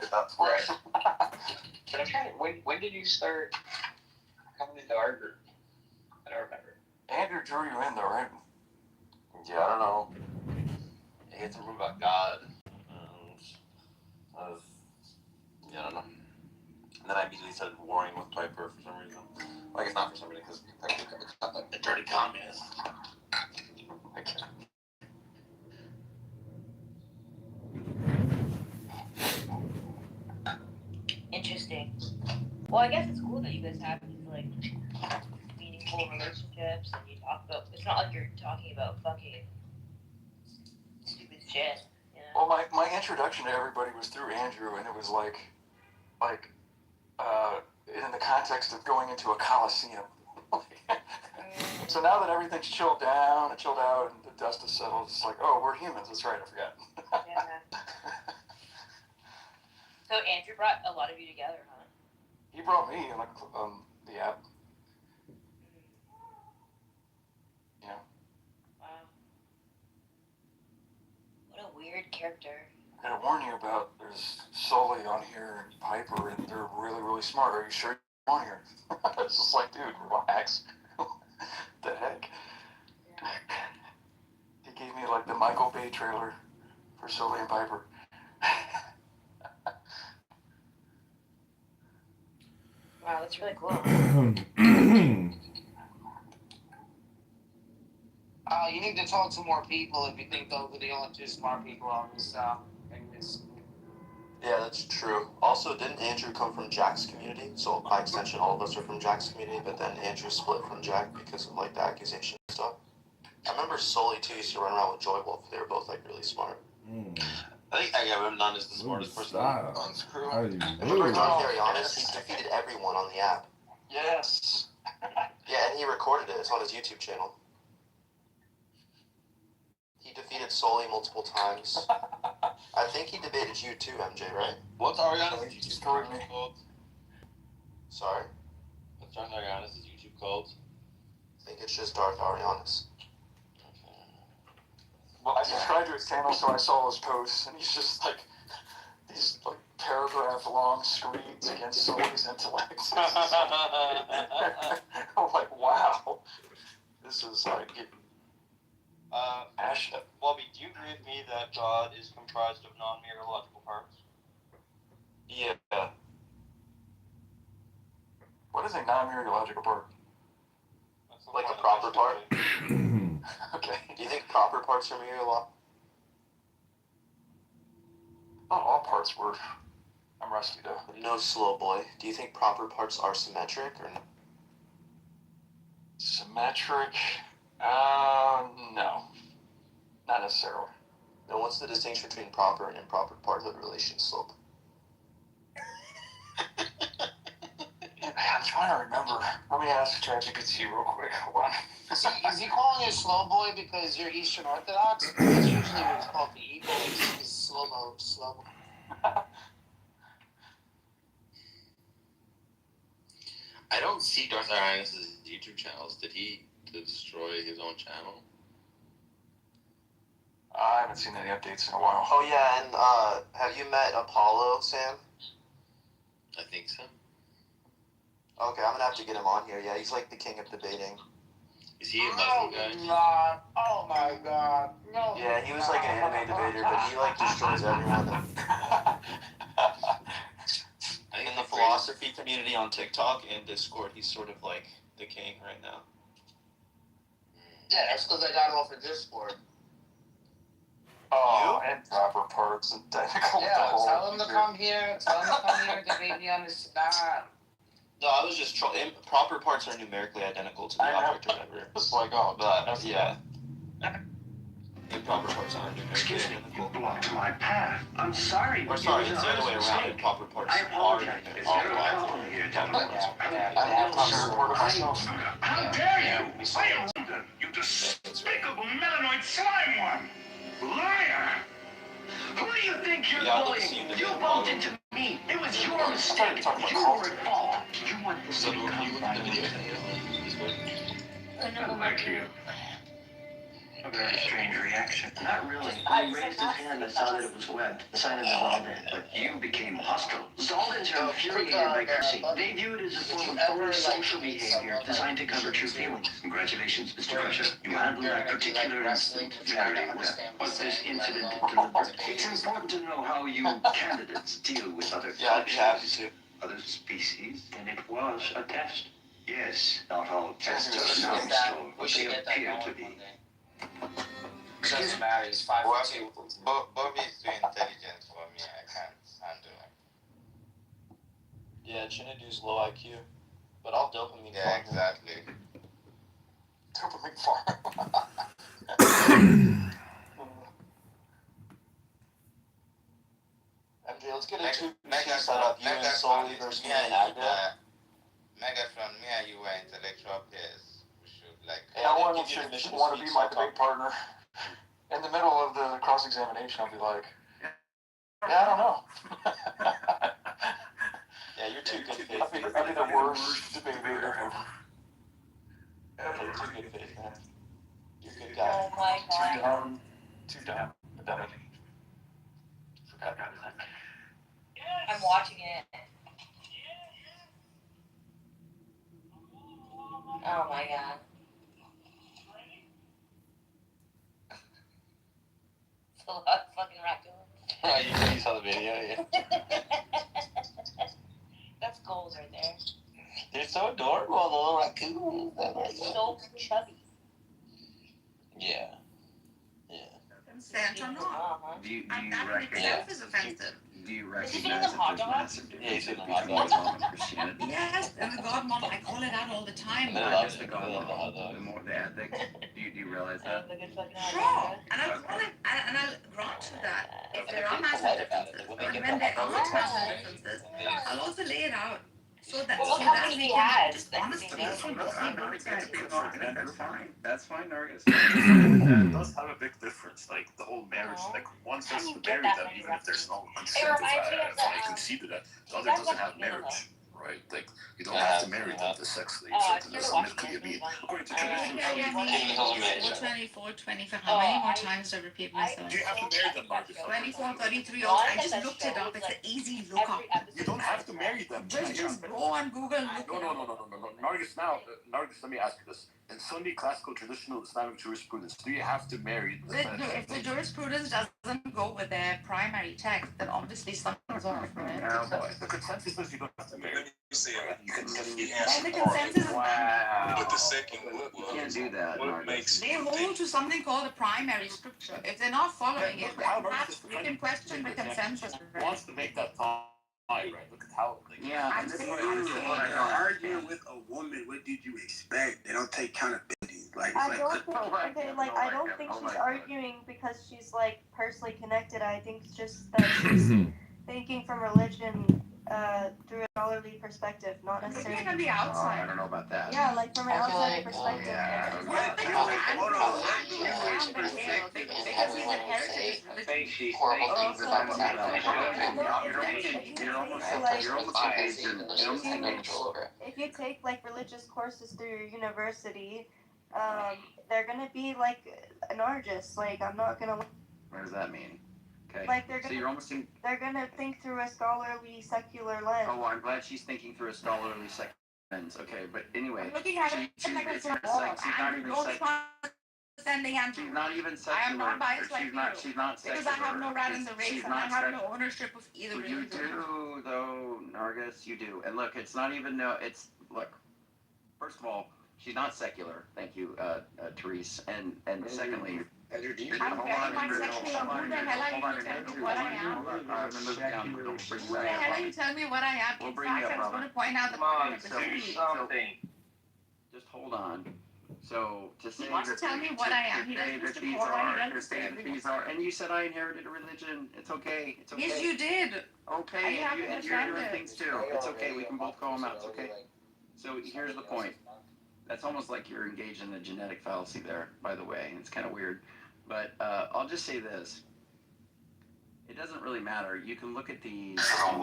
look at that for it. But I'm trying to, when did you start coming into our group? I don't remember. Andrew drew you in though, right? Yeah, I don't know. He had to room about God. I don't know. And then I immediately started warring with Piper for some reason. Like, it's not for some reason, because it's not like a dirty communist. Okay. Interesting. Well, I guess it's cool that you guys have these, like, meaningful relationships and you talk about, it's not like you're talking about fucking stupid shit, you know? Well, my introduction to everybody was through Andrew, and it was like in the context of going into a coliseum. So now that everything's chilled down and chilled out and the dust has settled, it's like, oh, we're humans. That's right, I forgot. Yeah. So Andrew brought a lot of you together, huh? He brought me like the app. Yeah. Wow. What a weird character. I gotta warn you about, there's Sully on here and Piper, and they're really, really smart. Are you sure you're on here? It's just like, dude, relax. The heck? Yeah. He gave me like the Michael Bay trailer for Sully and Piper. Wow, that's really cool. You need to talk to more people if you think those are the only two smart people on this Yeah, that's true. Also, didn't Andrew come from Jack's community? So by extension, all of us are from Jack's community, but then Andrew split from Jack because of like the accusation and stuff. I remember Sully too used to run around with Joy Wolf. They were both like really smart. I think Agamemnon is the smartest person on this crew. Remember John Marianis? He defeated everyone on the app. Yes. Yeah, and he recorded it. It's on his YouTube channel. He defeated Sully multiple times. I think he debated you too, MJ, right? What's Ariana's YouTube called? Sorry? What's Darth Ariana's YouTube called? I think it's just Darth Arianas. Well, I subscribed to his channel, so I saw his posts, and he's just like these like paragraph-long screeds against Sully's intellect. I'm like, wow, this is like passionate. Bobby, do you agree with me that God is comprised of non-mereological parts? Yeah. What is a non-mereological part? Like a proper part? Okay. Do you think proper parts are mereological? Not all parts were. I'm rusty though. No, slow boy. Do you think proper parts are symmetric or no? Symmetric? No. Not necessarily. Then what's the distinction between proper and improper part of the relation slope? I'm trying to remember. Let me ask ChatGPT real quick. Hold on. Is he calling you slow boy because you're Eastern Orthodox? That's usually what it's called. The evil is slow mo. I don't see Darth Arianas' YouTube channels. Did he destroy his own channel? I haven't seen any updates in a while. Oh yeah, and have you met Apollo, Sam? I think so. Okay, I'm gonna have to get him on here. Yeah, he's like the king of debating. Is he a Muslim guy? Oh my god. No. Yeah, he was like an anime debater, but he like destroys everyone. In the philosophy community on TikTok and Discord, he's sort of like the king right now. Yeah, that's because I got off of Discord. Oh, and proper parts and technical. Yeah, tell him to come here. Debate me on this. No, I was just trolling. Proper parts are numerically identical to the object or whatever. It's like, oh, but yeah. Improper parts aren't numerically identical. You blocked my path. I'm sorry. Or sorry, it's the other way around. Improper parts I apologize. are It's numerically your identical. call here, How dare you? I am London, you despicable melanoid slime one! Liar! Who do you think you're bullying? You bumped into me. It was your mistake. You were at fault. You want this to become my I know. Thank you. A very strange reaction. Not really. When he raised his hand, I saw that it was webbed. The sign of the Zaldin. But you became hostile. Zaldins are infuriated by cursing. They view it as a form of phony social behavior designed to cover true feelings. Congratulations, Mr. Crusher. You handled that particular incident very well. Was this incident deliberate? It's important to know how you candidates deal with other Yeah, I'd be happy species. to. Other species, and it was a test. Yes, not all tests are Get nice, that. though, We but should they get that appear going to be. one day. Doesn't matter. He's 5'2". Bobby is too intelligent for me. I can't handle him. Yeah, Chinadu's low IQ, but I'll dopamine Yeah, farm him. exactly. Dopamine farm. MJ, let's get a Mega- 2v2 setup. You and Sully versus me and Agda. Megatron, me and you were intellectual peers. We should like. Hey, No I one didn't give you should the mission want to speak, be so my I'll debate talk. partner. In the middle of the cross-examination, I'll be like, yeah, I don't know. Yeah, you're too good faith. I'd be the worst debater ever. Yeah, you're too good faith, man. You're a good guy. Oh my god. Too dumb. Dummy. Forgot about that. I'm watching it. Oh my god. It's a lot of fucking raccoons. You saw the video, yeah. That's goals right there. They're so adorable, the little raccoons. It's so chubby. Yeah. Yeah. Santa, no. Uh-huh. Do you And that in recognize? itself is offensive. Do you Is he recognize feeding them that hot there's dogs? massive Yeah, he's differences feeding them between hot dogs. Islam and Christianity? Yes, and the God model, I call it out all the time. And they Not love just it. the God They love the hot model, dogs. the more the ethics. Do you realize I that? love the good fucking hot Sure, dogs. and I'll call it, and I'll grant to that. If And there they're are being massive polite about it. differences, Like, when but they get when the there hot are dogs, massive differences, I'll also lay it out so that Well, what so that company we he can has just that honestly he knows? see both sides. That's fine. That's fine, Nargis. That does have a big difference. Like the whole marriage, like one says to marry them even if there's no consent. It reminds me of the, I concede to that. The other guys doesn't watch have Kitover? marriage, right? Like you don't Yeah, have to marry them to sex leave. Oh, So if you there's ever a watched milk it, it's funny. according to I tradition. amazing. 24, 20 for how many more times do I repeat myself? Do you have to marry them, Marcus? 24, 33-year-olds, I just looked it up, it's an easy look up. You don't have to marry them. Just go on Google, look it up. No. Nargis, Nargis, let me ask you this. In Sunni classical traditional Islamic jurisprudence, do you have to marry the If the jurisprudence doesn't go with their primary text, then obviously something's off, right? The consensus is you don't have to marry. You can just Then the consensus is Wow. But the second one You can't do that, what Nargis. makes they hold to something called the primary scripture. If they're not following it, then perhaps we can question the consensus. Right? Wants to make that tie, right? Look at how. I'm I'm saying arguing with a woman. What did you expect? They don't take accountability. Like, I don't think I don't think she's arguing because she's like personally connected. I think it's just that she's thinking from religion through a scholarly perspective, not looking necessarily. on the I outside. don't know about that. Yeah, like from an I feel outside like, perspective. Yeah. If you take like religious courses through your university, they're gonna be like anarchist. Like I'm not gonna. What does that mean? Okay. Like they're So gonna you're almost in. they're gonna think through a scholarly secular lens. Oh, I'm glad she's thinking through a scholarly secular lens. Okay, but anyway, I'm looking at it like it's a wall, and no understanding and she's not even secular. I am not biased like She's not secular. because I have no rat in the race She's and I not have secular. no ownership of either You religion. do, though, Nargis, you do. And look, it's not even, no, it's, look, first of all, she's not secular. Thank you, Therese. And secondly, I'm very much secular. Who the hell are you to tell me what I am? Who the hell are you telling me what I am? We'll In bring you fact, up, I was brother. going to point out that just hold on. So, to say He wants to tell me what I am. He doesn't that just these call what he are, doesn't to say say that these are, and you said I inherited a religion. It's okay. It's okay. Yes, you did. Okay, I have to and you're defend doing it. things too. It's okay. We can both call them out. It's okay. So here's the point. That's almost like you're engaged in a genetic fallacy there, by the way. It's kind of weird. But I'll just say this. It doesn't really matter. You can look at the and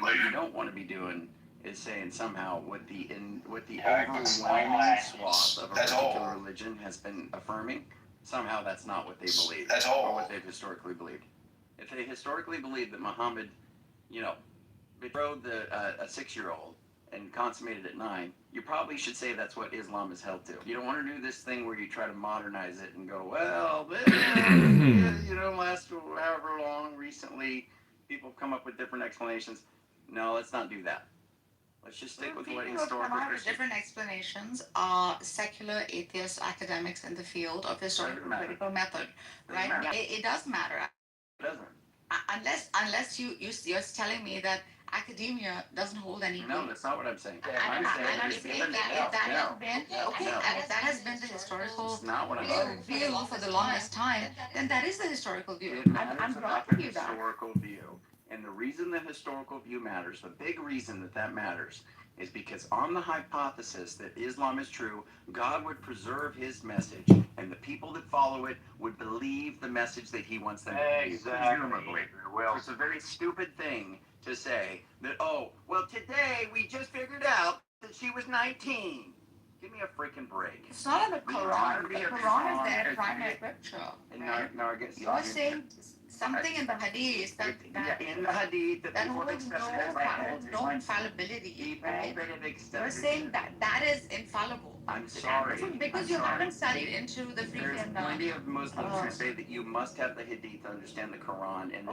what you don't want to be doing is saying somehow what the Yeah, overwhelming swath of a particular religion has been affirming, somehow that's not what they believe. That's all. Or what they've historically believed. If they historically believed that Muhammad, betrothed a 6-year-old and consummated at 9, you probably should say that's what Islam is held to. You don't want to do this thing where you try to modernize it and go, well, last however long recently, people have come up with different explanations. No, let's not do that. Let's just stick with what historical Christian. Different explanations are secular atheist academics in the field of historical critical method, right? It does matter. It doesn't. Unless you're telling me that academia doesn't hold any weight. No, that's not what I'm saying. And if that has been the historical view for the longest time, then that is the historical view. I'm granting you that. Historical view. And the reason the historical view matters, the big reason that matters, is because on the hypothesis that Islam is true, God would preserve his message, and the people that follow it would believe the message that he wants them to believe. Exactly. Well, it's a very stupid thing to say that, today we just figured out that she was 19. Give me a freaking break. It's not in the Quran. The Quran is their primary scripture. Right? You're saying something in the Hadith that in the Hadith that holds no infallibility, right? You're saying that is infallible. I'm sorry. Because you haven't studied into the free There's and plenty of Muslims who say that you must have the Hadith to understand the Quran, and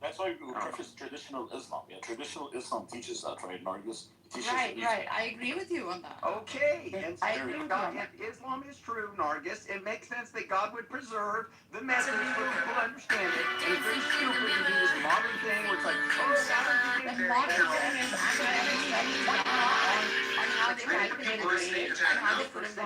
That's why we preface traditional Islam. Yeah, traditional Islam teaches that, right, Nargis? Right. I agree with you on that. Okay, and so if Islam is true, Nargis, it makes sense that God would preserve the message for people to understand it. And it's very stupid to do this modern thing where it's like, The modern thing is on how they calculated it and how they put it on.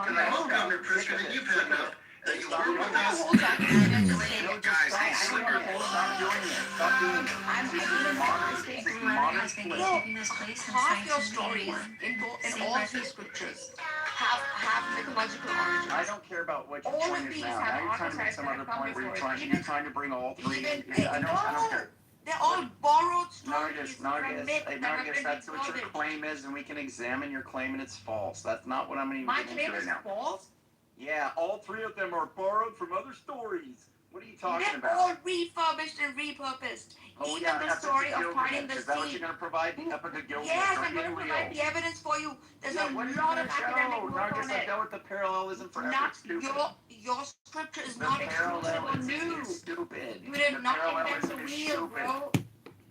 Half your stories in all three scriptures have mythological origins. I don't care about what your All point of is these now. have Now you're trying to make some other point where you're trying to bring all three. I don't care. They're all borrowed stories from myths that have Nargis, been that's what your recorded. claim is, and we can examine your claim, and it's false. That's not what I'm even My getting into claim right is now. false. Yeah, all three of them are borrowed from other stories. What are you talking They're about? all refurbished and repurposed. Even the story of parting the sea. Is that what you're going to provide the epic of Gilgamesh? Yes, I'm going to provide the evidence for you. There's a lot of academic work on I it. know what the parallelism for Not stupid. your scripture is not exclusive or new. Stupid. You did not invent the wheel, bro.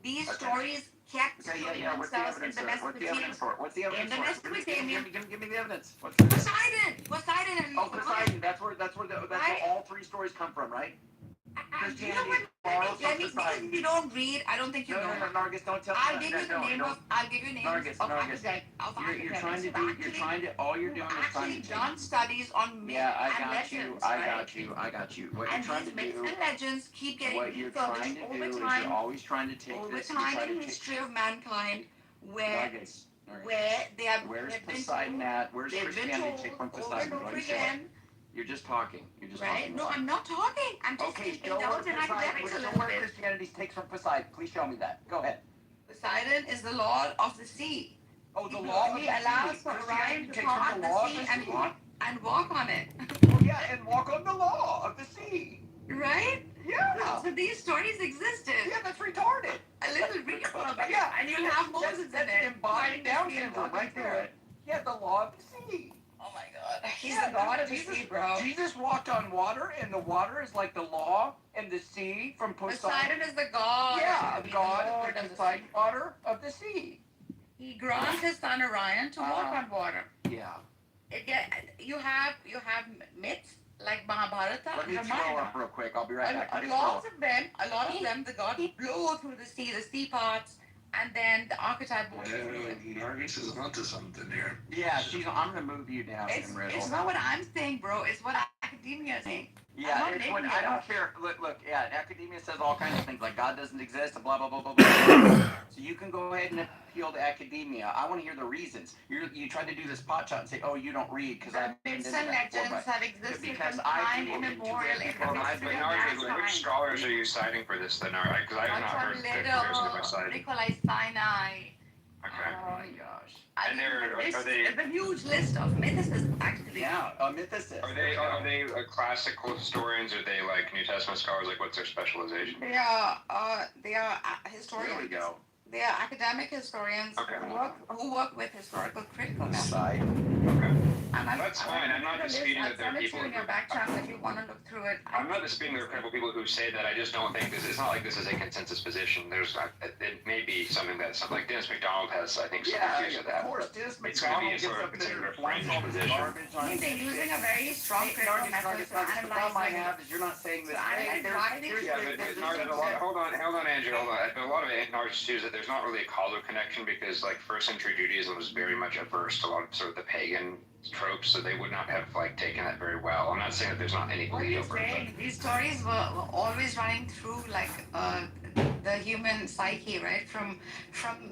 These stories kept putting themselves in the Mesopotamian. What's the evidence In the Mesopotamian. Give me the evidence. Poseidon and Poseidon. That's where all three stories come from, right? Christianity borrows from Poseidon. If you don't read, I don't think you know. No, Nargis, don't tell me I'll give you the names of architects. All you're doing is trying to done studies on myths and legends. I got you. What you're trying to myths do, and legends keep getting what you're trying to do is you're always trying to take over this. time in the history of mankind, where they have. Where's Poseidon at? Where's Christianity take from Poseidon? Over and over again. You're just talking. Right? No, I'm not talking. I'm just indulging academics a little where bit. Christianity takes from Poseidon. Please show me that. Go ahead. Poseidon is the lord of the sea. Oh, the law of the sea. He allows for Orion to come out the sea and walk on it. Yeah, and walk on the law of the sea. Right? Yeah. So these stories existed. Yeah, that's retarded. A little bit. Yeah, and you have Moses in it. Embodied down syndrome right there. Yeah, the law of the sea. Oh my God. He's the god of the sea, bro. Jesus walked on water, and the water is like the law, and the sea from Poseidon is the god. Yeah, God of the Poseidon water of the sea. He grants his son Orion to walk on water. Yeah. You have myths like Mahabharata. Let me throw up real quick. I'll be right back. A lot of them, the gods blow through the sea parts. And then the archetype will Nargis is onto something here. Yeah, I'm going to move you down. It's not what I'm saying, bro. It's what academia is saying. Yeah, I'm it's not when making I it don't up. care. Look. Yeah, academia says all kinds of things like God doesn't exist and blah blah blah blah blah. So you can go ahead and appeal to academia. I want to hear the reasons. You tried to do this pot shot and say, oh, you don't read because I Myths and legends have existed because from I time do immemorial in Well, the history of which mankind. scholars are you citing for this then? Because I have not From heard the little comparison of my side. Nikolai Sinai. Okay. Oh my gosh. And There's a huge list of mythicists actually. Yeah, a mythicist. Are they classical historians? Or are they like New Testament scholars? Like, what's their specialization? They are historians. There we go. They are academic historians Okay. who work with historical criticalness. Side. Okay. And That's fine. I'm not disputing that there are people. in your back channel if you want to look through it. I'm not disputing there are critical people who say that. I just don't think this. It's not like this is a consensus position. It may be something that something like Dennis McDonald has. I think some views of that. Of course, Dennis It's going to be McDonald a gets sort of up there considered a and flanks fringe all this position. garbage on. They're using a very strong critical method to The problem I analyze have is you're not saying this. Yeah, but hold on, Andrew, hold on. But a lot of it acknowledges too is that there's not really a causal connection because like first century Judaism was very much averse to a lot of sort of the pagan tropes, so they would not have like taken that very well. I'm not saying that there's not any What belief he's over it. saying, these stories were always running through like the human psyche, right? From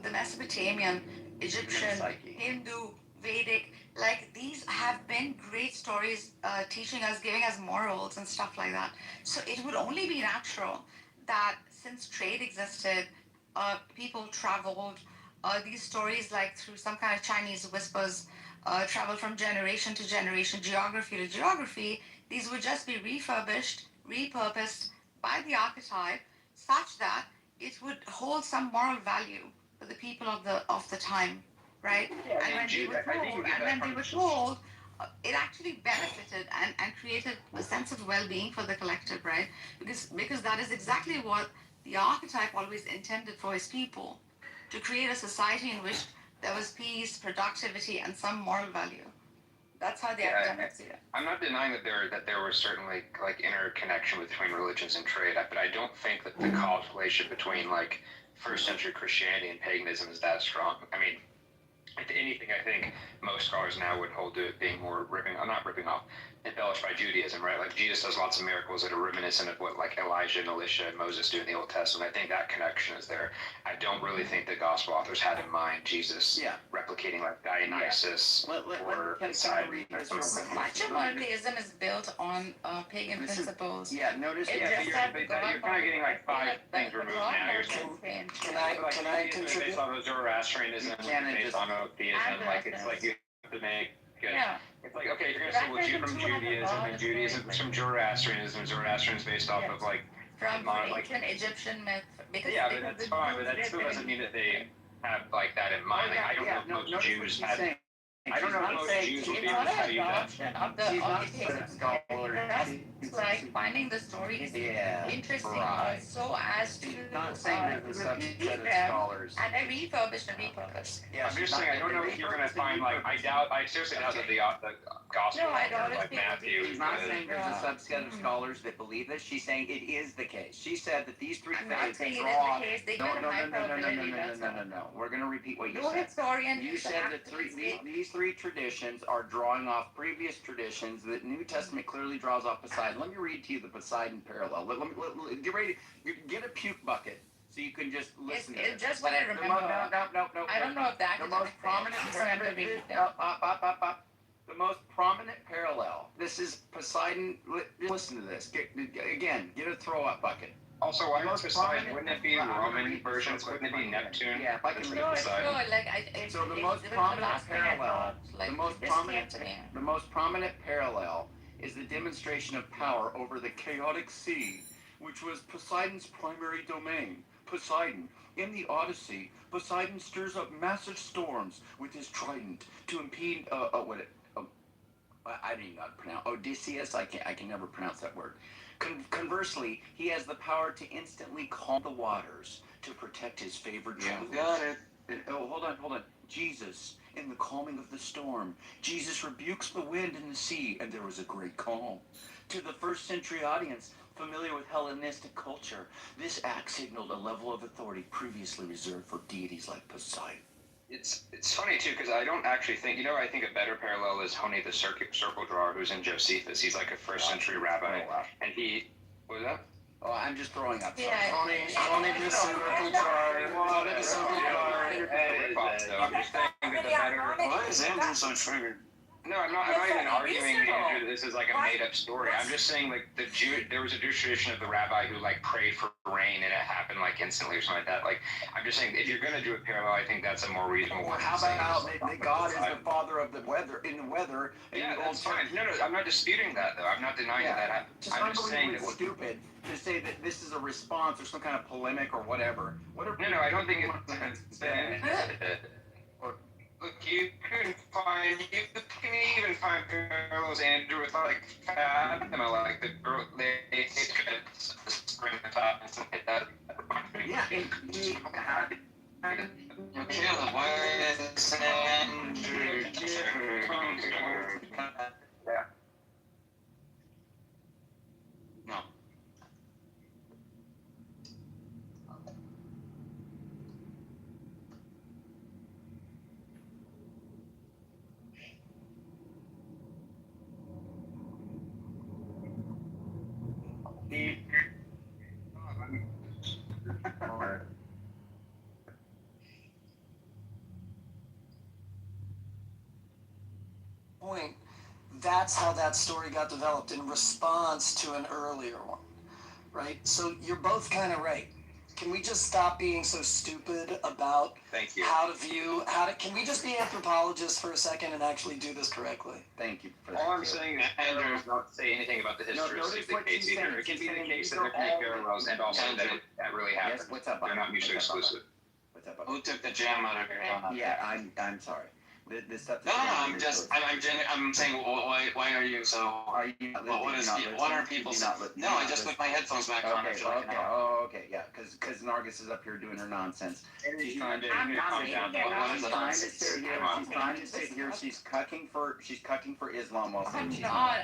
the Mesopotamian, Egyptian, Hindu, Vedic, like these have been great stories teaching us, giving us morals and stuff like that. So it would only be natural that since trade existed, people traveled. These stories, like through some kind of Chinese whispers, travel from generation to generation, geography to geography. These would just be refurbished, repurposed by the archetype, such that it would hold some moral value for the people of the time, right? And when they were told, it actually benefited and created a sense of well-being for the collective, right? Because that is exactly what the archetype always intended for his people, to create a society in which there was peace, productivity, and some moral value. That's how the academics see it. I'm not denying that there was certainly like interconnection between religions and trade, but I don't think that the causal relationship between like first century Christianity and paganism is that strong. I mean, if anything, I think most scholars now would hold to it being more not ripping off, embellished by Judaism, right? Like Jesus does lots of miracles that are reminiscent of what like Elijah and Elisha and Moses do in the Old Testament. I think that connection is there. I don't really think the gospel authors had in mind Jesus replicating like Dionysus or Poseidon. Much of monotheism is built on pagan principles. Yeah, notice. You're kind of getting like five things removed now. You're saying, Can I contribute? based on Zoroastrianism, based on monotheism, like it's like you have to make. It's like, okay, you're going to say, well, from Judaism, and Judaism is from Zoroastrianism. Zoroastrianism is based off of like from ancient Egyptian myth. Because but that's fine, but that still doesn't mean that they have like that in mind. Like, I don't know if most Jews had. I don't know if most Jews would be able to see that. She's not a scholar. It's like finding the stories interesting, so as to Not saying there's a subset of scholars. and I refurbished and repurposed. I'm just saying, I don't know if you're going to find like I seriously doubt that the gospel like Matthew. She's not saying there's a subset of scholars that believe this. She's saying it is the case. She said that these three I'm not saying it is draw. the case. They No. get a high probability. That's all. No. We're going to repeat what you No said. historian You is said that these three traditions are drawing off previous traditions that New Testament clearly draws off Poseidon. Let me read to you the Poseidon parallel. Let get ready. Get a puke bucket so you can just listen to It's just what I remember. No. I don't know if that The most prominent the most prominent parallel. This is Poseidon. Listen to this. Get a throw up bucket. Also, why was Poseidon? Wouldn't it be Roman versions? Wouldn't it be Neptune? Yeah, No, So the most prominent parallel. The most prominent parallel is the demonstration of power over the chaotic sea, which was Poseidon's primary domain. Poseidon. In the Odyssey, Poseidon stirs up massive storms with his trident to impede I didn't know how to pronounce Odysseus. I can never pronounce that word. Conversely, he has the power to instantly calm the waters to protect his favored travelers. Got it. Hold on. Jesus, in the calming of the storm, Jesus rebukes the wind and the sea, and there was a great calm. To the first century audience familiar with Hellenistic culture, this act signaled a level of authority previously reserved for deities like Poseidon. It's funny too because I don't actually think I think a better parallel is Honi the circle drawer who's in Josephus. He's like a first century rabbi, and he what was that? Oh, I'm just throwing up. Yeah. Only the circle jar. The circle jar. I'm just saying that the better. Why is Andrew so triggered? No, I'm not even arguing Andrew, this is like a made-up story. I'm just saying like there was a Jewish tradition of the rabbi who like prayed for rain and it happened like instantly or something like that. Like I'm just saying if you're gonna do a parallel, I think that's a more reasonable one. How about God is the father of the weather in the weather? Yeah, that's fine. No, I'm not disputing that though. I'm not denying that. I'm just saying that stupid to say that this is a response or some kind of polemic or whatever. No, I don't think it's. Look, you can even find parallels, Andrew, with like Fatima, like the girl they spring the top and stuff like that. Yeah, Caleb, where is Andrew? Yeah. No. Point, that's how that story got developed in response to an earlier one, right? So you're both kind of right. Can we just stop being so stupid about Thank you. Can we just be anthropologists for a second and actually do this correctly? Thank you for that. All I'm saying is Andrew does not say anything about the history of the case either. It can be the case that there can be parallels and also that really happened. Yes, what's up? They're not mutually exclusive. What's up? Who took the jam out of your donut? Yeah, I'm sorry. This stuff. No, I'm saying, why are you so? Are you not listening? What are people saying? No, I just put my headphones back on. Okay, yeah, because Nargis is up here doing her nonsense. She's trying to sit here. She's cucking for Islam while saying she's not.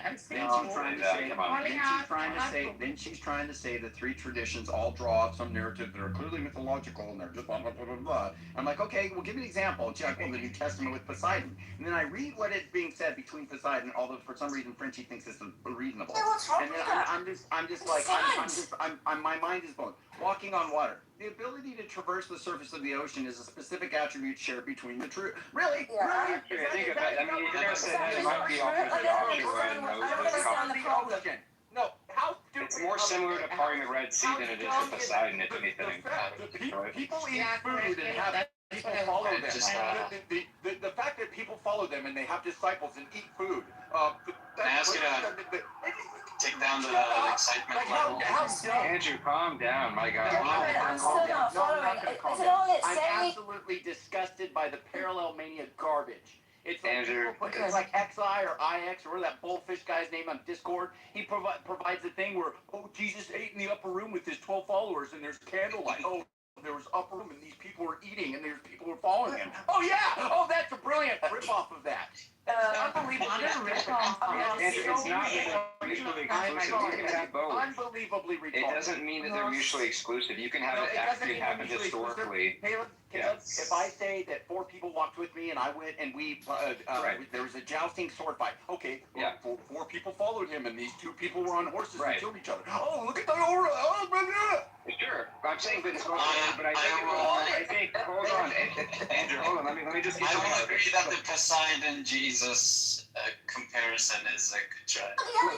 Then she's trying to say the three traditions all draw off some narrative that are clearly mythological and they're just blah blah blah blah blah. I'm like, okay, well, give me an example. Check the New Testament with Poseidon, and then I read what is being said between Poseidon, although for some reason Frenchie thinks this is reasonable. And then I'm just like, my mind is blown. Walking on water. The ability to traverse the surface of the ocean is a specific attribute shared between the true. Really? Yeah. Really? Think about it. I mean, you're gonna say that it might be opposite. No, how stupid. It's more similar to parting the Red Sea than it is to Poseidon, if anything. People eat food and have people follow them. The fact that people follow them and they have disciples and eat food. I ask you to take down the excitement level. Andrew, calm down, my God. I'm still not following. Is it all it's I'm saying? absolutely disgusted by the parallel mania garbage. It's like, Andrew, it's like XI or IX or whatever that bullfish guy's name on Discord. He provides a thing where, Jesus ate in the upper room with his 12 followers and there's candlelight. There was upper room and these people were eating and there's people were following him. Oh yeah! Oh, that's a brilliant ripoff of that. Unbelievable. It's not mutually exclusive. You can have both. Unbelievably retarded. It doesn't mean that they're mutually exclusive. You can have it actually happen historically. Caleb, if I say that 4 people walked with me and I went and we there was a jousting sword fight. Okay, yeah. 4 people followed him and these 2 people were on horses and killed each other. Oh, look at that aura! Oh, my God! Sure, I'm saying, but I think. Hold on, Andrew. Hold on. Let me just. I don't agree that the Poseidon Jesus comparison is a good try.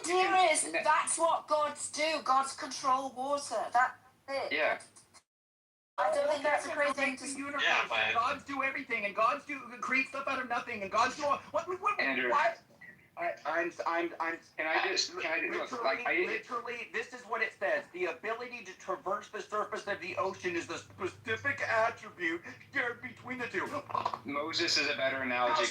The idea is that's what gods do. Gods control water. That's it. Yeah. I don't think that's a crazy thing to say. Yeah, but gods do everything, and gods create stuff out of nothing, and gods do what? Andrew. What? Literally, this is what it says. The ability to traverse the surface of the ocean is the specific attribute shared between the two. Moses is a better analogy.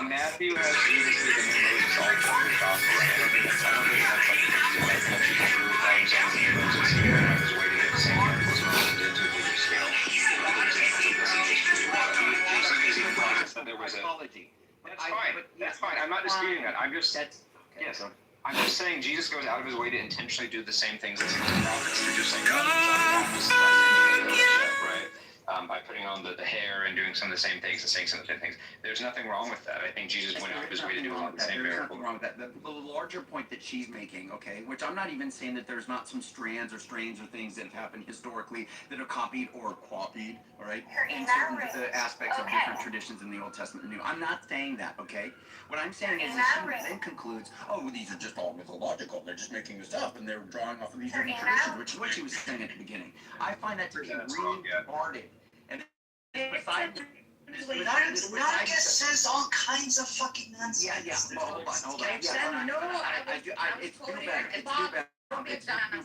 Matthew has Jesus is the new Moses all over the gospel. I don't think that's his way to get the same miracles Moses did to a bigger scale. There was a. That's fine. I'm not disputing that. I'm just. Yes. I'm just saying Jesus goes out of his way to intentionally do the same things as the prophets. They're just like John the Baptist right? By putting on the hair and doing some of the same things and saying some of the same things. There's nothing wrong with that. I think Jesus went out of his way to do a lot of the same There's miracles. nothing wrong with that. The larger point that she's making, okay, which I'm not even saying that there's not some strands or strains or things that have happened historically that are copied or copied, all right, in certain aspects of different traditions in the Old Testament and New. I'm not saying that, okay? What I'm saying is that she then concludes, oh, well, these are just all mythological. They're just making this up and they're drawing off of these different traditions, which is what she was saying at the beginning. I find that to be retarded. And Naga says all kinds of fucking nonsense. Yeah. Well, hold on. Yeah, No, it's do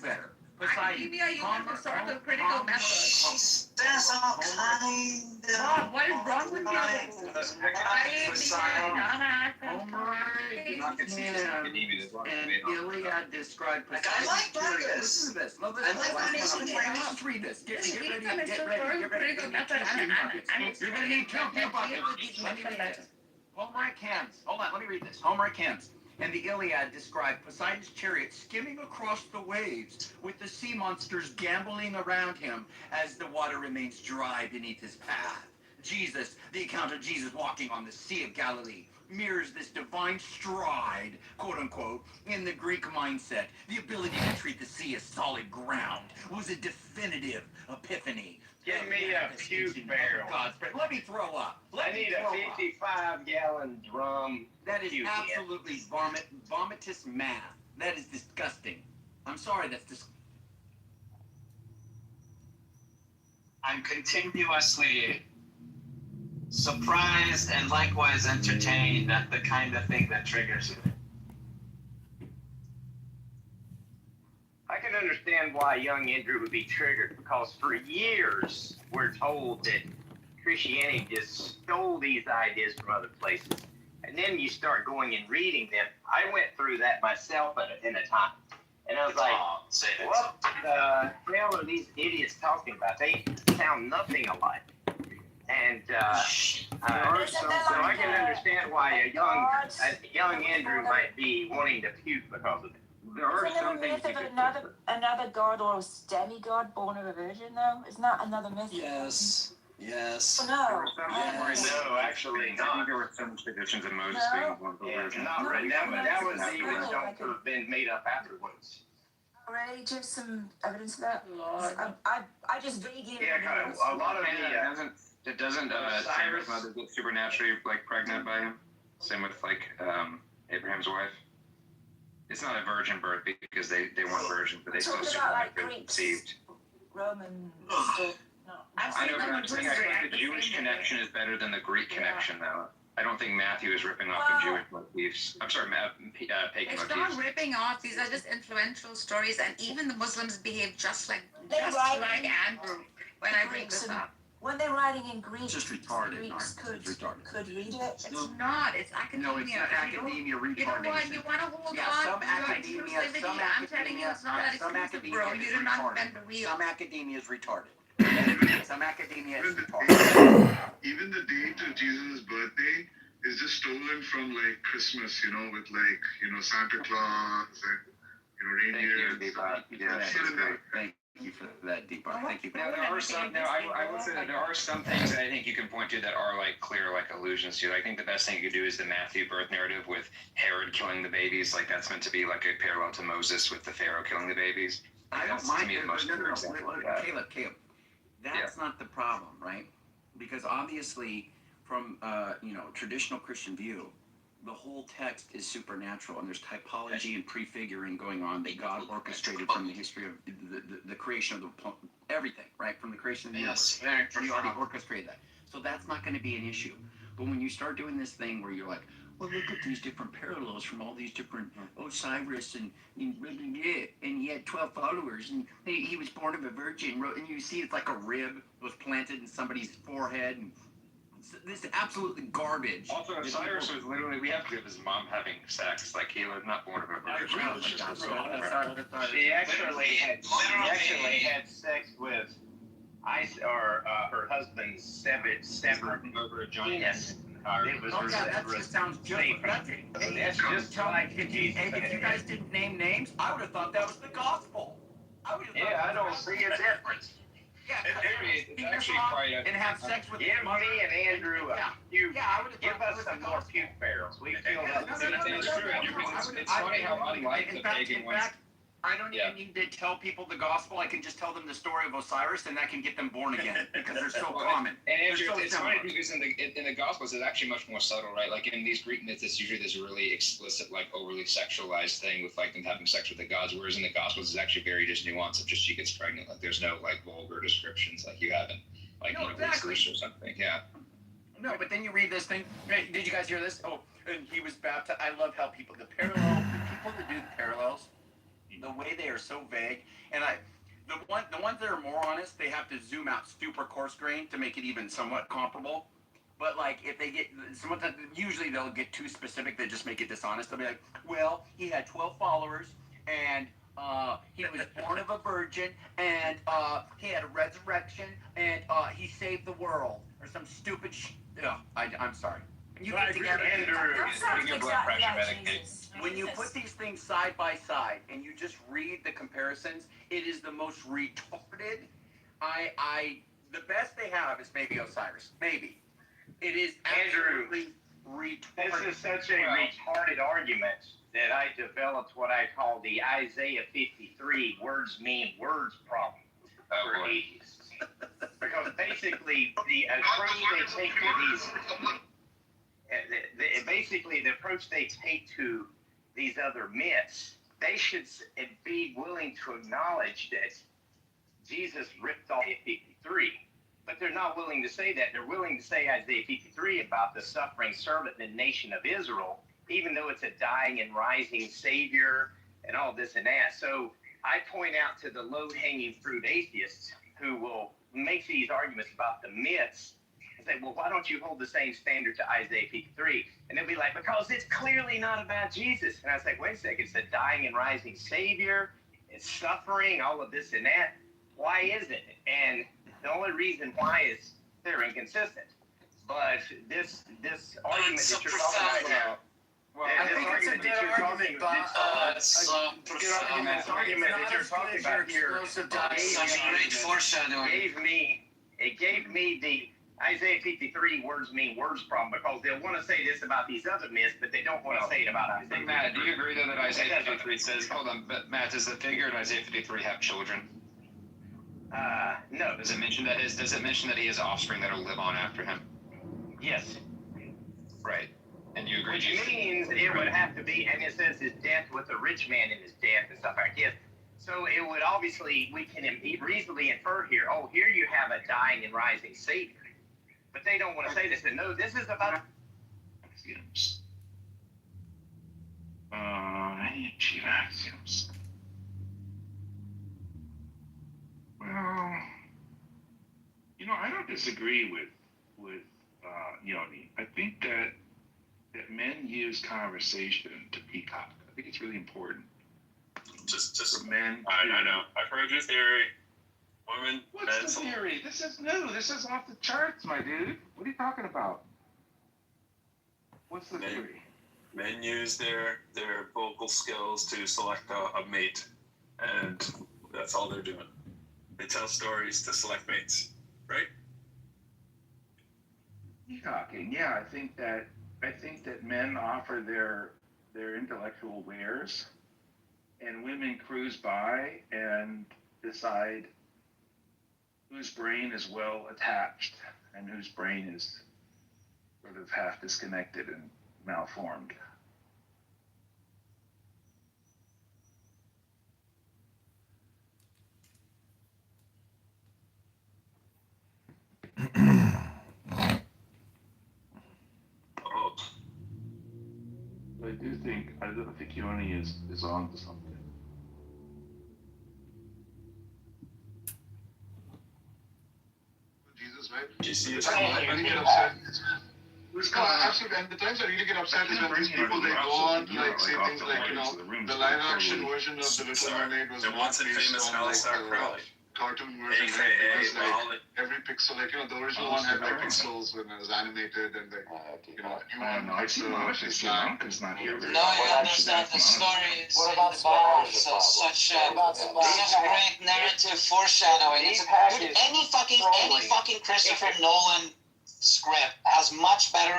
better. Academia uses historical critical method. She says all kind of. Bob, what is wrong with you? And Iliad described. I like Nagas. Listen to this. Let's read this. Get ready. You're gonna need two buckets. Let me read this. Homework hands. Hold on, let me read this. Homework hands. And the Iliad described Poseidon's chariot skimming across the waves with the sea monsters gambling around him as the water remains dry beneath his path. The account of Jesus walking on the Sea of Galilee, mirrors this divine stride, quote unquote, in the Greek mindset. The ability to treat the sea as solid ground was a definitive epiphany. Get me a puke barrel. Let me throw up. I need a 55-gallon drum. That is absolutely vomitous math. That is disgusting. I'm sorry, that's disgusting. I'm continuously surprised and likewise entertained at the kind of thing that triggers it. I can understand why young Andrew would be triggered, because for years we're told that Christianity just stole these ideas from other places. And then you start going and reading them. I went through that myself in a time. And I was like, what the hell are these idiots talking about? They sound nothing alike. And so I can understand why a young Andrew might be wanting to puke because of it. There are Isn't some there a things myth of another god or demigod born of a virgin, though? Isn't that another myth? Yes. Oh, no. No, actually I not. think there were some traditions of Moses being one of the versions. Not really. That was the original to have been made up afterwards. Really? Do you have some evidence of that? I just vaguely Yeah, a lot of the doesn't Sarah's mother get supernaturally pregnant by him? Same with Abraham's wife. It's not a virgin birth because they weren't virgins, but they still supernaturally conceived. Roman. I know, but I'm saying I think the Jewish connection is better than the Greek connection, though. I don't think Matthew is ripping off the Jewish motifs. I'm sorry, pagan It's motifs. not ripping off. These are just influential stories, and even the Muslims behave just like Andrew when I bring this up. When they're writing in Greek, It's just retarded. Greeks could read it. It's not. It's academia. No, it's not academia retardation. You know what? You want to hold on to exclusivity. I'm telling you, it's not that exclusive, bro. You do not bend the wheel. Some academia is retarded. Some academia is retarded. Even the date of Jesus' birthday is just stolen from Christmas, with Santa Claus and reindeer. Thank you for that deep art. Thank you. Now there are some. Now I will say that there are some things that I think you can point to that are clear allusions to it. I think the best thing you could do is the Matthew birth narrative with Herod killing the babies. That's meant to be a parallel to Moses with the Pharaoh killing the babies. I don't mind. Caleb. That's not the problem, right? Because obviously, from traditional Christian view, the whole text is supernatural, and there's typology and prefiguring going on that God orchestrated from the history of the creation of everything, right? From the creation of the universe. He already orchestrated that. So that's not going to be an issue. But when you start doing this thing where you're like, well, look at these different parallels from all these different Osiris and he had 12 followers and he was born of a virgin, and you see it's like a rib was planted in somebody's forehead, and this is absolutely garbage. Also, Osiris was literally, we have to give his mom having sex. He was not born of a virgin. She actually had sex with her husband's severed penis. It was that just sounds just pathetic. That's just like if you guys didn't name names, I would have thought that was the gospel. I don't see a difference. Yeah, It's actually quite a... and have sex with Give me and Andrew I would have give us some more puke barrels. We feel that. It's true, it's funny how unlike the pagan ones... I don't even need to tell people the gospel. I can just tell them the story of Osiris, and that can get them born again because they're so common. And Andrew, so it's funny because in the Gospels, it's actually much more subtle, right? Like in these Greek myths, it's usually this really explicit, like overly sexualized thing with like them having sex with the gods. Whereas in the Gospels, it's actually very just nuanced. Of just she gets pregnant. Like there's no like vulgar descriptions like you have in like exactly. or something. Yeah. No, but then you read this thing. Did you guys hear this? Oh, and he was baptized. I love how the people that do the parallels. The way they are so vague, and the ones that are more honest, they have to zoom out super coarse grain to make it even somewhat comparable. But like if they get usually they'll get too specific, they just make it dishonest. They'll be like, well, he had 12 followers, and he was born of a virgin, and he had a resurrection, and he saved the world, or some stupid I'm sorry. You get together. When you put these things side by side and you just read the comparisons, it is the most retarded. The best they have is maybe Osiris. Maybe. It is absolutely retarded. This is such a retarded argument that I developed what I call the Isaiah 53 words mean words problem for atheists. Because basically the approach they take to these the approach they take to these other myths, they should be willing to acknowledge that Jesus ripped off Isaiah 53. But they're not willing to say that. They're willing to say Isaiah 53 about the suffering servant in the nation of Israel, even though it's a dying and rising Savior and all this and that. So I point out to the low-hanging fruit atheists who will make these arguments about the myths and say, well, why don't you hold the same standard to Isaiah 53? And they'll be like, because it's clearly not about Jesus. And I was like, wait a second, it's a dying and rising Savior, it's suffering, all of this and that. Why is it? And the only reason why is they're inconsistent. But this argument that you're talking about, I think it's a good argument, but this argument that you're talking about here gave me the Isaiah 53 words mean words problem, because they'll want to say this about these other myths, but they don't want to say it about Isaiah. Matt, do you agree though that Isaiah 53 says, hold on, but Matt, does the figure in Isaiah 53 have children? No. Does it mention that he has offspring that will live on after him? Yes. Right. And you agree? Which means it would have to be, and it says his death with the rich man in his death and stuff like this. So it would obviously, we can reasonably infer here, oh, here you have a dying and rising Savior. But they don't want to say this. And no, this is about axioms. Any chief axioms. Well, I don't disagree with Yoni. I think that men use conversation to peacock. I think it's really important. Just for men. I know. I've heard your theory. Women. What's the theory? This is new. This is off the charts, my dude. What are you talking about? What's the theory? Men use their vocal skills to select a mate, and that's all they're doing. They tell stories to select mates, right? Peacocking, yeah. I think that men offer their intellectual wares, and women cruise by and decide whose brain is well attached and whose brain is sort of half disconnected and malformed. I do think Yoni is on to something. Jesus, right? Do you see it? I really get upset. Absolutely, and the times I really get upset is when these people, they go on to say things like, the live action version of The Little Mermaid was the once and famous Alistair Crowley. cartoon version, right? Because like every pixel, like the original one had like pixels when it was animated, and like I see Monica's not here. No, you understand the story is in the Bible, so such they have great narrative foreshadowing. Any fucking Christopher Nolan script has much better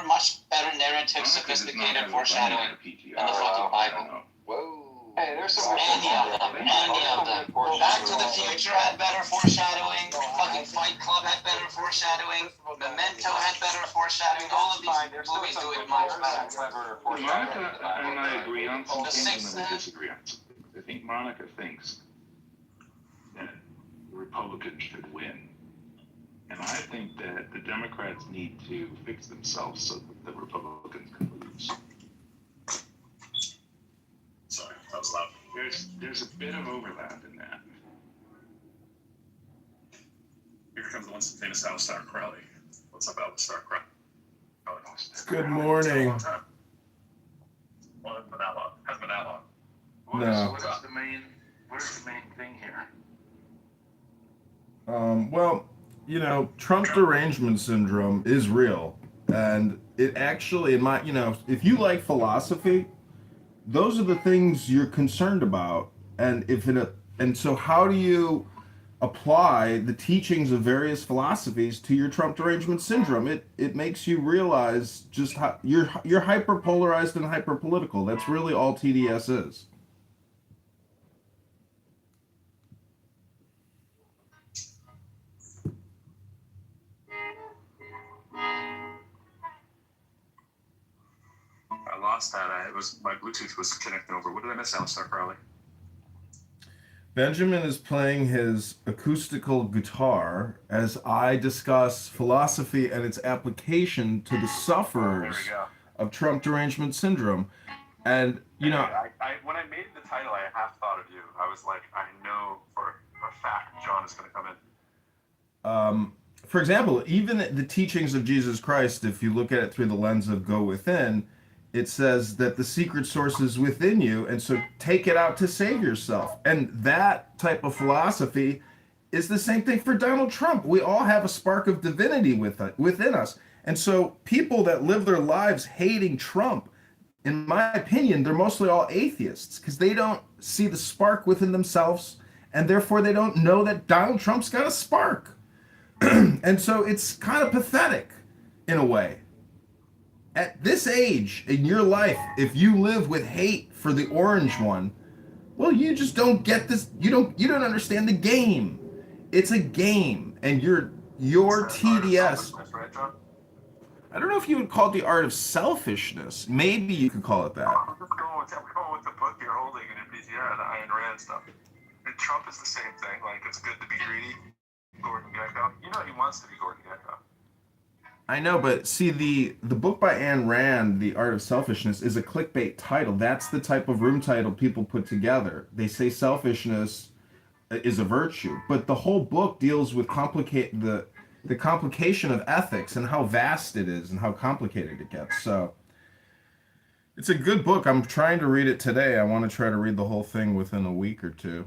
narrative, sophisticated foreshadowing than the fucking Bible. Whoa. Hey, there's some any of them. Back to the Future had better foreshadowing. Fucking Fight Club had better foreshadowing. Memento had better foreshadowing. All of these movies do it much better. Monica and I agree on some things, and then we disagree on some things. I think Monica thinks that the Republicans should win. And I think that the Democrats need to fix themselves so that the Republicans can lose. Sorry, that was loud. There's a bit of overlap in that. Here comes the once famous Alistair Crowley. What's up, Alistair Crowley? Good morning. Well, it hasn't been that long. Hasn't been that long. No. What is the main thing here? Well, Trump derangement syndrome is real, and it actually, if you like philosophy, those are the things you're concerned about, and so how do you apply the teachings of various philosophies to your Trump derangement syndrome? It makes you realize just how you're hyperpolarized and hyperpolitical. That's really all TDS is. I lost that. My Bluetooth was connected over. What did I miss, Alistair Crowley? Benjamin is playing his acoustical guitar as I discuss philosophy and its application to the sufferers of Trump derangement syndrome. And, when I made the title, I half thought of you. I was like, I know for a fact John is going to come in. For example, even the teachings of Jesus Christ, if you look at it through the lens of go within, it says that the secret source is within you, and so take it out to save yourself. And that type of philosophy is the same thing for Donald Trump. We all have a spark of divinity within us. And so people that live their lives hating Trump, in my opinion, they're mostly all atheists because they don't see the spark within themselves, and therefore they don't know that Donald Trump's got a spark. And so it's kind of pathetic in a way. At this age in your life, if you live with hate for the orange one, well, you just don't get this. You don't understand the game. It's a game, and your TDS. I don't know if you would call it the art of selfishness. Maybe you could call it that. I'm just going with the book you're holding in your PTR, the Ayn Rand stuff. And Trump is the same thing. Like, it's good to be greedy. Gordon Gekko. He wants to be Gordon Gekko. I know, but see, the book by Ayn Rand, The Art of Selfishness, is a clickbait title. That's the type of room title people put together. They say selfishness is a virtue, but the whole book deals with the complication of ethics and how vast it is and how complicated it gets. So it's a good book. I'm trying to read it today. I want to try to read the whole thing within a week or two.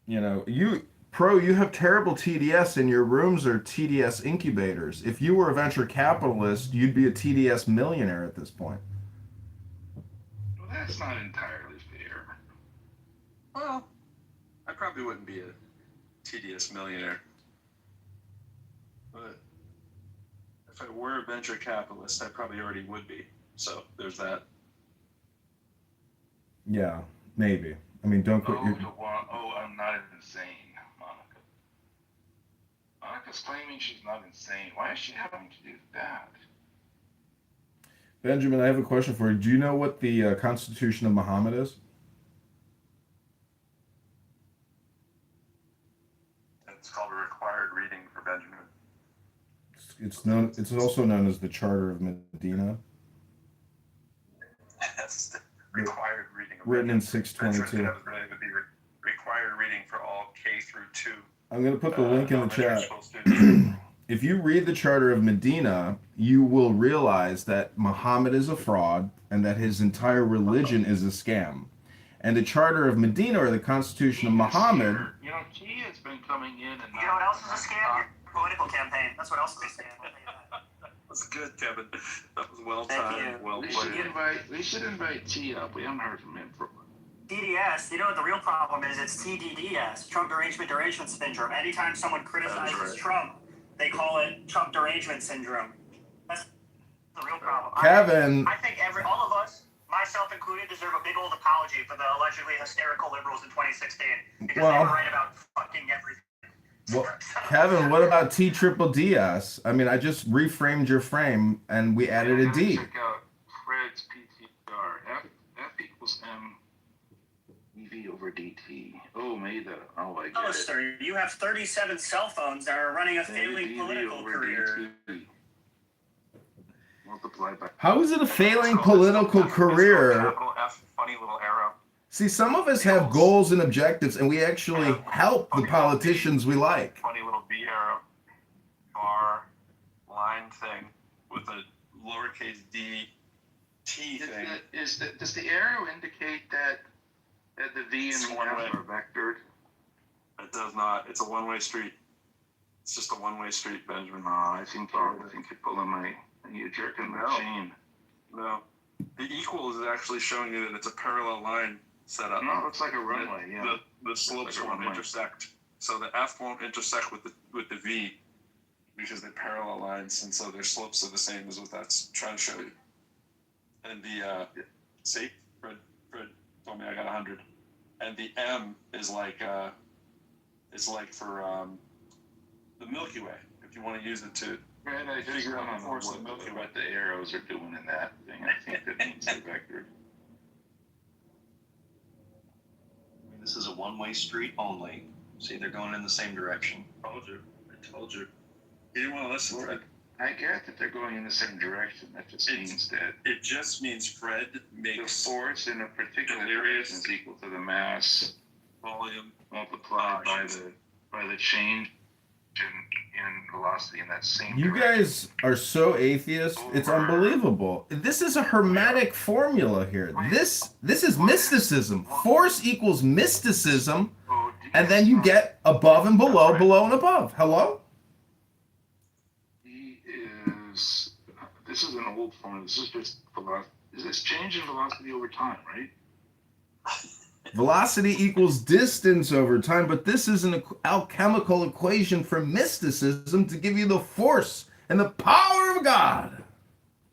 You have terrible TDS, and your rooms are TDS incubators. If you were a venture capitalist, you'd be a TDS millionaire at this point. Well, that's not entirely fair. Well, I probably wouldn't be a TDS millionaire. But if I were a venture capitalist, I probably already would be. So there's that. Yeah, maybe. I mean, don't put your... I'm not insane, Monica. Monica's claiming she's not insane. Why is she having to do that? Benjamin, I have a question for you. Do you know what the Constitution of Muhammad is? It's called a required reading for Benjamin. It's also known as the Charter of Medina. That's the required reading. Written in 622. That would be required reading for all K through 2. I'm going to put the link in the chat. If you read the Charter of Medina, you will realize that Muhammad is a fraud and that his entire religion is a scam. and the Charter of Medina or the Constitution of Muhammad. You know, he has been coming in and. You know what else is a scam? Your political campaign. That's what else is a scam. That's good, Kevin. That was well Thank timed. you. Well We played. should invite T up. We haven't heard from him for a while. DDS, you know what the real problem is? It's TDDS, Trump derangement syndrome. Anytime someone criticizes right. Trump, they call it Trump derangement syndrome. That's the real problem. Kevin. I think all of us, myself included, deserve a big old apology for the allegedly hysterical liberals in 2016 because they were right about fucking everything. Well, Kevin, what about T-triple-DS? I mean, I just reframed your frame and we added a D. Check out Fred's PTR. F equals M EV over DT. Oh, I get it. Alistair, you have 37 cell phones that are running a failing DV political over career. DT. Multiplied by. How is it a failing political career? Capital F, funny little arrow. See, some of us have goals and objectives, and we actually help the politicians we like. Funny little B arrow, bar, line thing with a lowercase d, T thing. Does the arrow indicate that the V and the F are vectored? It does not. It's a one-way street. It's just a one-way street, Benjamin. No, I think you're pulling you're jerking my chain. No. The equal is actually showing you that it's a parallel line set up. No, it looks like a runway, yeah. The slopes like a won't runway. intersect. So the F won't intersect with the V because they're parallel lines, and so their slopes are the same as what that's trying to show you. And the see, Fred told me I got 100. And the M is like for the Milky Way. If you want to use it to Right, I just figure don't out the know force of the Milky Way. what the arrows are doing in that thing. I think that means they're vectored. This is a one-way street only. See, they're going in the same direction. I told you. You didn't want to listen, Fred. I get that they're going in the same direction. That just means that It just means Fred the makes force in a particular delirious direction is equal to the mass volume. multiplied by the change in velocity in that same You direction. guys are so atheist, it's unbelievable. This is a hermetic formula here. This is mysticism. Force equals mysticism, and then you get above and below, below and above. Hello? This is an old formula. This is just velocity. Is this change in velocity over time, right? Velocity equals distance over time, but this is an alchemical equation for mysticism to give you the force and the power of God.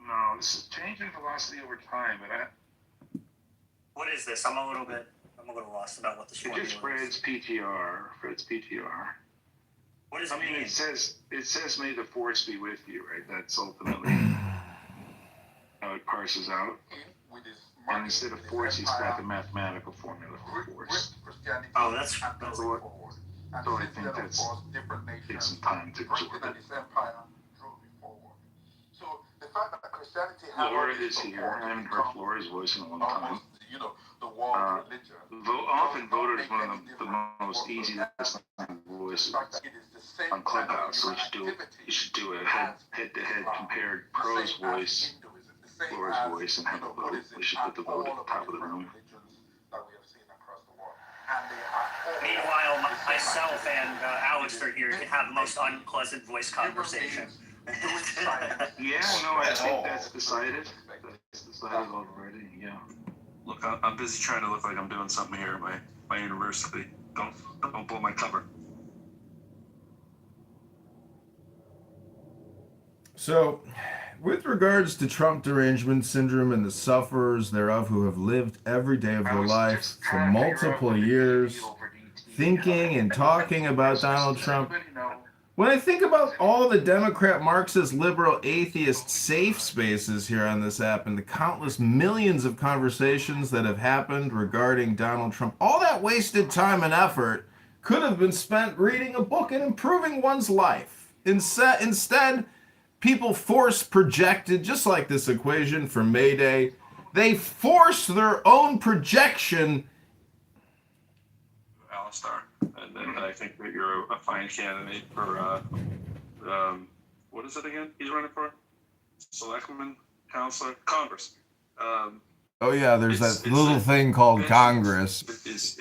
No, this is change in velocity over time, but What is this? I'm a little lost about what this it formula just is. Fred's PTR. What does it I mean, mean? it says, may the force be with you, right? That's ultimately how it parses out. And instead of force, he's got the mathematical formula for force. Oh, that's So I think that's takes some time to absorb it. Flora is here. I haven't heard Flora's voice in a long time. Often voted as one of the most easy listening voices on Clubhouse. So you should do a head-to-head compared Pro's voice, Flora's voice, and have a vote. We should put the vote at the top of the room. Meanwhile, myself and Alistair here can have the most unpleasant voice conversation. Yeah, no, I think that's decided. That's decided already, yeah. Look, I'm busy trying to look like I'm doing something here at my university. Don't blow my cover. So, with regards to Trump derangement syndrome and the sufferers thereof who have lived every day of their life for multiple years thinking and talking about Donald Trump, when I think about all the Democrat, Marxist, liberal, atheist safe spaces here on this app and the countless millions of conversations that have happened regarding Donald Trump, all that wasted time and effort could have been spent reading a book and improving one's life. Instead, people force projected, just like this equation from May Day, they force their own projection. Alistar. And then I think that you're a fine candidate for, what is it again he's running for? Selectman, counselor, Congress. Oh yeah, there's that little thing called Congress. Is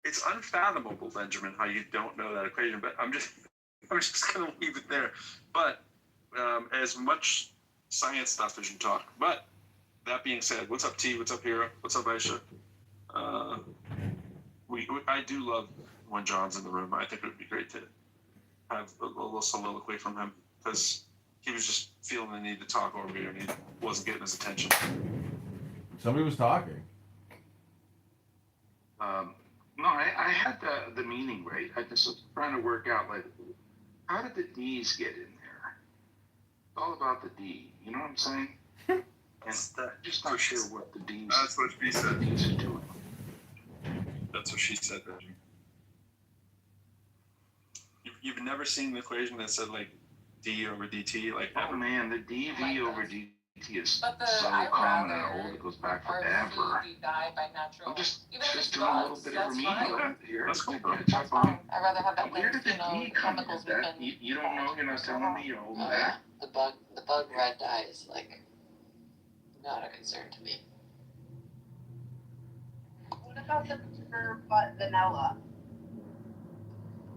it's unfathomable, Benjamin, how you don't know that equation. But I'm just gonna leave it there. But as much science stuff as you talk. But that being said, what's up, T? What's up, Hero? What's up, Aisha? I do love when John's in the room. I think it would be great to have a little soliloquy from him because he was just feeling the need to talk over here and he wasn't getting his attention. Somebody was talking. No, I had the meaning right. I just was trying to work out, like, how did the D's get in there? It's all about the D. You know what I'm saying? And just not sure what the D's. That's what she said. D's are doing. That's what she said, Benjamin. You've never seen the equation that said like D over DT, like oh ever? Man, the DV over DT is so I common and old. It goes back forever. I'm just doing a little bit of remedial here. That's cool, bro. I'd rather have that Where did the D come in? You don't know? You're not telling me? You're holding back? The bug red dye is like not a concern to me. What about the vanilla?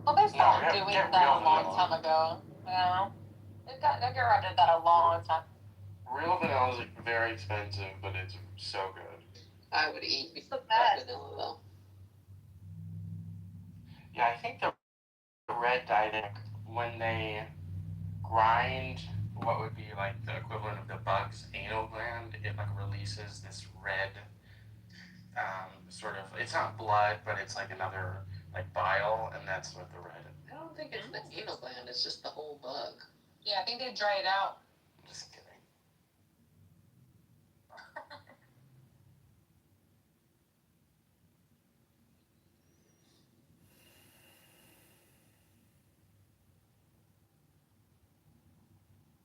Well, they stopped doing that a long time ago. Yeah. They got rid of that a long time. Real vanilla is like very expensive, but it's so good. I would eat the best. vanilla though. Yeah, I think the red dye, when they grind what would be like the equivalent of the bug's anal gland, it like releases this red sort of, it's not blood, but it's like another like bile, and that's what the red. I don't think it's the anal gland, it's just the whole bug. Yeah, I think they dry it out. Just kidding.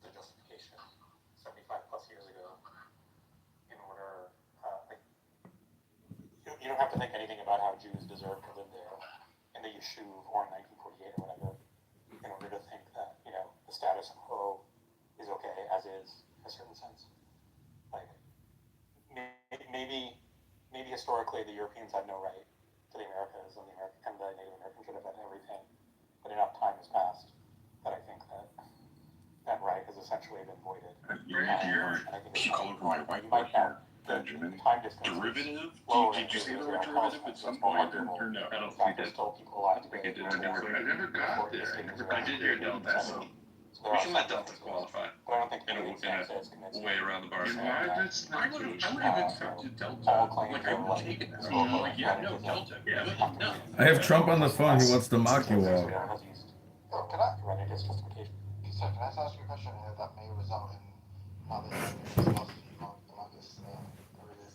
The justification 75 plus years ago in order, like, you don't have to think anything about how Jews deserve to live there in the Yishuv or in 1948 or whatever, in order to think that, you know, the status quo is okay as is, in a certain sense. Like, maybe historically the Europeans had no right to the Americas, and the Native Americans should have had everything, but enough time has passed that I think that right has essentially been voided. You're calling for my whiteboard here, Benjamin. Derivative? Did you say the word derivative at some point, or no? I don't think I did. I never got there. I did hear delta, so we can let delta qualify. In a way around the bar. I would have accepted delta. Like, I would have taken that. Like, yeah, no, delta. Yeah, no. I have Trump on the phone. He wants to mock you all. Can I ask you a question here that may result in another philosophy among this areas?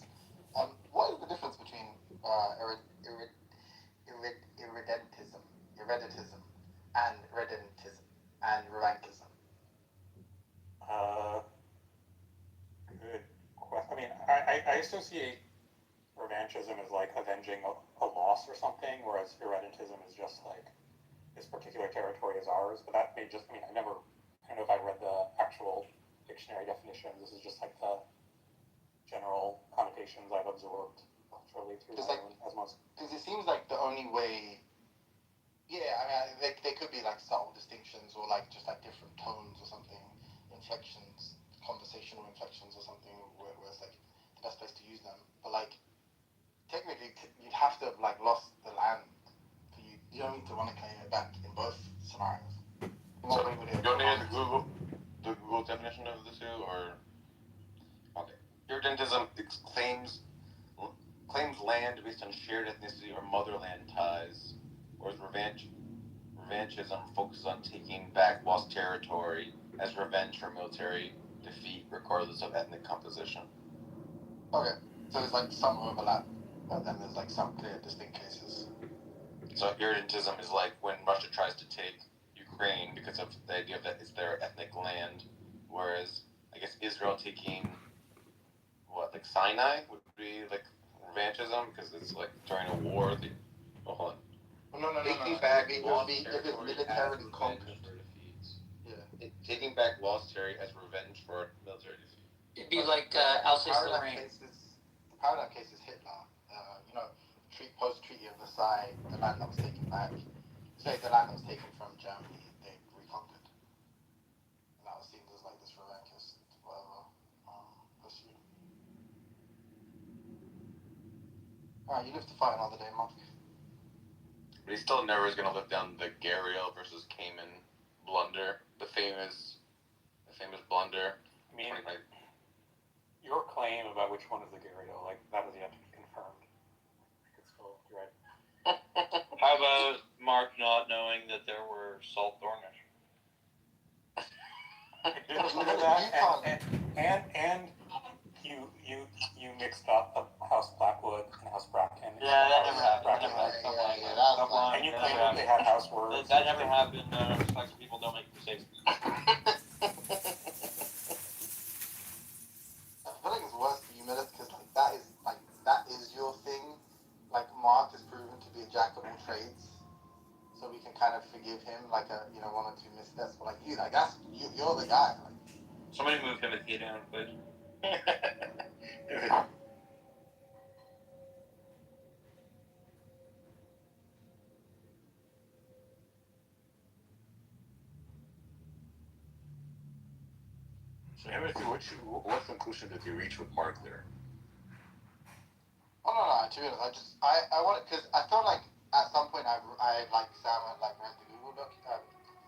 What is the difference between irredentism and redentism and revanchism? Good question. I mean, I associate revanchism as like avenging a loss or something, whereas irredentism is just like this particular territory is ours. But that may just, I mean, I don't know if I read the actual dictionary definitions. This is just like the general connotations I've absorbed culturally through my own osmosis. Because it seems like the only way, yeah, I mean, they could be like subtle distinctions or like just like different tones or something, inflections, conversational inflections or something, where it's like the best place to use them. But like, technically, you'd have to have like lost the land for you. You don't need to want to claim it back in both scenarios. So, you want to hear the Google definition of the two, or okay? Irredentism claims land based on shared ethnicity or motherland ties, whereas revanchism focuses on taking back lost territory as revenge for military defeat, regardless of ethnic composition. Okay, so there's like some overlap, but then there's like some clear distinct cases. So irredentism is like when Russia tries to take Ukraine because of the idea that it's their ethnic land, whereas I guess Israel taking like Sinai would be like revanchism because it's like during a war. Hold on. No. Taking back lost territory as revenge for defeats. Yeah. Taking back lost territory as revenge for military defeat. It'd be like Alsace Lorraine. The paradigm case is Hitler. Post-Treaty of Versailles, the land that was taken back. Sorry, the land that was taken from Germany, they reconquered. And that was seen as like this relentless, whatever, pursuit. Alright, you live to fight another day, Mark. But he still never is gonna live down the Gariel versus Cayman blunder, the famous blunder. I mean, your claim about which one is the Gariel, like, that was yet to be confirmed. I could still, you're right. How about Mark not knowing that there were salt Dornish? And you mixed up House Blackwood and House Bracken. Yeah, that never happened. And you claimed that they had house words. That never happened. Fucking people don't make mistakes. I feel like it's worse for you, Meredith, because that is your thing. Like Mark is proven to be a jack of all trades, so we can kind of forgive him like one or two missteps. But like you, like you're the guy. Like. Somebody move Timothy down, please. So, Timothy, what conclusion did you reach with Mark there? Oh no, to be honest, I wanted, because I felt like at some point I like Sam had like read the Google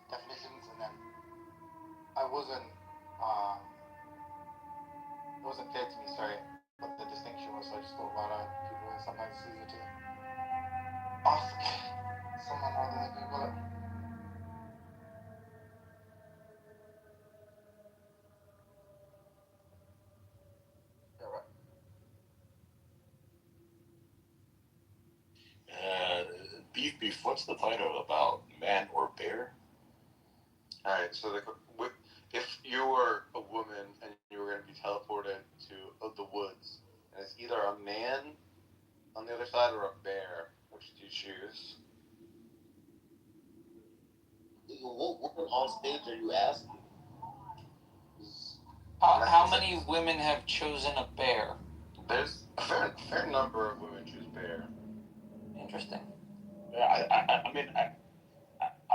definitions, and then I wasn't it wasn't clear to me, sorry, what the distinction was. So I just thought about people sometimes it's easier to ask someone rather than Google it. Beef, what's the title about? Man or bear? Alright, so if you were a woman and you were going to be teleported to the woods, and it's either a man on the other side or a bear, which do you choose? What woman on stage are you asking? How many women have chosen a bear? There's a fair number of women choose bear. Interesting. Yeah, I mean, I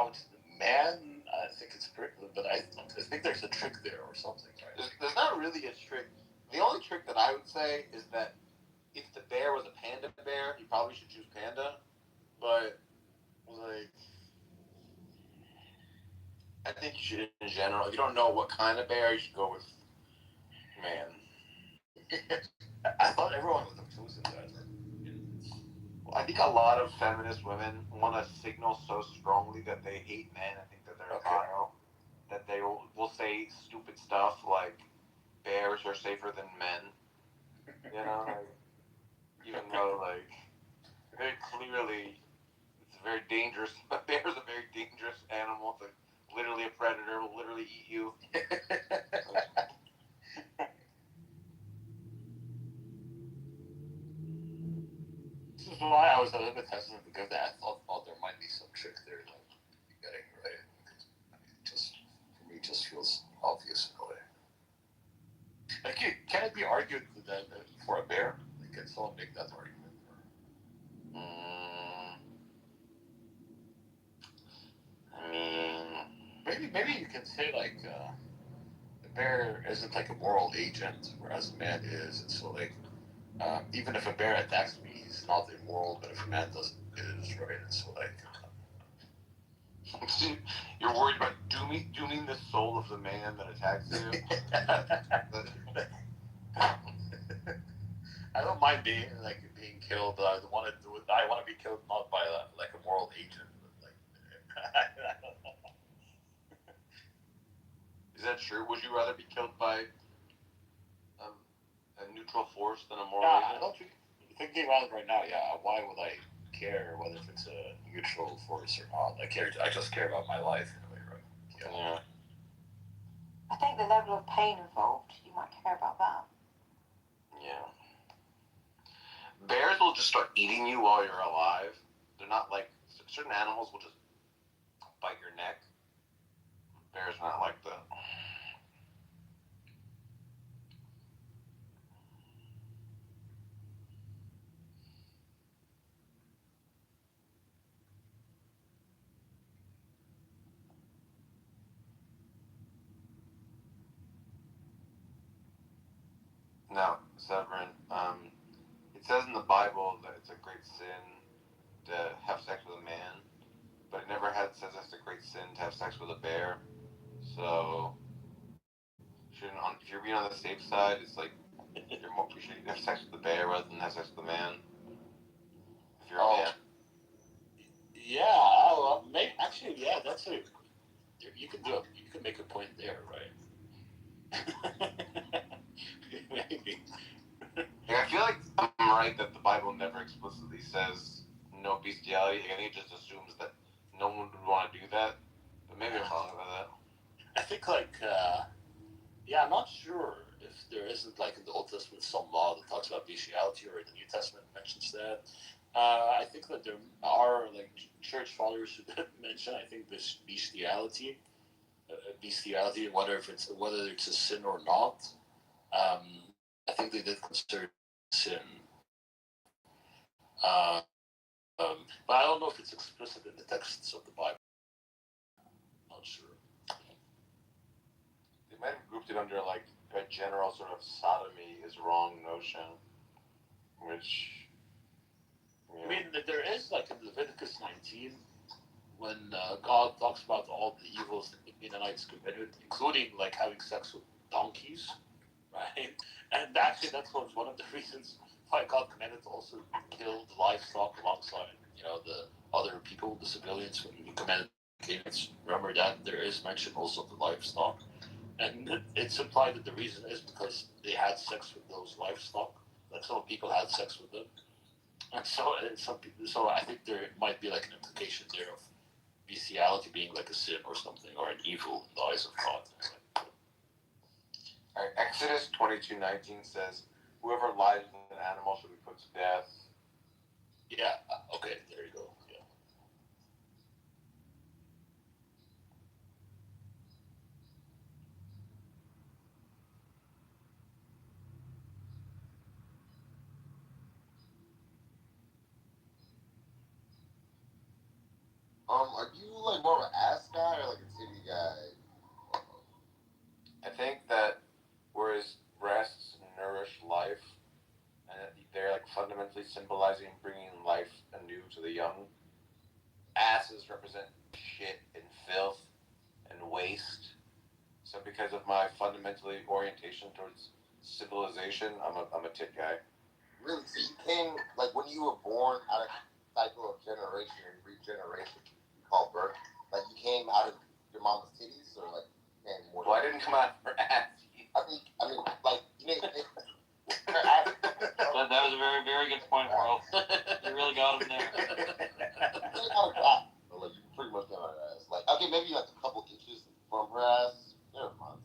would, man, I think it's pretty, but I think there's a trick there or something, right? There's not really a trick. The only trick that I would say is that if the bear was a panda bear, you probably should choose panda. But, like, I think you should, in general, if you don't know what kind of bear, you should go with man. I thought everyone would have chosen that. I think a lot of feminist women want to signal so strongly that they hate men and think that they're vile, that they will say stupid stuff like bears are safer than men. You know, like, even though like very clearly it's very dangerous. A bear is a very dangerous animal. It's like literally a predator. Will literally eat you. This is why I was a little bit hesitant, because I thought there might be some trick there that you're getting, right? I mean, for me, it just feels obvious in a way. Like, can it be argued that for a bear? Like, can someone make that argument? I mean, maybe you can say like the bear isn't like a moral agent, whereas a man is, and so like even if a bear attacks me, he's not immoral, but if a man does, it is, right? And so like. You're worried about dooming the soul of the man that attacks you. I don't mind being killed. I want to be killed not by like a moral agent, but like. Is that true? Would you rather be killed by a neutral force than a moral agent? I don't think. Thinking about it right now, yeah. Why would I care whether it's a neutral force or not? I just care about my life in a way, right? Yeah. I think the level of pain involved, you might care about that. Yeah. Bears will just start eating you while you're alive. They're not like certain animals will just bite your neck. Bears are not like that. No, Severin. It says in the Bible that it's a great sin to have sex with a man, but it never says it's a great sin to have sex with a bear. So, if you're being on the safe side, it's like you should have sex with the bear rather than have sex with the man. If you're a man. Yeah, maybe, actually, yeah, that's a. You could make a point there, right? Maybe. Yeah, I feel like I'm right that the Bible never explicitly says no bestiality. I think it just assumes that no one would want to do that. But maybe I'm wrong about that. I think I'm not sure if there isn't like in the Old Testament some law that talks about bestiality, or the New Testament mentions that. I think that there are like church fathers who mention, I think, this bestiality, whether it's a sin or not. I think they did consider sin. But I don't know if it's explicit in the texts of the Bible. Not sure. They might have grouped it under like a general sort of sodomy is wrong notion, which. I mean, there is like in Leviticus 19, when God talks about all the evils that the Canaanites committed, including like having sex with donkeys, right? And actually, that was one of the reasons why God commanded to also kill the livestock alongside, the other people, the civilians, when He commanded the Canaanites. Remember that there is mention also of the livestock, and it's implied that the reason is because they had sex with those livestock. Like some people had sex with them. And so I think there might be like an implication there of bestiality being like a sin or something, or an evil in the eyes of God. All right, Exodus 22:19 says, "Whoever lies with an animal shall be put to death." Yeah. Okay. There you go. Yeah. Are you like more of an ass guy or like a titty guy? I think that whereas breasts nourish life, and they're like fundamentally symbolizing bringing life anew to the young, asses represent shit and filth and waste. So because of my fundamentally orientation towards civilization, I'm a tit guy. Really? So you came, like, when you were born out of cycle of generation and regeneration, called birth, like, you came out of your mama's titties, or, like, came more? Well, I didn't come out of her ass. I mean, like, you didn't. That was a very, very good point, World. You really got him there. Like, you pretty much came out of her ass. Like, okay, maybe like a couple inches from her ass. Never mind.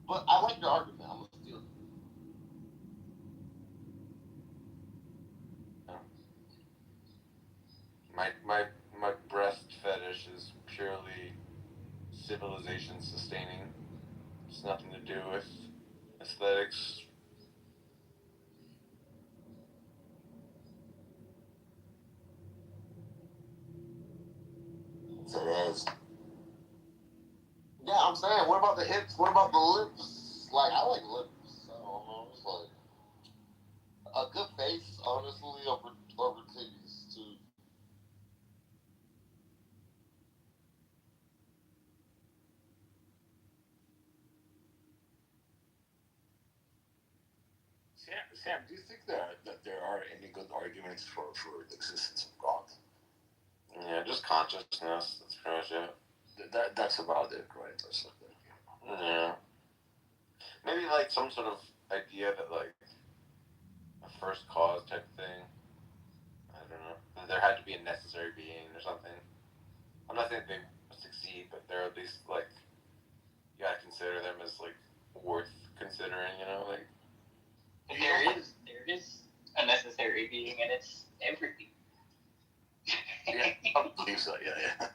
But I like your argument. I'm gonna steal it. My breast fetish is purely civilization sustaining. It's nothing to do with aesthetics. So it is. Yeah, I'm saying, what about the hips? What about the lips? Like, I like lips. I don't know. It's like a good face, honestly, over titties too. Sam, do you think that there are any good arguments for the existence of God? Yeah, just consciousness. That's pretty much it. That's about it, right? Or something. Yeah. Maybe like some sort of idea that like a first cause type thing. I don't know. That there had to be a necessary being or something. I'm not saying they succeed, but they're at least like you gotta consider them as like worth considering. Like there is a necessary being, and it's everything. Yeah, I believe so. Yeah.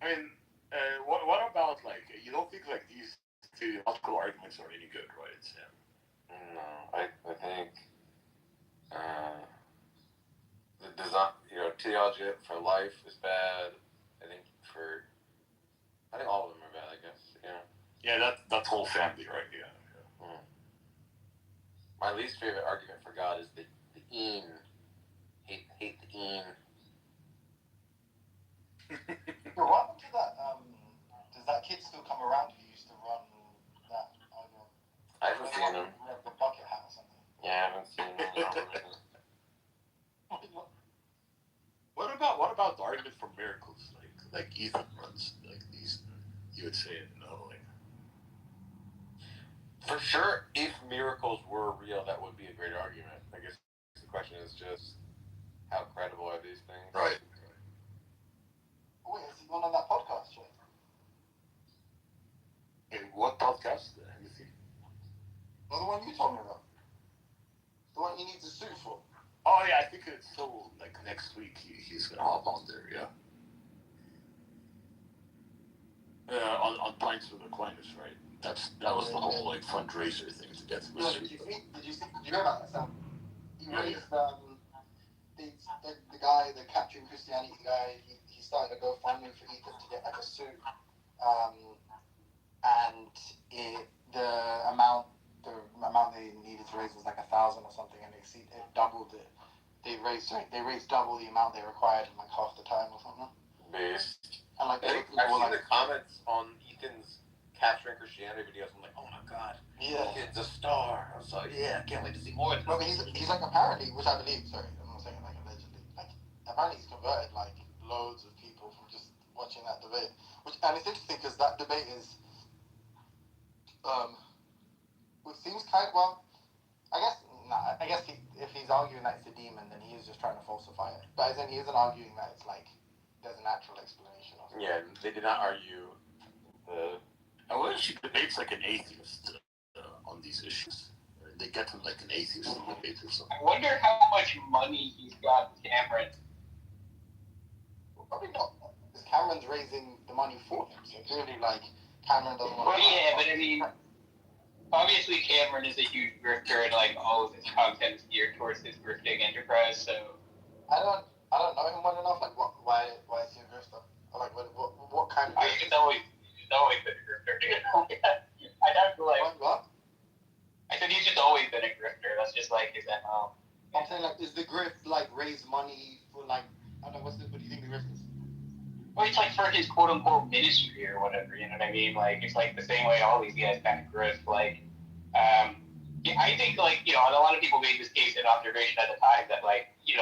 I mean, what about like you don't think like these theological arguments are any good, right, Sam? No, I think the design, theology for life is bad. I think all of them are bad. I guess. Yeah. Yeah, that whole family, right? Yeah. My least favorite argument for God is the een. Hate the een. Yo, what happened to that? Does that kid still come around who used to run that argument? I haven't seen him. The bucket hat or something. Yeah, I haven't seen him. What about the argument for miracles? Like Ethan runs like these. You would say it, no, like. For sure, if miracles were real, that would be a great argument. I guess the question is just how credible are these things? Right. Wait, is he one on that podcast show? In what podcast? Have you seen? Well, the one you told me about. The one he needs a suit for. Oh yeah, I think it's so like next week he's gonna hop on there. Yeah. On Pints with Aquinas, right? That was the whole like fundraiser thing to get to the Did you hear about that? So he raised the guy, the Capturing Christianity guy. He started a GoFundMe for Ethan to get like a suit, and the amount they needed to raise was like 1,000 or something, and it doubled it. They raised double the amount they required in like half the time or something. Based. And like I've seen the comments on Ethan's Capturing Christianity videos. I'm like, oh my god, yeah, kid's a star. I was like, yeah, I can't wait to see more of this. No, but he's like apparently, which I believe. Sorry, I'm not saying like allegedly. Like apparently he's converted like loads of people from just watching that debate. And it's interesting because that debate is, which seems kind of, well, I guess if he's arguing that it's a demon, then he is just trying to falsify it. But then he isn't arguing that it's like there's a natural explanation. Or something. Yeah, they did not argue the. I wish he debates like an atheist on these issues. They get him like an atheist debate or something. I wonder how much money he's got, Cameron. Well, probably not. Because Cameron's raising the money for him, so clearly, like, Cameron doesn't want Well, yeah, but I mean, obviously Cameron is a huge grifter, and like all of his content is geared towards his grifting enterprise. So I don't know him well enough. Like, why is he a grifter? Or like, what kind of? He's always been a grifter. I don't like. What? I said he's just always been a grifter. That's just like his MO. I'm saying, like, is the grift like raise money for like, I don't know, what do you think the grift is? Well, it's like for his quote unquote ministry or whatever. You know what I mean? Like it's like the same way all these guys kind of grift. Like, I think like a lot of people made this case in observation at the time that like he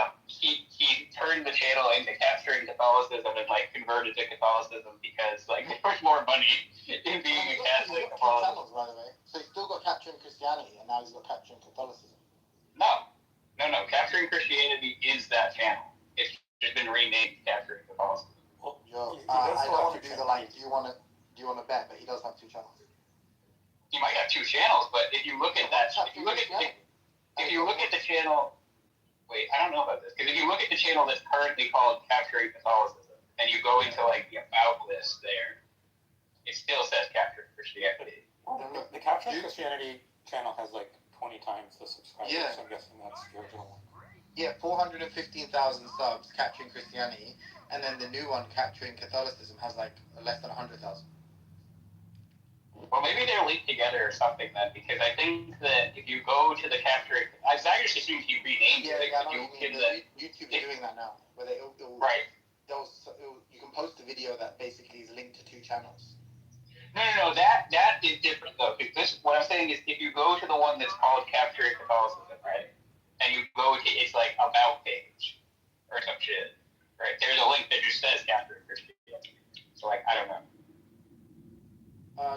turned the channel into capturing Catholicism and like converted to Catholicism because like there was more money in being a Catholic. Channels, by the way. So he's still got Capturing Christianity, and now he's got Capturing Catholicism. No. Capturing Christianity is that channel. It's just been renamed Capturing Catholicism. Yo, I don't want to do the like. Do you want to bet? But he does have two channels. He might have two channels, but if you look at that, if you look at the channel, wait, I don't know about this because if you look at the channel that's currently called Capturing Catholicism, and you go into like the about list there, it still says Capturing Christianity. The Capturing Christianity channel has like 20 times the subscribers. Yeah. So I'm guessing that's the original one. Yeah, 415,000 subs, Capturing Christianity, and then the new one, Capturing Catholicism, has like less than 100,000. Well, maybe they're linked together or something then, because I think that if you go to the Capturing, I just assumed he renamed it. Yeah, YouTube is doing that now, where right. You can post a video that basically is linked to two channels. No, that is different though. Because what I'm saying is, if you go to the one that's called Capturing Catholicism, right, and you go to its like about page or some shit, right? There's a link that just says Capturing Christianity. So like, I don't know.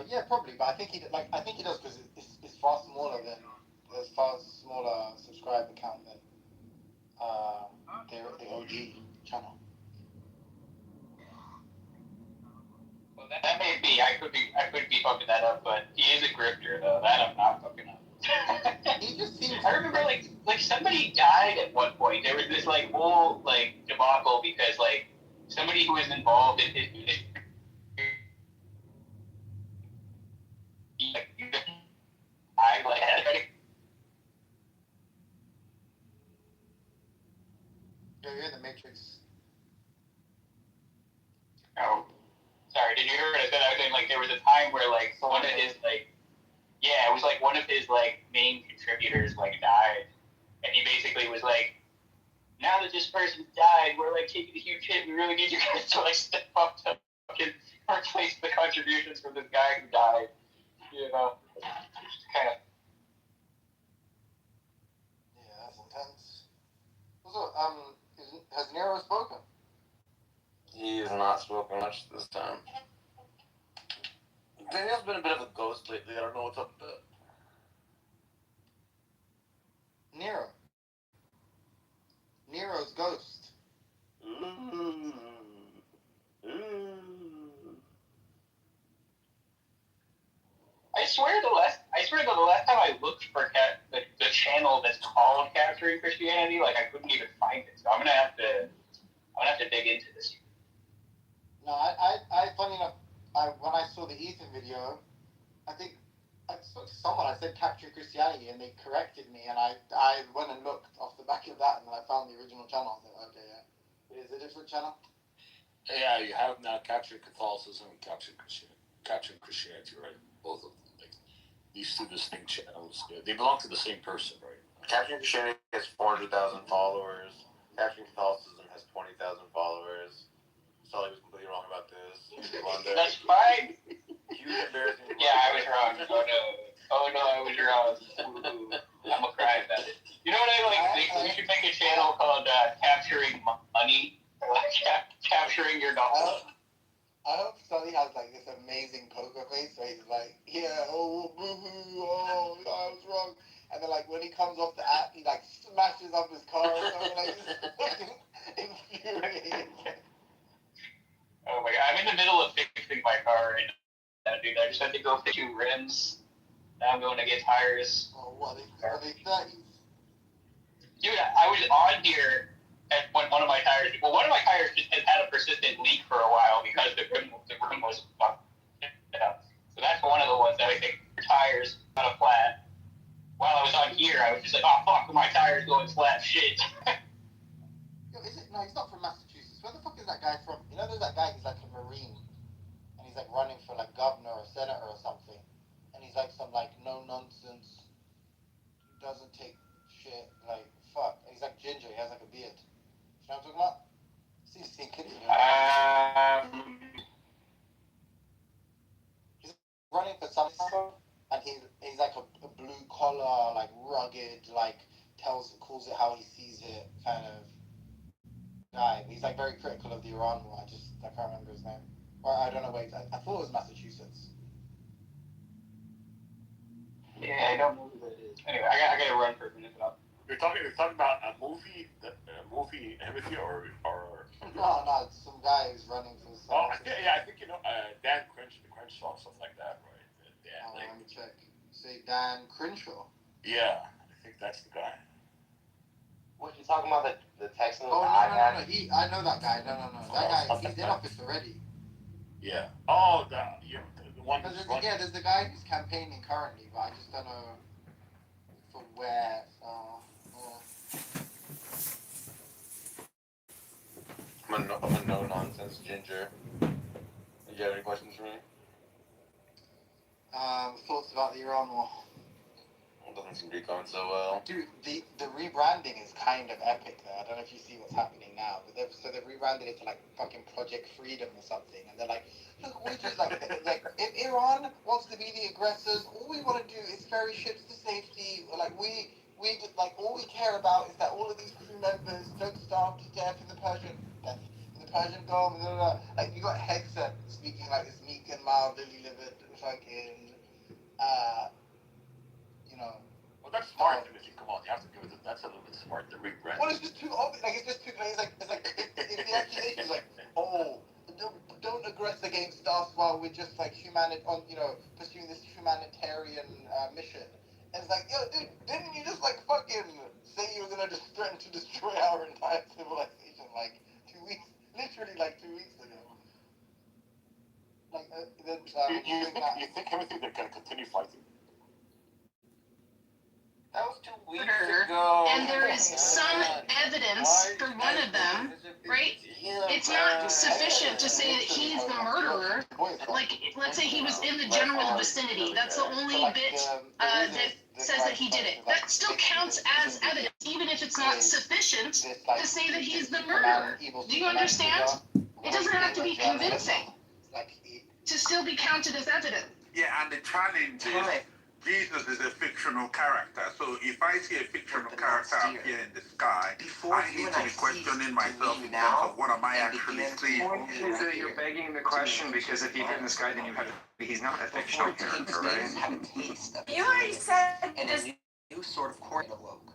Yeah, probably, but I think he does because it's far smaller subscriber count than the OG channel. Well, that may be. I could be fucking that up, but he is a grifter though. That I'm not fucking up. He just seems. I remember like somebody died at one point. There was this like whole like debacle because like somebody who was involved in his You're in the Matrix. Oh, sorry. Did you hear what I said? I was saying like there was a time where like one of his like, yeah, it was like one of his like main contributors like died, and he basically was like, now that this person died, we're like taking a huge hit. We really need you guys to like step up to fucking replace the contributions from this guy who died. You know, kind of. Yeah, that's intense. Also, has Nero spoken? He has not spoken much this time. Daniel's been a bit of a ghost lately. I don't know what's up with that. Nero. Nero's ghost. I swear to God, the last time I looked for the channel that's called Capturing Christianity, like I couldn't even find it. So I'm gonna have to dig into this. No, I funny enough, when I saw the Ethan video, I think I spoke to someone. I said Capturing Christianity, and they corrected me, and I went and looked off the back of that, and I found the original channel. I was like, okay, yeah, it is a different channel. Yeah, you have now Capturing Catholicism and Capturing Christianity, right? Both of them. Like, these two distinct channels, they belong to the same person, right? Capturing Christianity has 400,000 followers. Capturing Catholicism has 20,000 followers. Sully was completely wrong about this. That's fine. Huge embarrassing. Yeah, I was wrong. Oh no, I was wrong. Ooh, I'm gonna cry about it. You know what I think? We should make a channel called Capturing Money, capturing your dollars. I hope Sully has like this amazing poker face where he's like, yeah, oh, boo-hoo, oh, I was wrong. And then like when he comes off the app, he like smashes up his car or something, like he's fucking infuriated. Oh my god, I'm in the middle of fixing my car right now, dude. I just had to go fix 2 rims. Now I'm going to get tires. Oh, what are they 30s? Dude, I was on here at when one of my tires. Well, one of my tires just has had a persistent leak for a while because the rim was fucked up. So that's one of the ones that I think tires got a flat. While I was on here, I was just like, oh fuck, my tire's going flat. Shit. Yo, is it? No, he's not from Massachusetts. Where the fuck is that guy from? You know, there's that guy. He's like a Marine, and he's like running for like governor or senator or something. And he's like some like no nonsense, doesn't take shit, like fuck. And he's like ginger. He has like a beard. You know what I'm talking about? See, he's running for something, and he's like a blue collar, like rugged, like calls it how he sees it, kind of guy. He's like very critical of the Iran war. I can't remember his name. Or I don't know. Wait, I thought it was Massachusetts. Yeah, I don't know who that is. Anyway, I gotta run for a minute. You're talking about a movie Timothy, or No, it's some guy who's running for some. Oh, I think you know Dan Crenshaw, stuff like that, right? Let me check. Say Dan Crenshaw. Yeah, I think that's the guy. What, you talking about the Texan? Oh, no. I know that guy. No. That guy, he's in office already. Yeah. Oh, the one. There's the guy who's campaigning currently, but I just don't know for where. I'm a no-nonsense ginger. Do you have any questions for me? Thoughts about the Iran war? It doesn't seem to be going so well. Dude, the rebranding is kind of epic though. I don't know if you see what's happening now, but they've rebranded it to like fucking Project Freedom or something, and they're like, look, we just like if Iran wants to be the aggressors, all we want to do is ferry ships to safety. Like we just like all we care about is that all of these crew members don't starve to death in the Persian Gulf. Blah, blah, blah. Like you got Hexa speaking like this meek and mild, lily-livered fucking, you know. Well, that's smart, Timothy. Come on, you have to give it. That's a little bit smart. The rebrand. Well, it's just too obvious. Like it's just too. It's like if the accusation is like, oh, don't aggress against us while we're just like pursuing this humanitarian mission. And it's like, yo, dude, didn't you just like fucking say you were gonna just threaten to destroy our entire civilization like 2 weeks, literally like 2 weeks ago? Like, you think Timothy they're gonna continue fighting? That was 2 weeks ago. And there is some evidence for one of them right? It's not sufficient to say that he's the murderer. Like, let's say he was in the general vicinity. That's the only bit that says that he did it. That still counts as evidence, even if it's not sufficient to say that he's the murderer. Do you understand? It doesn't have to be convincing to still be counted as evidence. Yeah, and the challenge is Jesus is a fictional character. So if I see a fictional character appear in the sky, I need to be questioning myself in terms of what am I actually seeing. Is that you're begging the question because if he appeared in the sky, then you have he's not a fictional character, right? You already said this. New sort of core awoke,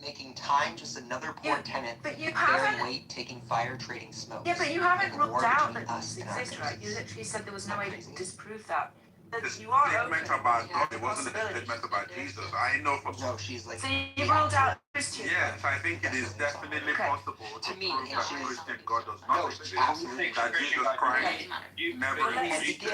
making time just another poor tenant, But you bearing haven't. weight, taking fire, trading smoke. Yeah, but you haven't in the ruled war out between that us this and our exists, right? You enemies. literally said there was no way to disprove that. The You are statement open. about God, it wasn't a statement about Jesus. I know for No, she's like. So you ruled out Christian. Yes, I think it is definitely possible to prove that the Christian God does not exist. That Jesus Christ never existed.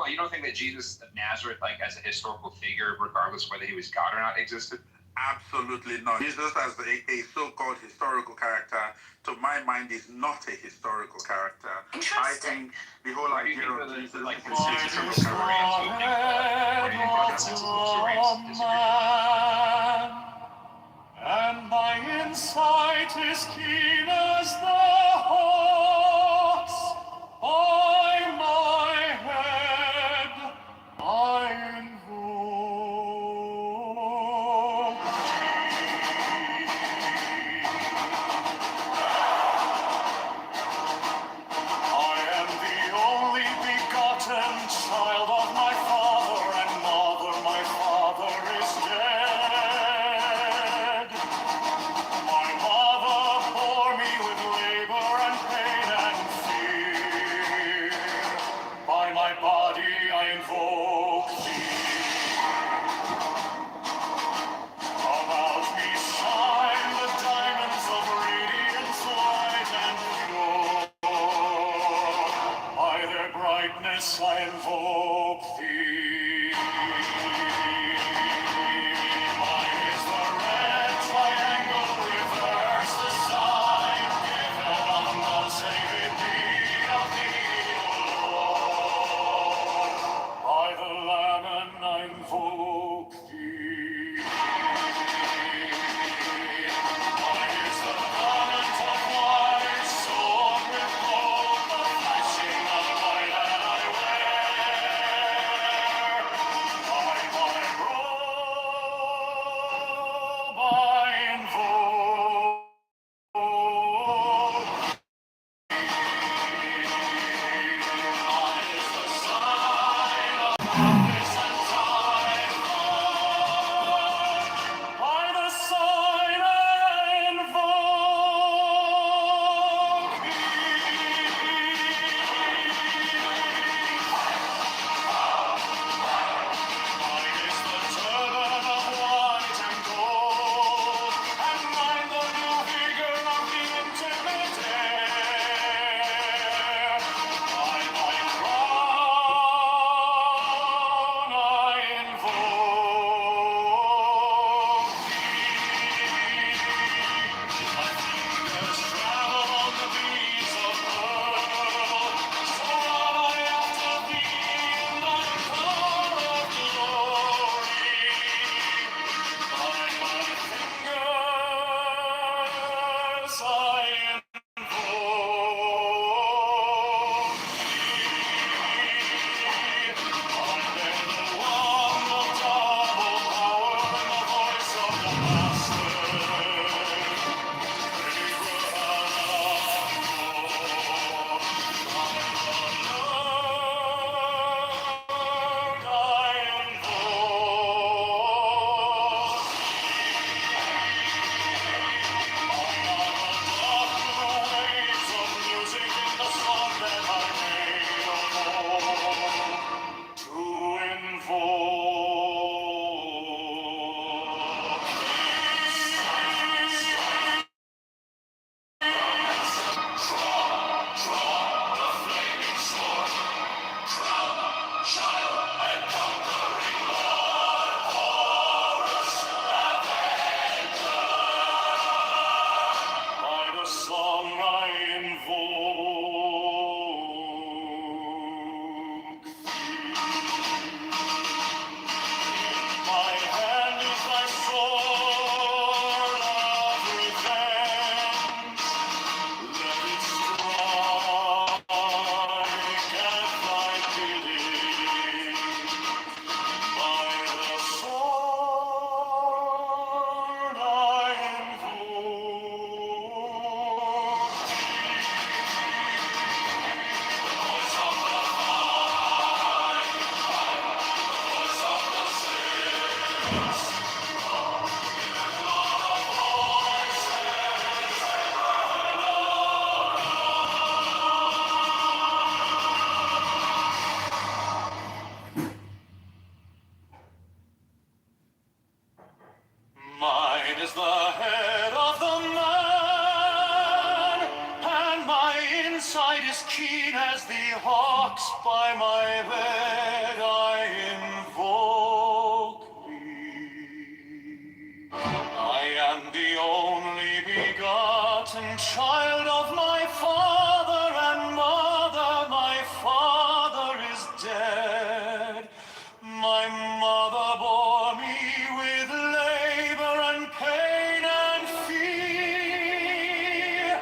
You don't think that Jesus of Nazareth, like as a historical figure, regardless of whether he was God or not, existed? Absolutely not. Jesus as a so-called historical character, to my mind, is not a historical character. I think the whole idea of Jesus is a historical character. And my insight is keen as the hawk's. By my head I invoke I am the only begotten child of my father and mother. My father is dead. My mother bore me with labor and pain and fear. By my body I invoke thee. About me shine the diamonds of radiance, light and pure. By their brightness I invoke thee. Mine is the red triangle, reverse the sign given on the sacred deed of thee, O Lord. By the Lamb I invoke thee. Mine is the garment of white, sword with gold, the flashing of light that I wear. By my robe I invoke. Mine is the sign of purpose and time. Mine is the head of the man, and my inside is keen as the hawks. By my bed I invoke thee. I am the only begotten child of my father and mother. My father is dead. My mother bore me with labor and pain and fear.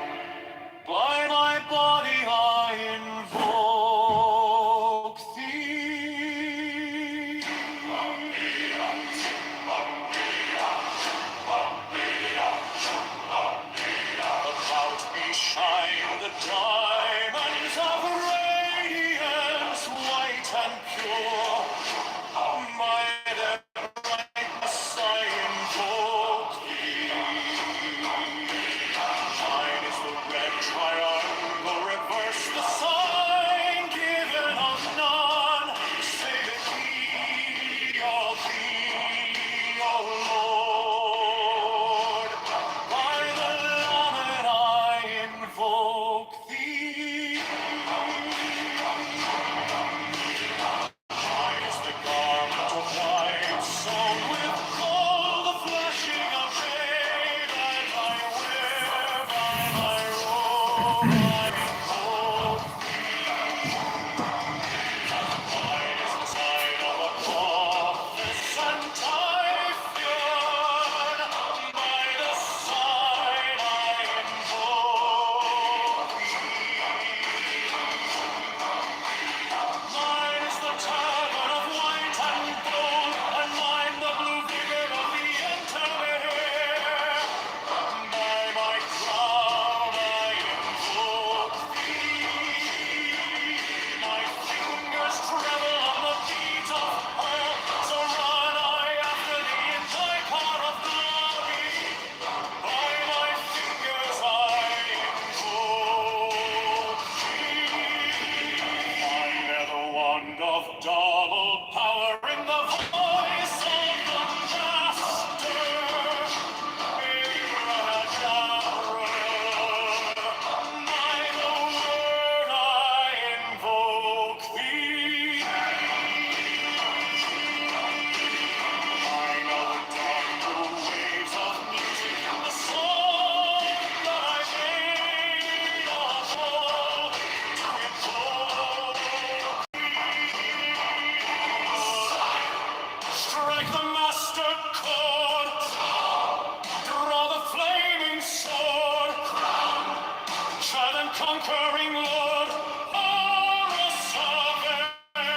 By my body I invoke thee. About me shine the diamonds of radiance, white and pure. My brightness I invoke thee. Mine is the red triangle, reverse the sign given of none, save it thee, O Lord. By the Lamed I invoke thee. Mine is the garment of white, sewn with gold, the flashing of day that I wear. By my robe I invoke thee. Mine is the sign of a prophet and Typhoon. By the sign I invoke thee. Mine is the turban of white and gold, and mine the blue vigor of the entire. By my crown I invoke thee. My fingers tremble on the beat of pearl, so run I after thee in thy car of glory. By my fingers I invoke thee. I bear the wand of double power in the voice of the Master. By the word I invoke thee. I know the dark blue waves of music and the song that I made of all to invoke thee. Strike the master chord, draw the flaming sword, shout and conquering Lord, Horus Avenger.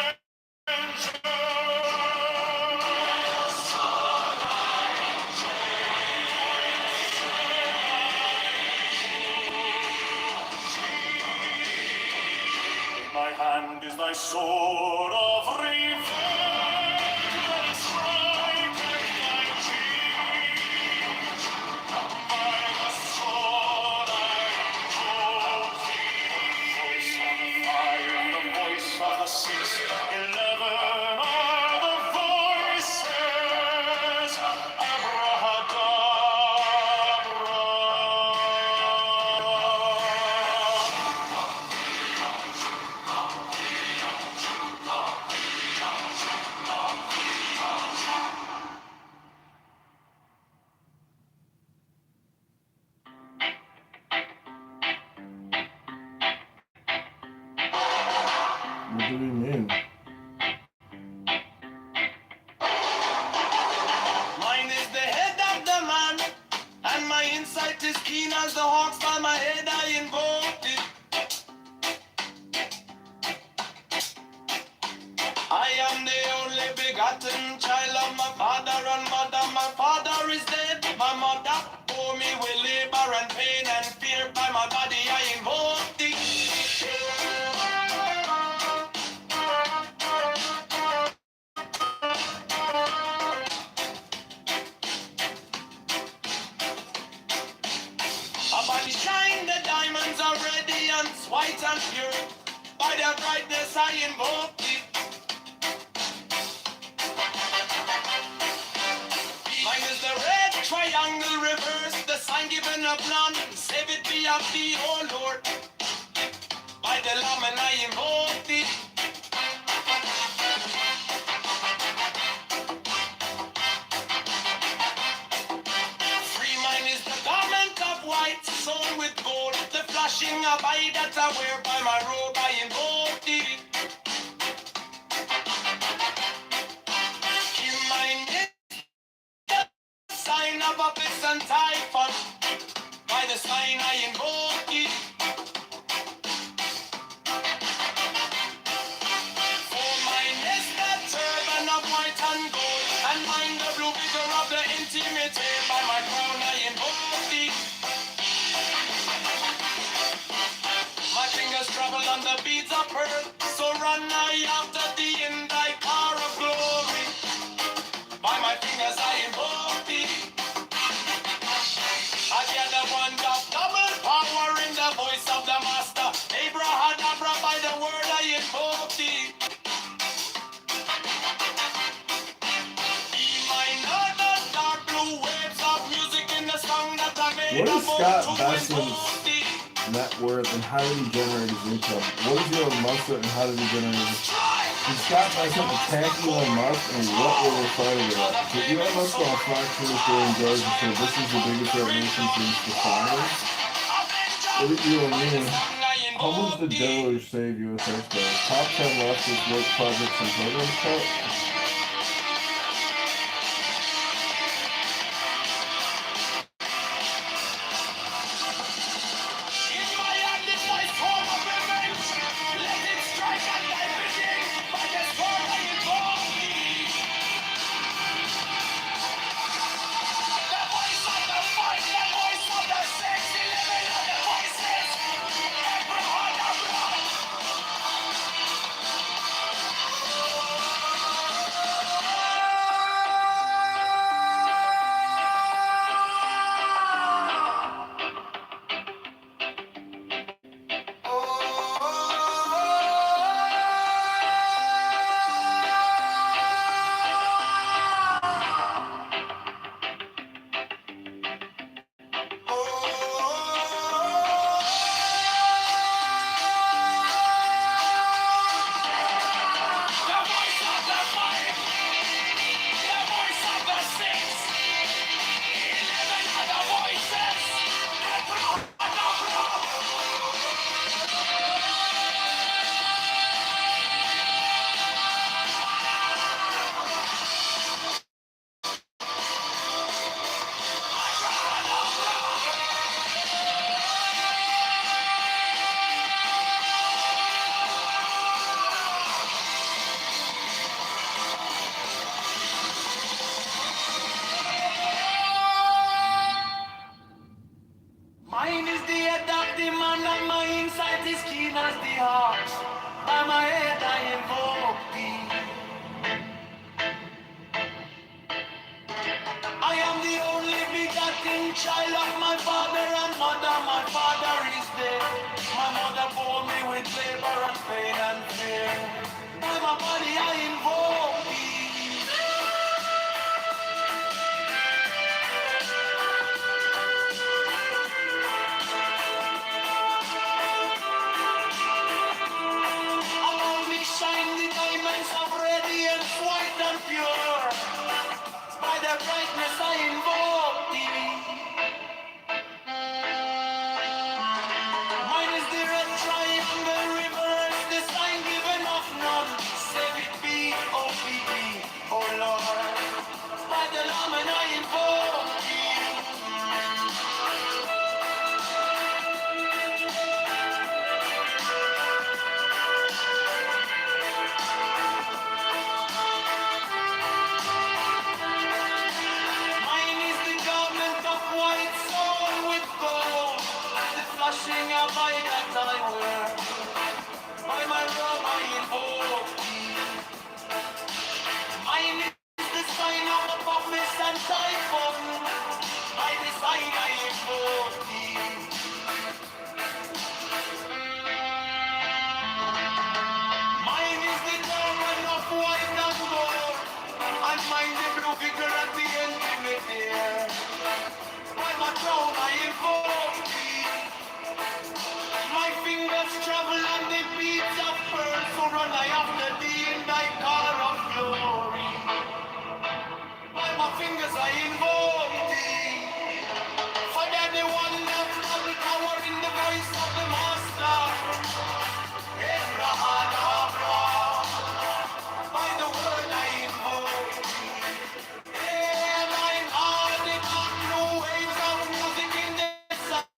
In my hand is thy sword of revenge, that striketh thy cheek. By the sword I invoke thee. The voice of the 611 are the voices. What do we mean? Mine is the head of the man, and my insight is keen as the hawks. By my head I invoke it. I am the only begotten child of my father and mother. My father is dead. My mother bore me with labor and pain and fear. By my body I invoke thee. and pure. By the brightness I invoke thee. Mine is the red triangle reverse, the sign given of none. Save it be of thee, O Lord. By the Lamb and I invoke thee. Free mine is the garment of white, sewn with gold. The flashing of eye that I wear by my robe, I invoke thee. Kill mine is the sign of abyss and typhon. By the sign I invoke thee. For mine is the turban of white and gold, and mine the blue vigor of the intimate air. By my crown I invoke thee. My fingers travel on the beads of pearl, so run I after thee in thy car of glory. By my fingers I invoke thee. I gather one of double power in the voice of the master. Abrahadabra, by the word I invoke thee. Be mine the dark blue waves of music in the song that I made. What is up Scott to Bessement's invoke thee. net worth and how did he generate his income? What is Elon Musk and how did he generate his? Did Scott Bessent attack Elon Musk and what were they fighting about? Did Elon Musk on Fox News during George and said this is the biggest revolution since the fires? What did Elon mean? How much did Delaware save U.S. exports? Top 10 leftist work projects and programs cut? Mine is the head of the man and my insight is keen as the heart. By my head I invoke thee. I am the only begotten child of my father and mother. My father is dead. My mother bore me with labor and pain and fear. By my body I invoke thee. Around me shine the diamonds of radiance, white and pure. By the brightness I invoke thee. throne I invoke thee. My fingers travel on the beats of pearl, so run I after thee in thy car of glory. By my fingers I invoke thee. For thou the wonderful power in the voice of the Master. Abrahadabra. By the word I invoke thee. And I'm on the new waves of music in the sound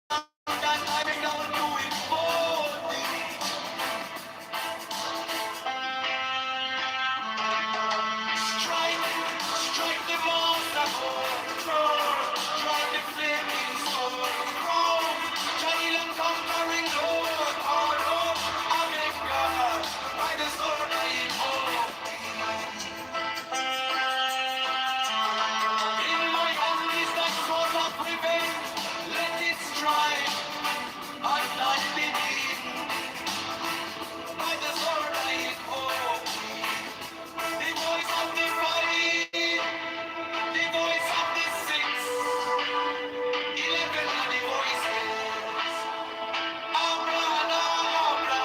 that I began to invoke thee. Strike the master chord, strike the flaming sword, round, child and conquering Lord, our Lord, our God, by the sword I invoke thee. In my hand is the sword of revenge, let it strike, as I begin, by the sword I invoke thee. The voice of the fight, the voice of the six, 11 of the voices. Abracadabra.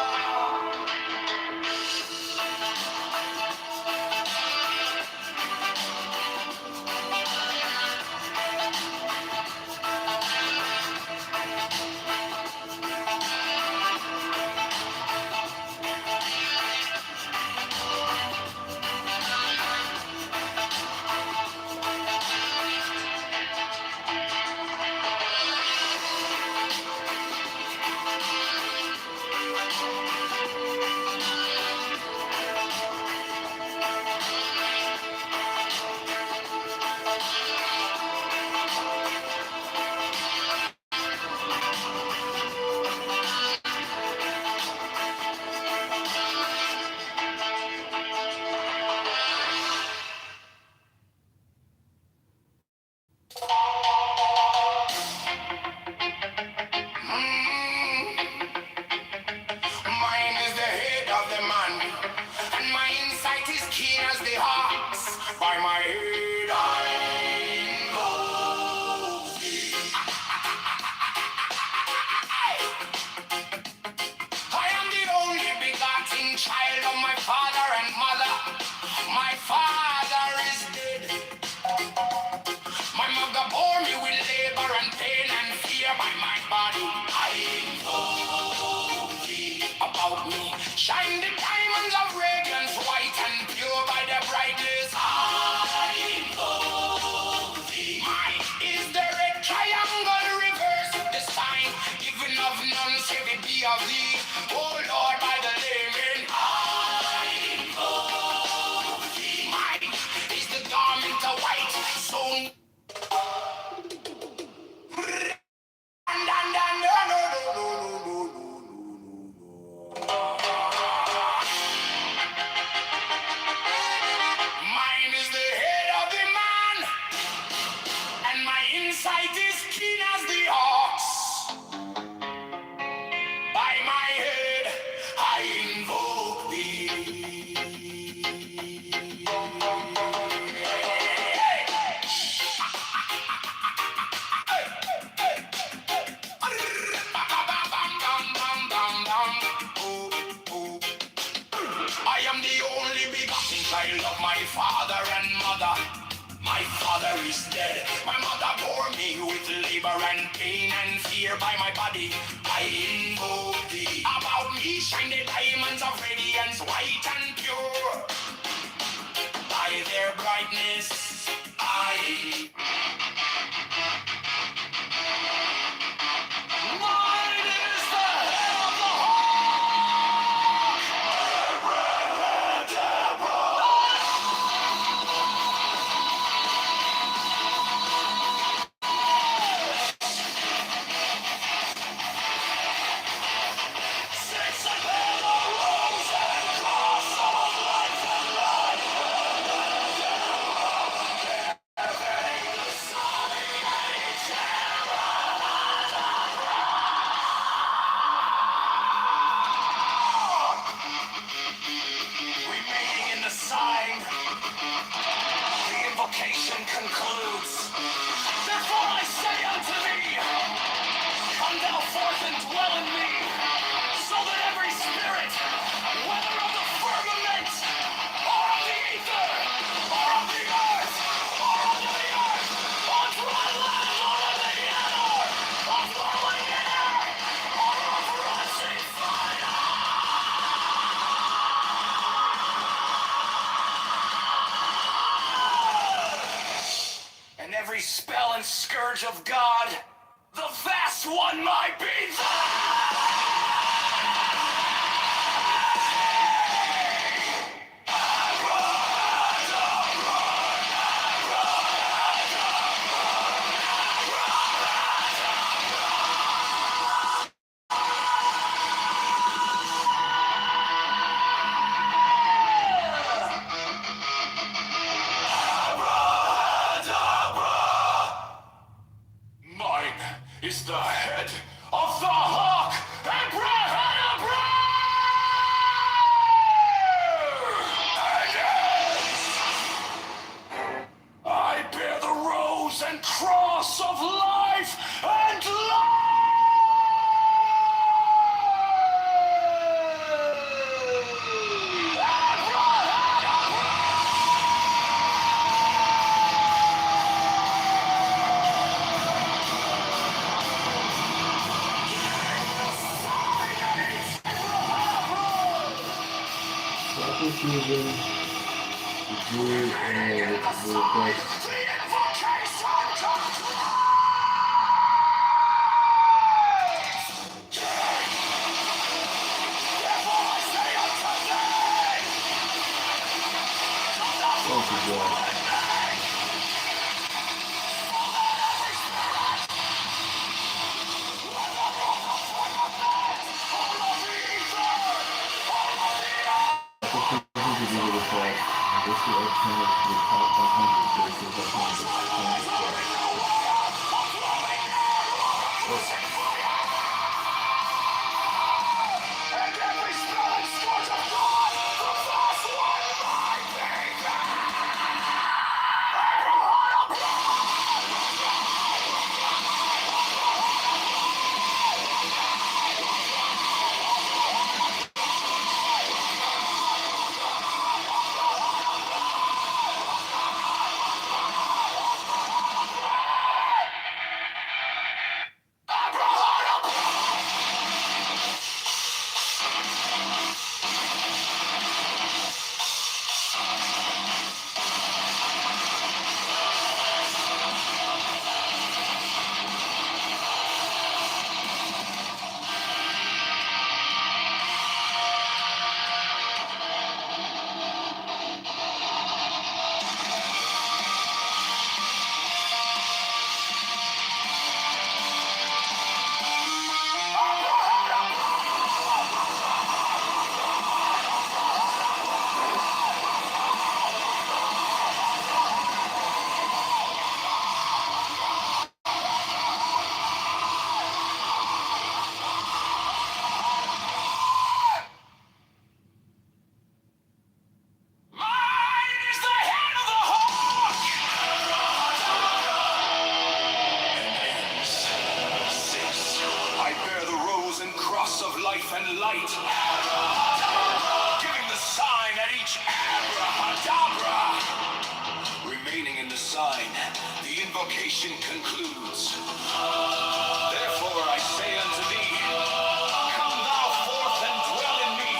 Mine is the head of the man, and my insight is keen as the ox. By my head I invoke thee. I am the only begotten child of my father and mother. My father is dead. My mother bore me with labor and pain and fear. By my body I invoke thee. About me shine the diamonds of radiance, white and pure by their brightness. I invoke thee. Mine is the red triangle reverse, the sign given of none save it be of thee. Oh Lord, by the layman, I invoke thee. Mine is the garment of white, so mine is the head of the man, and my insight is keen as the ox. By my head I invoke thee. I am the only begotten child of my father and mother. My father is dead. My mother bore me with labor and pain and fear. By my body I invoke thee. About me shine the diamonds of radiance, white and pure. By their brightness I mine is the head of the remaining in the sign. The invocation concludes. Therefore I say unto thee, every spell and scourge of God, the vast one might be Mine is the head of the hawk, Abrahadabra! I bear the rose and cross of life and I bear the rose and cross of life and light, giving the sign at each abrahadabra. Remaining in the sign, the invocation concludes. Therefore I say unto thee, come thou forth and dwell in me,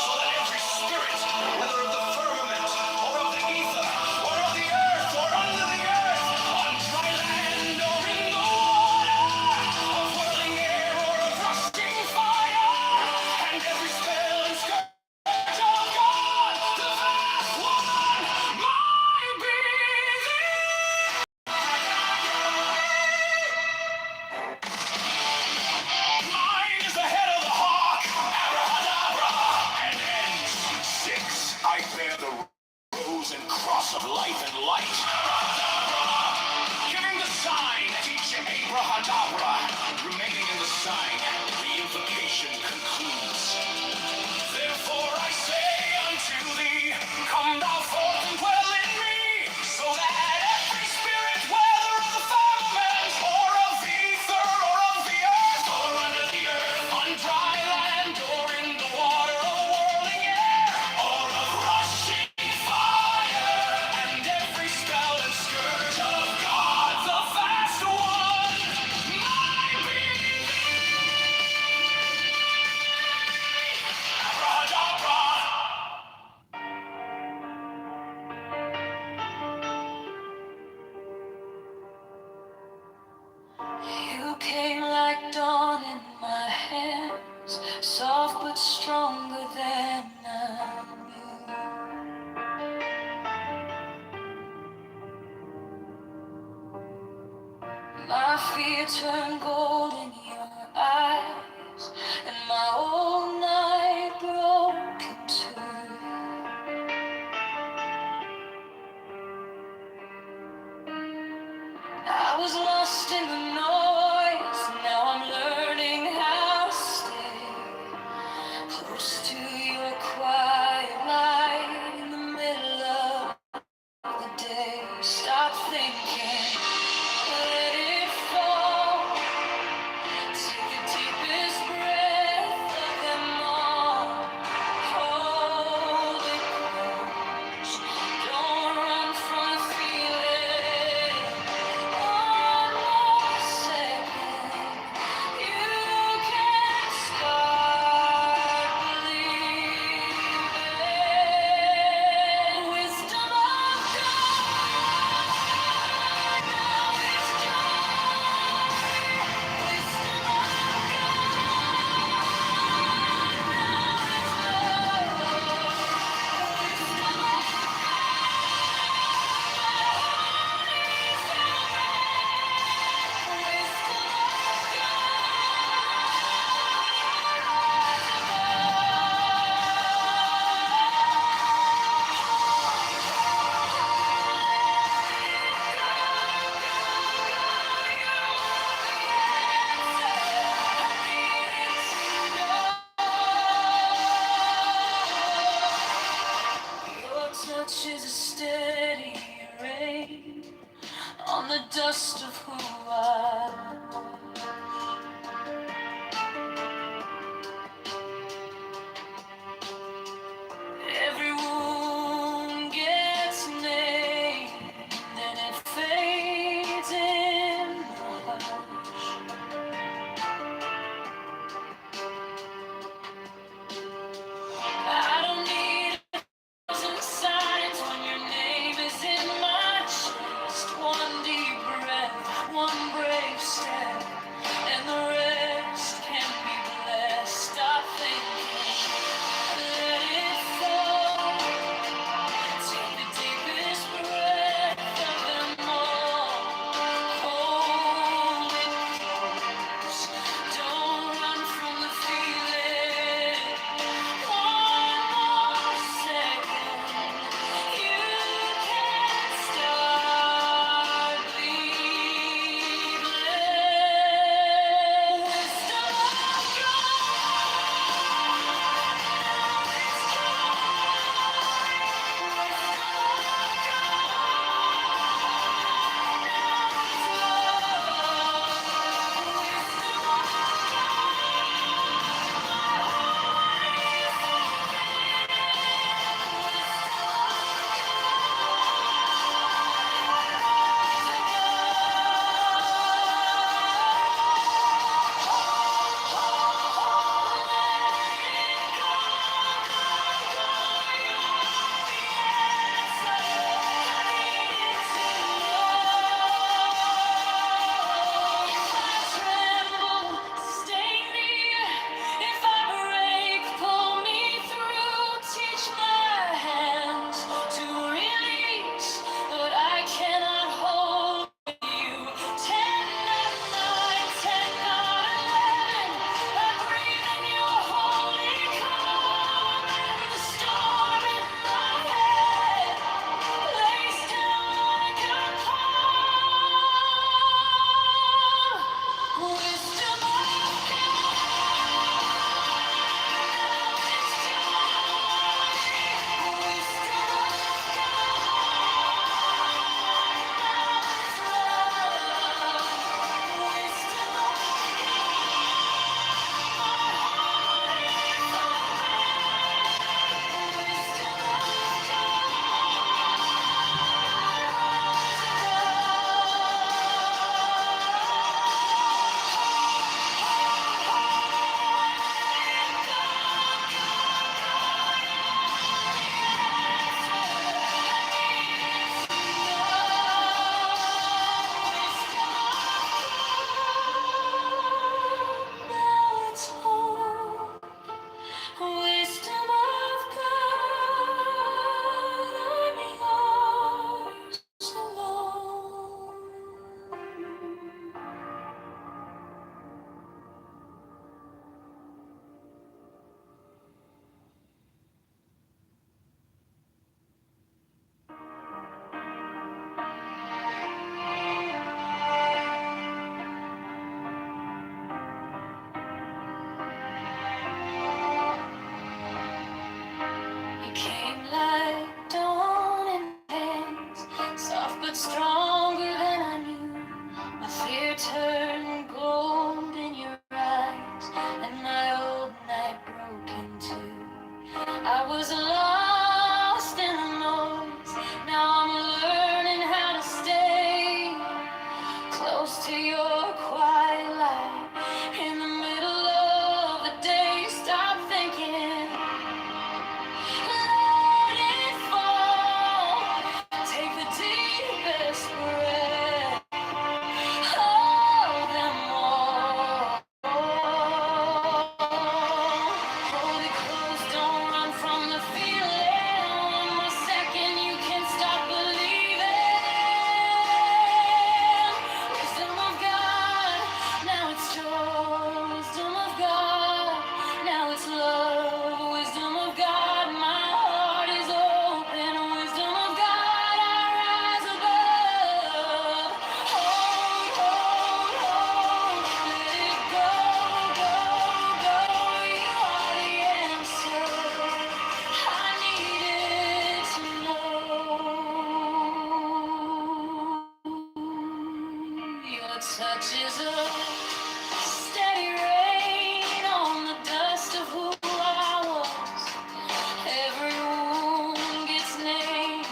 so that every spirit, whether of the firmament, or of the ether, or of the earth, or under the earth, on dry land, or in the water, of whirling air, or of rusting fire, and every spell and scourge of God, the vast one, might be thee. Mine is the head of the hawk, abrahadabra, and N6. I bear the rose and cross of life and light, giving the sign at each abrahadabra. Remaining in the sign, the invocation concludes. Therefore I say unto thee, come thou forth and dwell in me, so that every spirit, whether of the firmament, or of the ether, or of the earth, or under the earth, on dry land, or in the water, or whirling air, or of rushing fire, and every spell and scourge of God, the vast one, My fear turned gold in your eyes, and my whole night broke in two. I was lost in the noise, now I'm learning how to stay close to your quiet light in the middle of the day. Stop thinking, let it fall. Take the deepest breath of them all. Hold it close. Don't run from the feeling. One more second, you can start believing. Wisdom of God, now it's wisdom of Your touch is a steady rain on the dust of who I am. Every wound gets named and it fades in the hush. I don't need signs when your name is in my chest. One deep breath, one brave step. touch is a steady rain on the dust of who I was. Every wound gets named,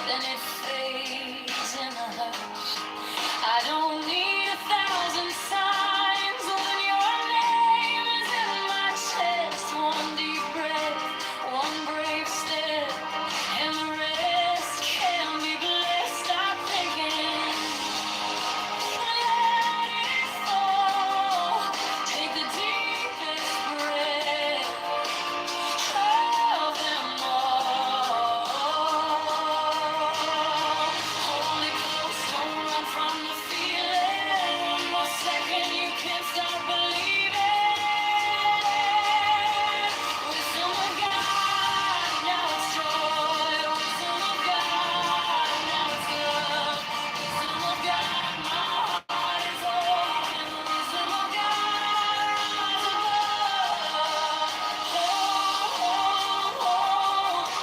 then it fades in a hush. I don't need 1,000 signs when your name is in my chest. One deep breath, one brave step, and the rest can be blessed. I'm thinking, let it fall. Take the deepest breath of them all. Hold it close, don't run from the feeling. One more second, you can't stop believing. Wisdom of God, now it's joy. Wisdom of God, now it's love. Wisdom of God, my heart is open. Wisdom of God, rise above. Hold,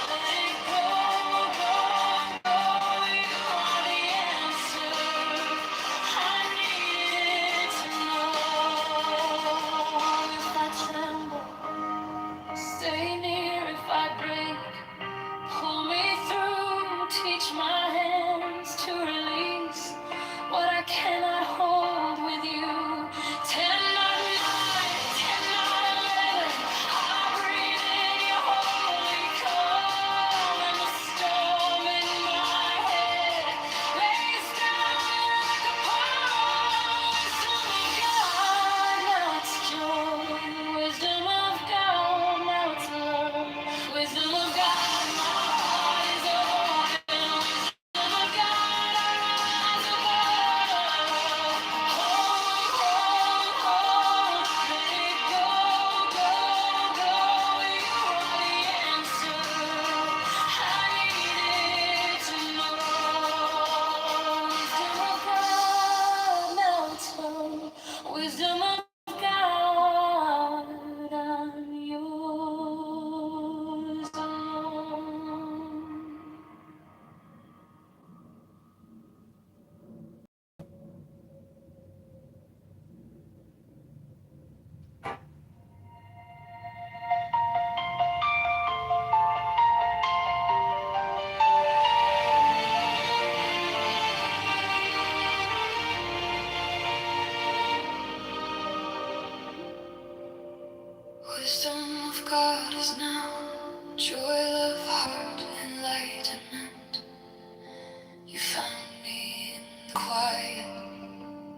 let it go, go, go. You are the answer. I needed to know if I tremble. Stay near if I break. Pull me through, teach my hands to release what I cannot hold with you. 10 not 9, 10 not 11. I breathe in your holy calm, and the storm in my head lays down like a palm. Wisdom of God, now it's joy. Wisdom of God, now it's love. Wisdom of God, my heart is open. Wisdom of God, I rise above. Hold, let it go, go, go. You are the answer. I needed to know. Wisdom of God, now it's found. Wisdom of God, I'm yours alone. Wisdom of God is now joy, love, heart, enlightenment. You found me in the quiet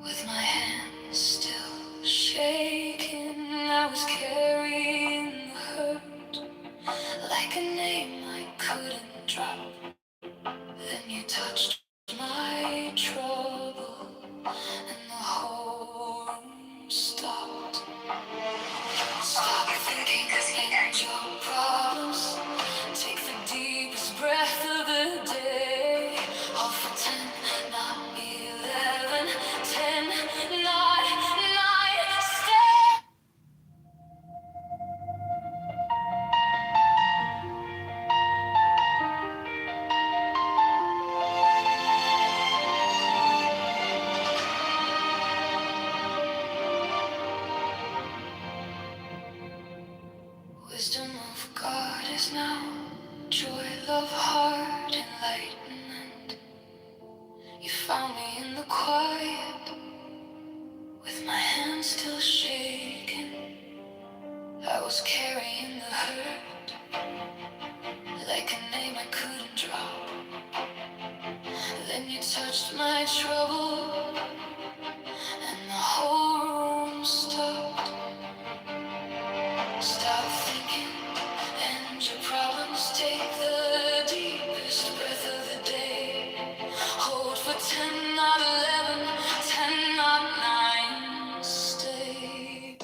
with my hands still shaking. I was carrying the hurt like a name I couldn't drop. Then you touched my trouble and the whole room stopped. Stop thinking and your problems. Take the deepest breath of the day. All for 10, not 11. 10, not 9. Stay. Wisdom of God is now joy, love, heart, enlightenment. You found me in the quiet with my hands still shaking. I was carrying the hurt like a name I couldn't drop. Then you touched my trouble and the whole room stopped. Stop thinking and your problems. Take the deepest breath of the day. Hold for 10, not 11. 10, not 9. Stay.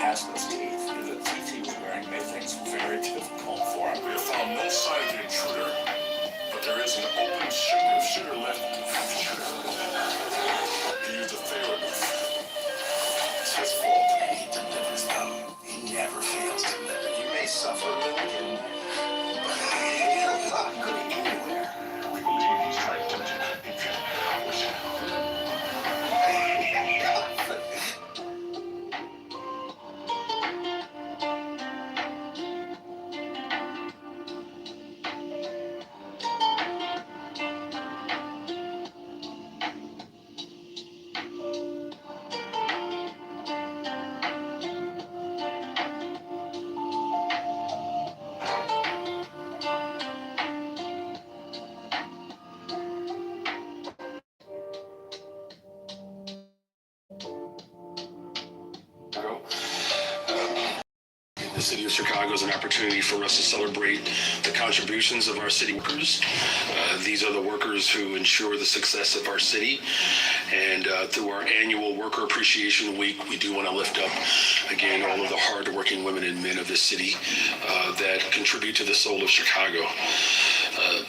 past those teeth. The teeth he was wearing made things very difficult for him. We have found no sign of the intruder, but there is an open sugar lift. He used a Theranos. It's his fault. He delivers them. He never fails to deliver. You may suffer a little here, but he'll not go anywhere. We believe he's trying to The city of Chicago is an opportunity for us to celebrate the contributions of our city workers. These are the workers who ensure the success of our city. And through our annual Worker Appreciation Week, we do want to lift up, again, all of the hardworking women and men of this city that contribute to the soul of Chicago.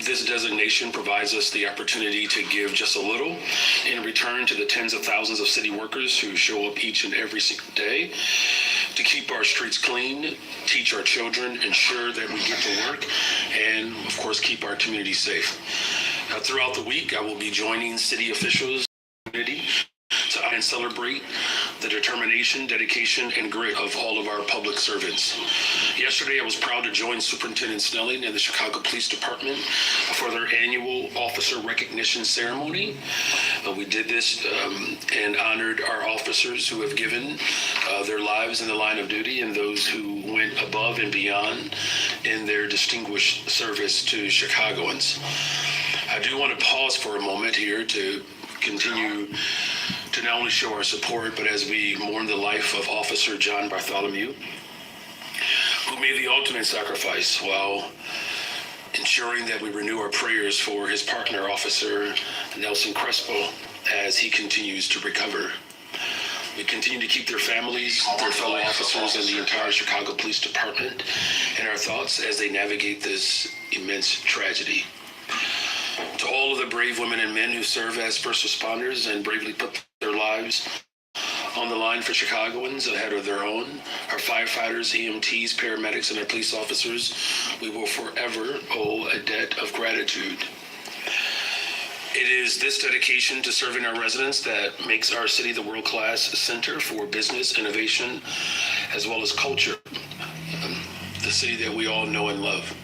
This designation provides us the opportunity to give just a little in return to the tens of thousands of city workers who show up each and every single day to keep our streets clean, teach our children, ensure that we get to work, and of course keep our community safe. Throughout the week, I will be joining city officials to and celebrate the determination, dedication, and grit of all of our public servants. Yesterday, I was proud to join Superintendent Snelling and the Chicago Police Department for their annual officer recognition ceremony. We did this and honored our officers who have given their lives in the line of duty and those who went above and beyond in their distinguished service to Chicagoans. I do want to pause for a moment here to continue to not only show our support, but as we mourn the life of Officer John Bartholomew, who made the ultimate sacrifice while ensuring that we renew our prayers for his partner, Officer Nelson Crespo, as he continues to recover. We continue to keep their families, their fellow officers, and the entire Chicago Police Department in our thoughts as they navigate this immense tragedy. To all of the brave women and men who serve as first responders and bravely put their lives on the line for Chicagoans ahead of their own, our firefighters, EMTs, paramedics, and our police officers, we will forever owe a debt of gratitude. It is this dedication to serving our residents that makes our city the world-class center for business, innovation, as well as culture, the city that we all know and love.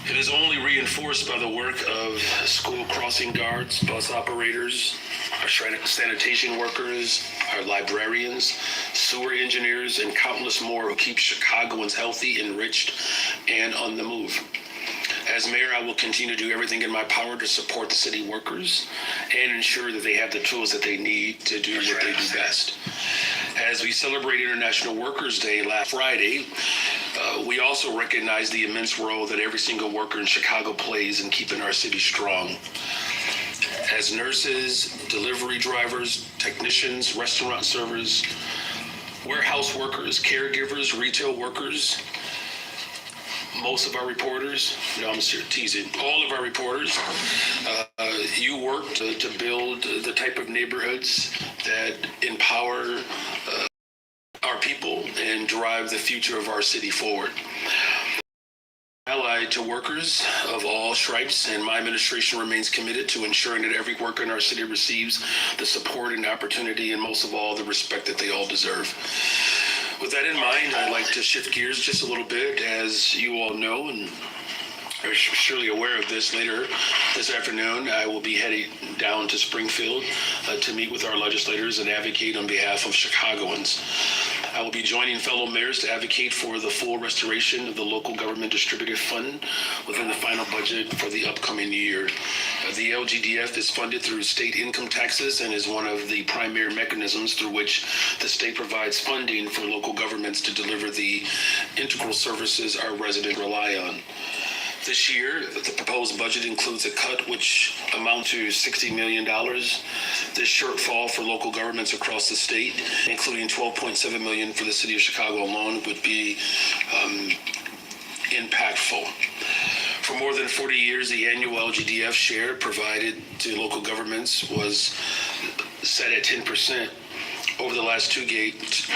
It is only reinforced by the work of school crossing guards, bus operators, our sanitation workers, our librarians, sewer engineers, and countless more who keep Chicagoans healthy, enriched, and on the move. As mayor, I will continue to do everything in my power to support the city workers and ensure that they have the tools that they need to do what they do best. As we celebrate International Workers' Day last Friday, we also recognize the immense role that every single worker in Chicago plays in keeping our city strong. As nurses, delivery drivers, technicians, restaurant servers, warehouse workers, caregivers, retail workers, most of our reporters, no, I'm teasing, all of our reporters, you work to build the type of neighborhoods that empower our people and drive the future of our city forward. Allied to workers of all stripes, and my administration remains committed to ensuring that every worker in our city receives the support and opportunity, and most of all, the respect that they all deserve. With that in mind, I'd like to shift gears just a little bit. As you all know, and are surely aware of this, later this afternoon, I will be heading down to Springfield to meet with our legislators and advocate on behalf of Chicagoans. I will be joining fellow mayors to advocate for the full restoration of the local government distributive fund within the final budget for the upcoming year. The LGDF is funded through state income taxes and is one of the primary mechanisms through which the state provides funding for local governments to deliver the integral services our residents rely on. This year, the proposed budget includes a cut which amounts to $60 million. This shortfall for local governments across the state, including $12.7 million for the city of Chicago alone, would be impactful. For more than 40 years, the annual LGDF share provided to local governments was set at 10%. Over the last two decades,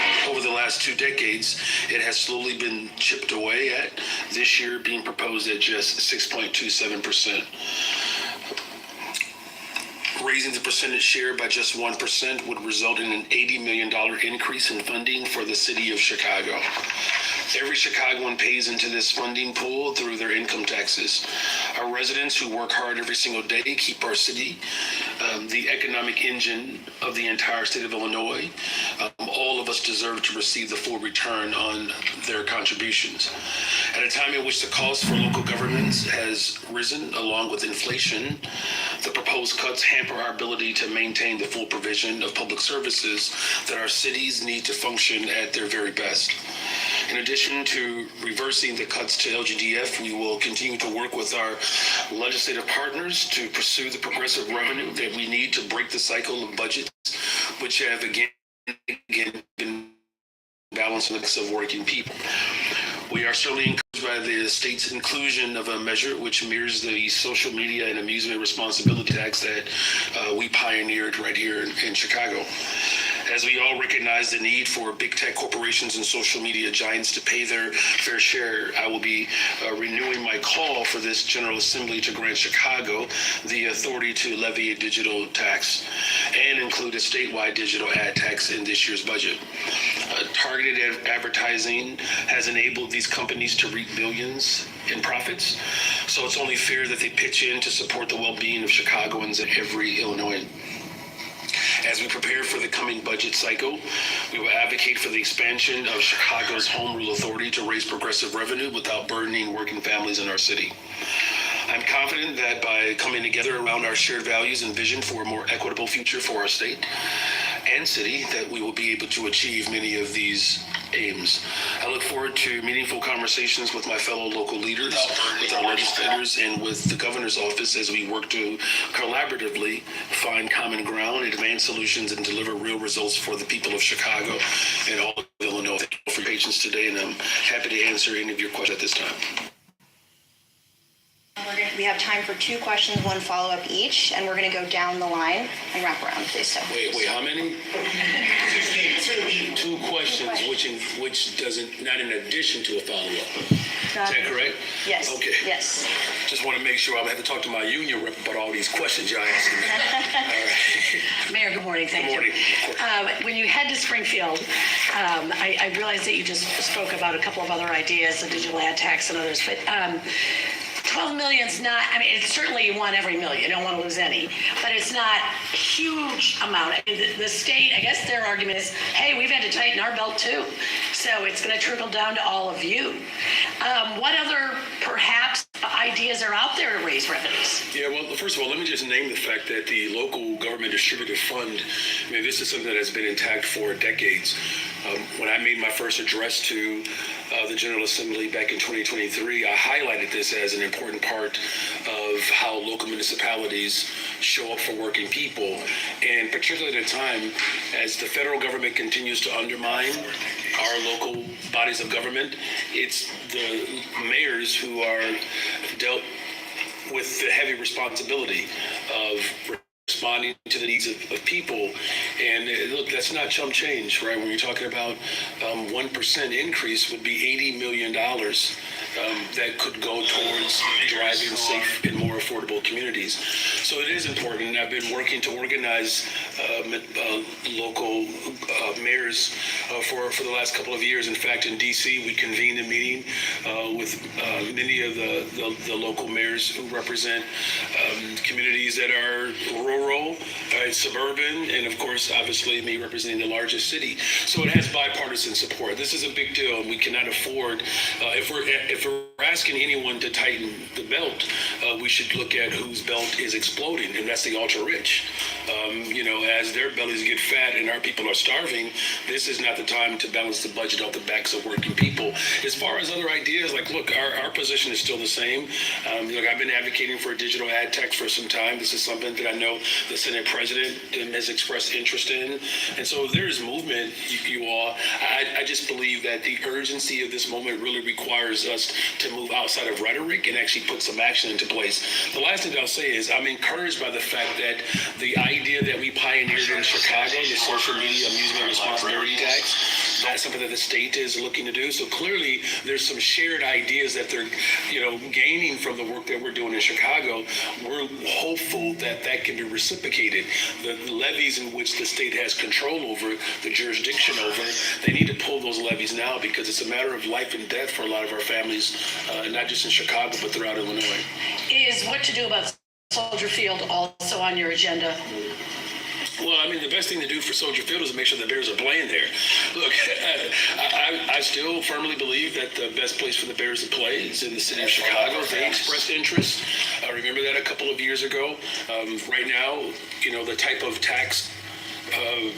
it has slowly been chipped away at, this year being proposed at just 6.27%. Raising the percentage share by just 1% would result in an $80 million increase in funding for the city of Chicago. Every Chicagoan pays into this funding pool through their income taxes. Our residents who work hard every single day keep our city the economic engine of the entire state of Illinois. All of us deserve to receive the full return on their contributions. At a time in which the cost for local governments has risen along with inflation, the proposed cuts hamper our ability to maintain the full provision of public services that our cities need to function at their very best. In addition to reversing the cuts to LGDF, we will continue to work with our legislative partners to pursue the progressive revenue that we need to break the cycle of budgets, which have again been balanced mix of working people. We are certainly encouraged by the state's inclusion of a measure which mirrors the social media and amusement responsibility tax that we pioneered right here in Chicago. As we all recognize the need for big tech corporations and social media giants to pay their fair share, I will be renewing my call for this General Assembly to grant Chicago the authority to levy a digital tax and include a statewide digital ad tax in this year's budget. Targeted advertising has enabled these companies to reap billions in profits, so it's only fair that they pitch in to support the well-being of Chicagoans and every Illinoisan. As we prepare for the coming budget cycle, we will advocate for the expansion of Chicago's home rule authority to raise progressive revenue without burdening working families in our city. I'm confident that by coming together around our shared values and vision for a more equitable future for our state and city, that we will be able to achieve many of these aims. I look forward to meaningful conversations with my fellow local leaders, with our legislators, and with the governor's office as we work to collaboratively find common ground, advance solutions, and deliver real results for the people of Chicago and all of Illinois. Thank you for your patience today, and I'm happy to answer any of your questions at this time. We have time for 2 questions, 1 follow-up each, and we're going to go down the line and wrap around, please. So. Wait, how many? 2 questions, which doesn't, not in addition to a follow-up. Is that correct? Yes. Okay. Yes. Just want to make sure. I'll have to talk to my union rep about all these questions y'all asking me. All right. Mayor, good morning. Thank you. When you head to Springfield, I realize that you just spoke about a couple of other ideas, the digital ad tax and others, but 12 million's not, I mean, it's certainly you want every million, you don't want to lose any, but it's not a huge amount. I mean, the state, I guess their argument is, hey, we've had to tighten our belt too. So it's going to trickle down to all of you. What other perhaps ideas are out there to raise revenues? Yeah, well, first of all, let me just name the fact that the local government distributive fund, I mean, this is something that has been intact for decades. When I made my first address to the General Assembly back in 2023, I highlighted this as an important part of how local municipalities show up for working people, and particularly at a time as the federal government continues to undermine our local bodies of government. It's the mayors who are dealt with the heavy responsibility of responding to the needs of people. And look, that's not chump change, right? When you're talking about 1% increase would be $80 million that could go towards driving safe and more affordable communities. So it is important. I've been working to organize local mayors for the last couple of years. In fact, in D.C., we convened a meeting with many of the local mayors who represent communities that are rural, suburban, and of course, obviously, me representing the largest city. So it has bipartisan support. This is a big deal, and we cannot afford, if we're asking anyone to tighten the belt, we should look at whose belt is exploding, and that's the ultra-rich. as their bellies get fat and our people are starving, this is not the time to balance the budget off the backs of working people. As far as other ideas, like, look, our position is still the same. Look, I've been advocating for a digital ad tax for some time. This is something that I know the Senate President has expressed interest in. And so there is movement, you all. I just believe that the urgency of this moment really requires us to move outside of rhetoric and actually put some action into place. The last thing I'll say is I'm encouraged by the fact that the idea that we pioneered in Chicago, the social media amusement responsibility tax, that's something that the state is looking to do. So clearly there's some shared ideas that they're, gaining from the work that we're doing in Chicago. We're hopeful that that can be reciprocated. The levies in which the state has control over, the jurisdiction over, they need to pull those levies now because it's a matter of life and death for a lot of our families, not just in Chicago, but throughout Illinois. Is what to do about Soldier Field also on your agenda? Well, I mean, the best thing to do for Soldier Field is to make sure the Bears are playing there. Look, I still firmly believe that the best place for the Bears to play is in the city of Chicago. They expressed interest. I remember that a couple of years ago. Right now, the type of tax, I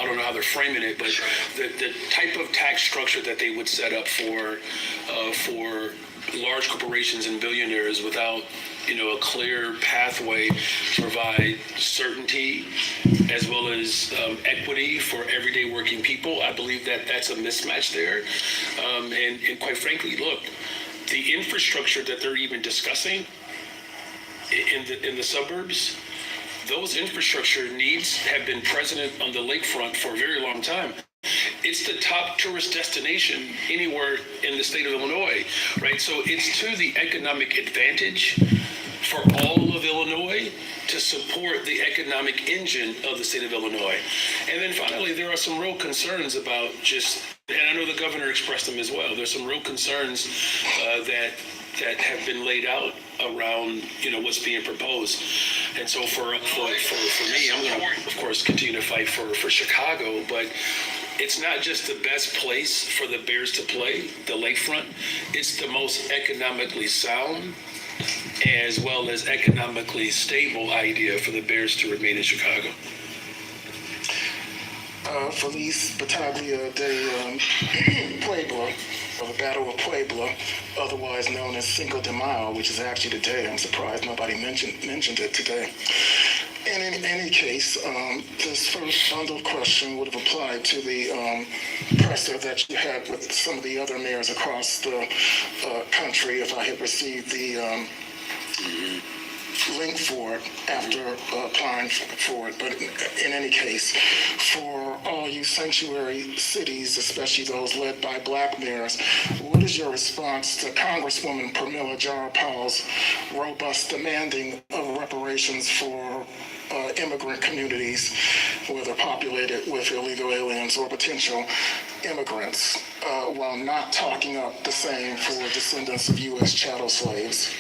don't know how they're framing it, but the type of tax structure that they would set up for large corporations and billionaires without a clear pathway to provide certainty as well as equity for everyday working people. I believe that that's a mismatch there. And quite frankly, look, the infrastructure that they're even discussing in the suburbs, those infrastructure needs have been present on the lakefront for a very long time. It's the top tourist destination anywhere in the state of Illinois, right? So it's to the economic advantage for all of Illinois to support the economic engine of the state of Illinois. And then finally, there are some real concerns about and I know the governor expressed them as well, there's some real concerns that have been laid out around what's being proposed. And so for me, I'm going to, of course, continue to fight for Chicago, but it's not just the best place for the Bears to play, the lakefront. It's the most economically sound as well as economically stable idea for the Bears to remain in Chicago. Feliz Bataglia de Puebla, or the Battle of Puebla, otherwise known as Cinco de Mayo, which is actually today. I'm surprised nobody mentioned it today. And in any case, this first bundled question would have applied to the presser that you had with some of the other mayors across the country if I had received the link for it after applying for it. But in any case, for all you sanctuary cities, especially those led by black mayors, what is your response to Congresswoman Pramila Jayapal's robust demanding of reparations for immigrant communities, whether populated with illegal aliens or potential immigrants, while not talking up the same for descendants of U.S. chattel slaves?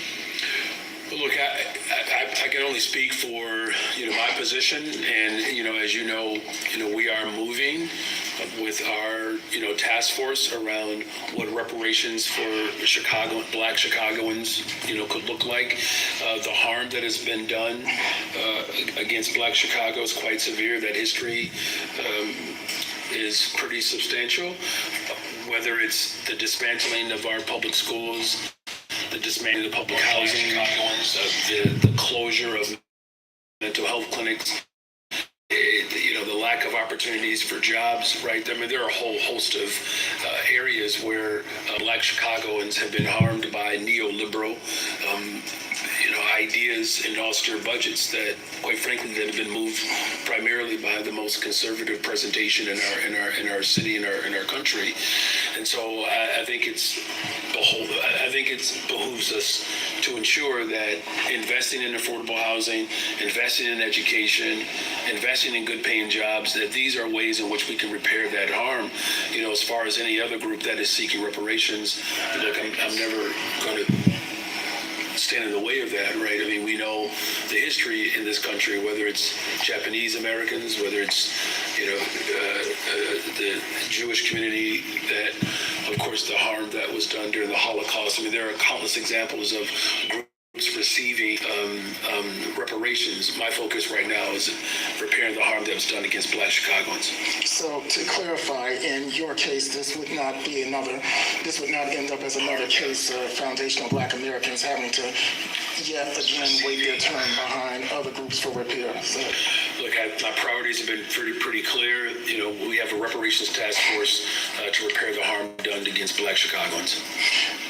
Look, I can only speak for my position, and as you know, we are moving with our task force around what reparations for black Chicagoans could look like. The harm that has been done against black Chicago is quite severe. That history is pretty substantial. Whether it's the dismantling of our public schools, the dismantling of public housing, the closure of mental health clinics, the lack of opportunities for jobs, right? I mean, there are a whole host of areas where black Chicagoans have been harmed by neoliberal ideas and austere budgets that, quite frankly, that have been moved primarily by the most conservative presentation in our city, in our country. And so I think it behooves us to ensure that investing in affordable housing, investing in education, investing in good paying jobs, that these are ways in which we can repair that harm. As far as any other group that is seeking reparations, look, I'm never going to stand in the way of that, right? I mean, we know the history in this country, whether it's Japanese Americans, whether it's, the Jewish community, that, of course, the harm that was done during the Holocaust. I mean, there are countless examples of receiving reparations. My focus right now is repairing the harm that was done against Black Chicagoans. So to clarify, in your case, this would not end up as another case of foundational Black Americans having to yet again wait their turn behind other groups for repair. So, look, my priorities have been pretty clear. You know, we have a reparations task force to repair the harm done against Black Chicagoans.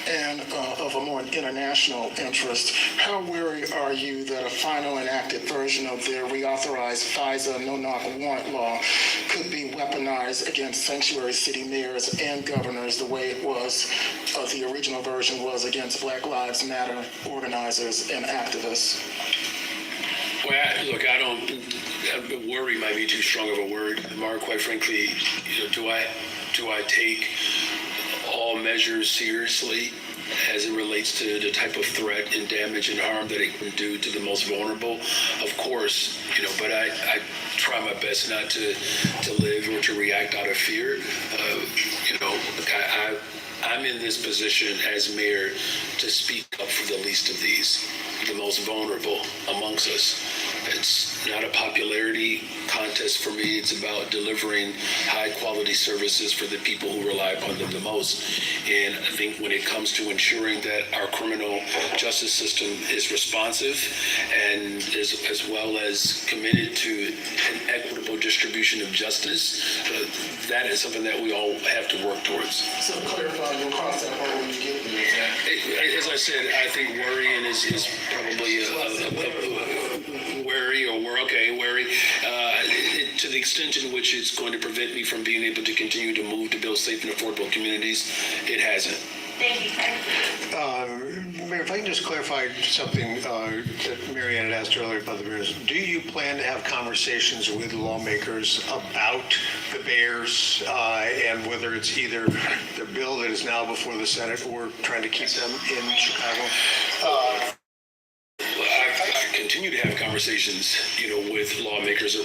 And of a more international interest, how wary are you that a final enacted version of their reauthorized FISA no-knock warrant law could be weaponized against sanctuary city mayors and governors the way it was, the original version was against Black Lives Matter organizers and activists? Well, look, worry might be too strong of a word, Mark. Quite frankly, you know, do I take all measures seriously as it relates to the type of threat and damage and harm that it can do to the most vulnerable? Of course, you know, but I try my best not to live or to react out of fear. You know, I'm in this position as mayor to speak up for the least of these, the most vulnerable amongst us. It's not a popularity contest for me. It's about delivering high quality services for the people who rely upon them the most. And I think when it comes to ensuring that our criminal justice system is responsive and as well as committed to an equitable distribution of justice, that is something that we all have to work towards. So clarify your concept when you get there. As I said, I think worrying is probably wary. To the extent in which it's going to prevent me from being able to continue to move to build safe and affordable communities, it hasn't. Thank you, Craig. Mayor, if I can just clarify something that Mary Ann had asked earlier about the bears. Do you plan to have conversations with lawmakers about the bears and whether it's either the bill that is now before the Senate or trying to keep them in Chicago? I continue to have conversations, you know, with lawmakers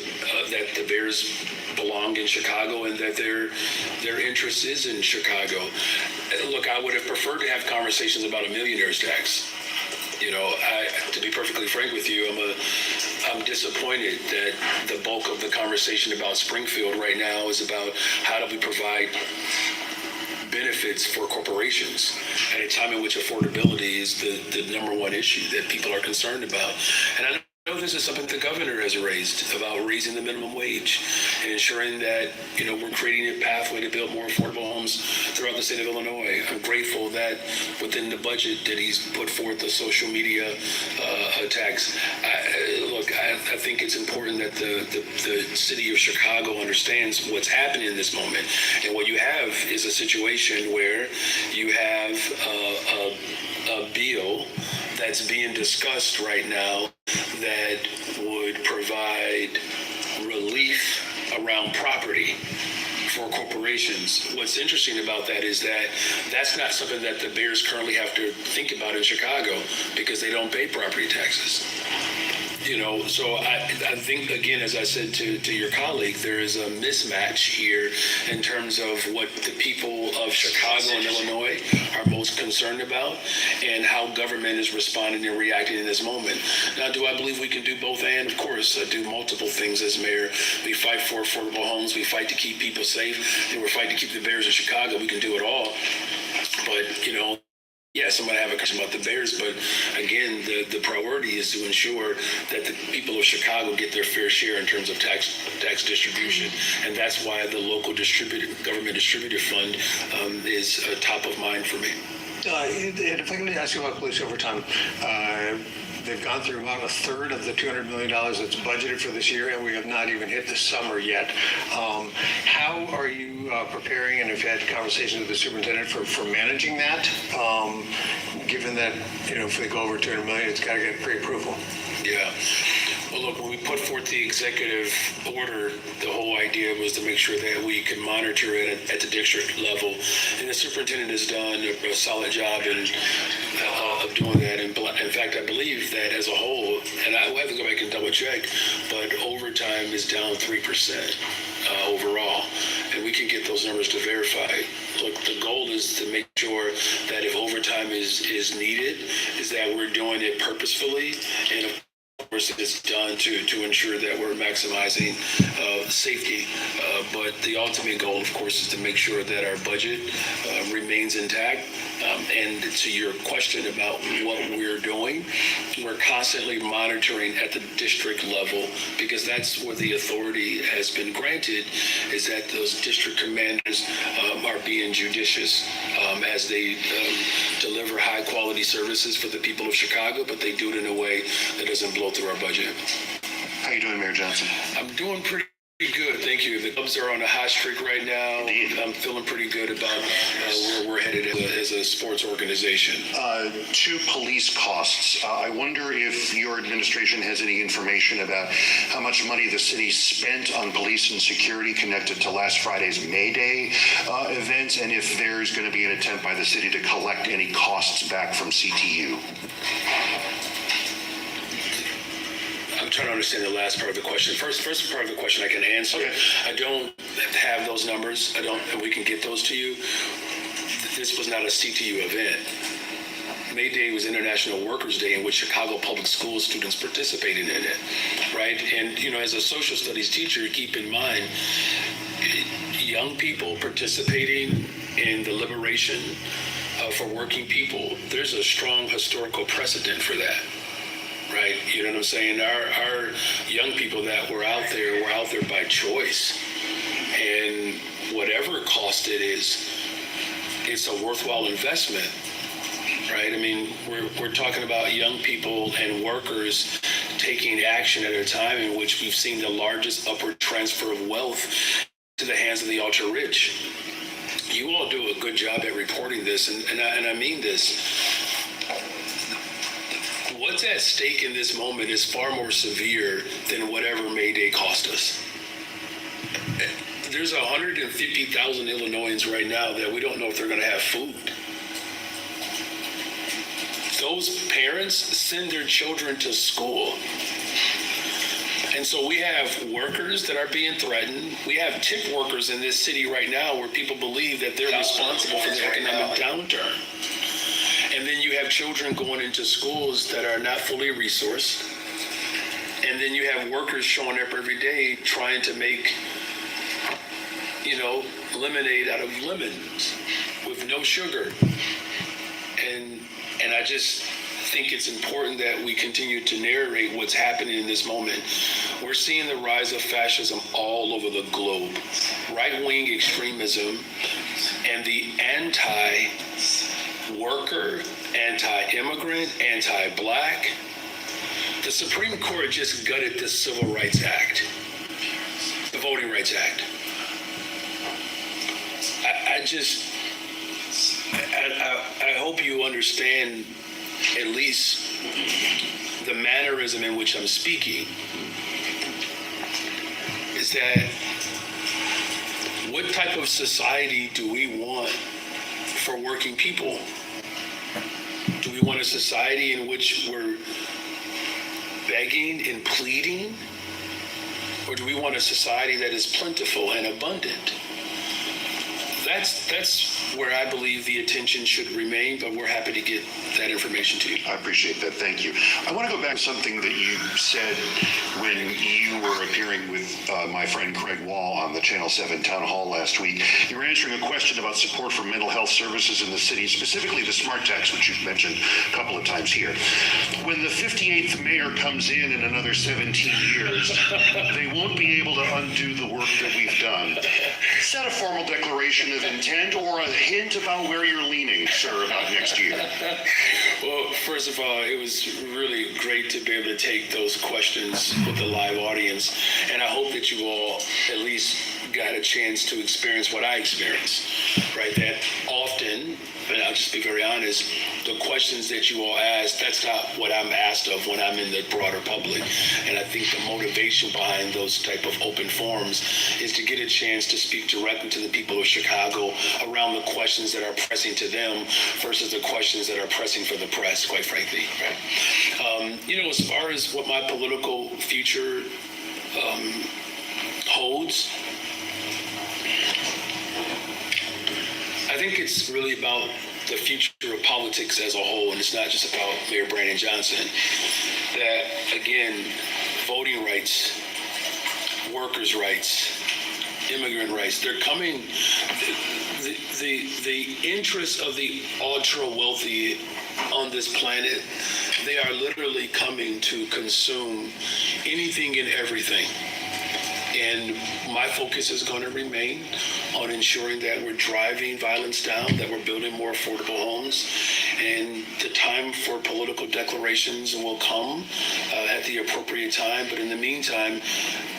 that the bears belong in Chicago and that their interest is in Chicago. Look, I would have preferred to have conversations about a millionaire's tax. You know, to be perfectly frank with you, I'm disappointed that the bulk of the conversation about Springfield right now is about how do we provide benefits for corporations at a time in which affordability is the number one issue that people are concerned about. And I know this is something the governor has raised about raising the minimum wage and ensuring that, you know, we're creating a pathway to build more affordable homes throughout the state of Illinois. I'm grateful that within the budget that he's put forth the social media tax. I think it's important that the city of Chicago understands what's happening in this moment. And what you have is a situation where you have a bill that's being discussed right now that would provide relief around property for corporations. What's interesting about that is that that's not something that the Bears currently have to think about in Chicago because they don't pay property taxes. You know, so I think, again, as I said to your colleague, there is a mismatch here in terms of what the people of Chicago and Illinois are most concerned about and how government is responding and reacting in this moment. Now, do I believe we can do both? And, of course, I do multiple things as mayor. We fight for affordable homes. We fight to keep people safe. And we're fighting to keep the Bears in Chicago. We can do it all. But, you know, yeah, somebody have a question about the Bears, but again, the priority is to ensure that the people of Chicago get their fair share in terms of tax distribution, and that's why the local government distributor fund is top of mind for me. And if I can ask you about police overtime, they've gone through about a third of the $200 million that's budgeted for this year, and we have not even hit the summer yet. How are you preparing, and have you had conversations with the superintendent for managing that, given that, you know, if they go over $200 million, it's got to get pre-approval? Yeah. Well, Well, look, when we put forth the executive order, the whole idea was to make sure that we can monitor it at the district level. And the superintendent has done a solid job of doing that. And in fact, I believe that as a whole, and I will have to go back and double check, but overtime is down 3% overall. And we can get those numbers to verify. Look, the goal is to make sure that if overtime is needed, is that we're doing it purposefully, and of course it's done to ensure that we're maximizing safety. But the ultimate goal, of course, is to make sure that our budget remains intact. And to your question about what we're doing, we're constantly monitoring at the district level, because that's where the authority has been granted, is that those district commanders are being judicious as they deliver high quality services for the people of Chicago, but they do it in a way that doesn't blow through our budget. How you doing, Mayor Johnson? I'm doing pretty good, thank you. The Cubs are on a hot streak right now. I'm feeling pretty good about where we're headed as a sports organization. To police costs, I wonder if your administration has any information about how much money the city spent on police and security connected to last Friday's May Day event, and if there's going to be an attempt by the city to collect any costs back from CTU. I'm trying to understand the last part of the question. First part of the question I can answer. Okay. I don't have those numbers. And we can get those to you. This was not a CTU event. May Day was International Workers' Day, in which Chicago Public Schools students participated in it, right? And, as a social studies teacher, keep in mind, young people participating in the liberation for working people, there's a strong historical precedent for that. Right, you know what I'm saying? Our young people that were out there by choice, and whatever cost it is, it's a worthwhile investment, right? I mean, we're talking about young people and workers taking action at a time in which we've seen the largest upward transfer of wealth to the hands of the ultra rich. You all do a good job at reporting this, and I mean this. What's at stake in this moment is far more severe than whatever May Day cost us. There's 150,000 Illinoisans right now that we don't know if they're going to have food. Those parents send their children to school. And so we have workers that are being threatened. We have tip workers in this city right now where people believe that they're responsible for the economic downturn. And then you have children going into schools that are not fully resourced. And then you have workers showing up every day trying to make, lemonade out of lemons with no sugar. And I just think it's important that we continue to narrate what's happening in this moment. We're seeing the rise of fascism all over the globe. Right-wing extremism and the anti-worker, anti-immigrant, anti-black. The Supreme Court just gutted the Civil Rights Act, the Voting Rights Act. I hope you understand at least the mannerism in which I'm speaking, is that what type of society do we want for working people? Do we want a society in which we're begging and pleading? Or do we want a society that is plentiful and abundant? That's where I believe the attention should remain, but we're happy to get that information to you. I appreciate that. Thank you. I want to go back to something that you said when you were appearing with my friend Craig Wall on the Channel 7 Town Hall last week. You were answering a question about support for mental health services in the city, specifically the smart tax, which you've mentioned a couple of times here. When the 58th mayor comes in another 17 years, they won't be able to undo the work that we've done. Is that a formal declaration of intent or a hint about where you're leaning, sir, about next year? Well, first of all, it was really great to be able to take those questions with the live audience. And I hope that you all at least got a chance to experience what I experienced, right? That often and I'll just be very honest, the questions that you all ask, that's not what I'm asked of when I'm in the broader public. And I think the motivation behind those type of open forums is to get a chance to speak directly to the people of Chicago around the questions that are pressing to them versus the questions that are pressing for the press, quite frankly. Right? As far as what my political future holds, I think it's really about the future of politics as a whole, and it's not just about Mayor Brandon Johnson. That, again, voting rights, workers' rights, immigrant rights, they're coming, the interests of the ultra-wealthy on this planet, they are literally coming to consume anything and everything. And my focus is going to remain on ensuring that we're driving violence down, that we're building more affordable homes, and the time for political declarations will come at the appropriate time. But in the meantime,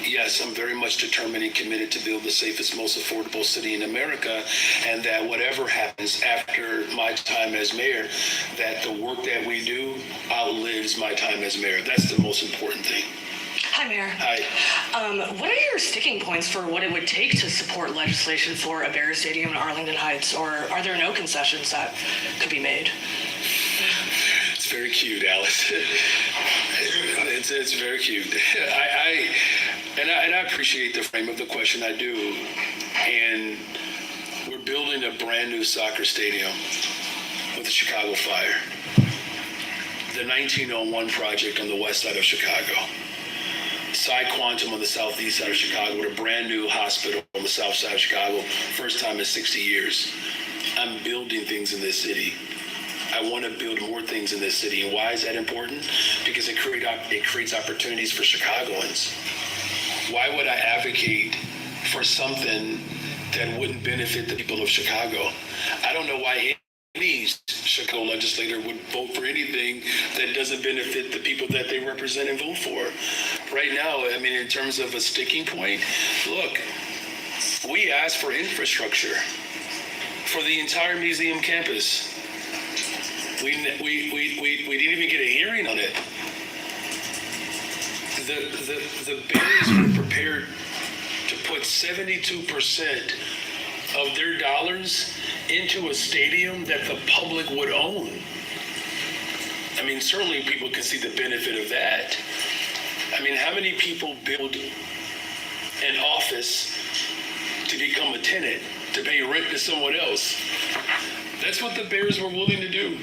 yes, I'm very much determined and committed to build the safest, most affordable city in America, and that whatever happens after my time as mayor, that the work that we do outlives my time as mayor. That's the most important thing. Hi, Mayor. Hi. What are your sticking points for what it would take to support legislation for a Bears Stadium in Arlington Heights, or are there no concessions that could be made? It's very cute, Alice. It's very cute. I appreciate the frame of the question. I do. And we're building a brand new soccer stadium with the Chicago Fire. The 1901 project on the west side of Chicago. Psi Quantum on the southeast side of Chicago, with a brand new hospital on the south side of Chicago, first time in 60 years. I'm building things in this city. I want to build more things in this city. And why is that important? Because it creates opportunities for Chicagoans. Why would I advocate for something that wouldn't benefit the people of Chicago? I don't know why any Chicago legislator would vote for anything that doesn't benefit the people that they represent and vote for. Right now, I mean, in terms of a sticking point, look, we asked for infrastructure for the entire museum campus. We didn't even get a hearing on it. The Bears were prepared to put 72% of their dollars into a stadium that the public would own. I mean, certainly people can see the benefit of that. I mean, how many people build an office to become a tenant, to pay rent to someone else? That's what the Bears were willing to do.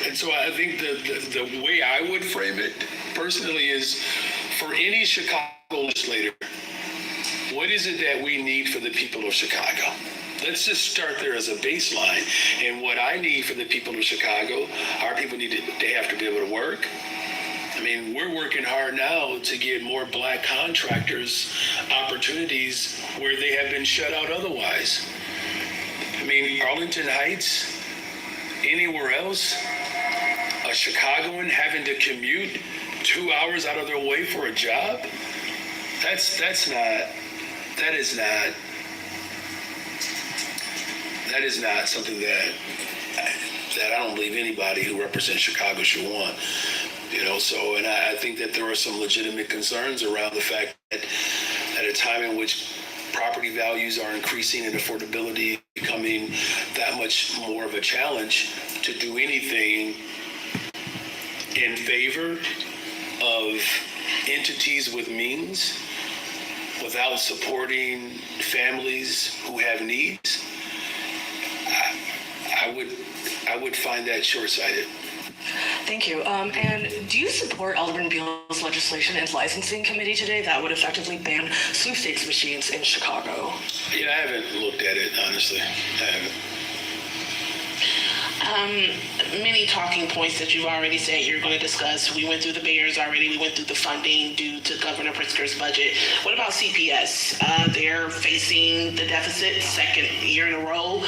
And so I think the way I would frame it personally is, for any Chicago legislator, what is it that we need for the people of Chicago? Let's just start there as a baseline. And what I need for the people of Chicago, our people they have to be able to work. I mean, we're working hard now to get more black contractors opportunities where they have been shut out otherwise. I mean, Arlington Heights, anywhere else, a Chicagoan having to commute 2 hours out of their way for a job, that is not something that I don't believe anybody who represents Chicago should want. So, and I think that there are some legitimate concerns around the fact that at a time in which property values are increasing and affordability becoming that much more of a challenge, to do anything in favor of entities with means without supporting families who have needs, I would find that short-sighted. Thank you. And do you support Alderman Beal's legislation and licensing committee today that would effectively ban sweepstakes machines in Chicago? Yeah, I haven't looked at it, honestly. I haven't. Many talking points that you've already said you're going to discuss. We went through the Bears already. We went through the funding due to Governor Pritzker's budget. What about CPS? They're facing the deficit second year in a row.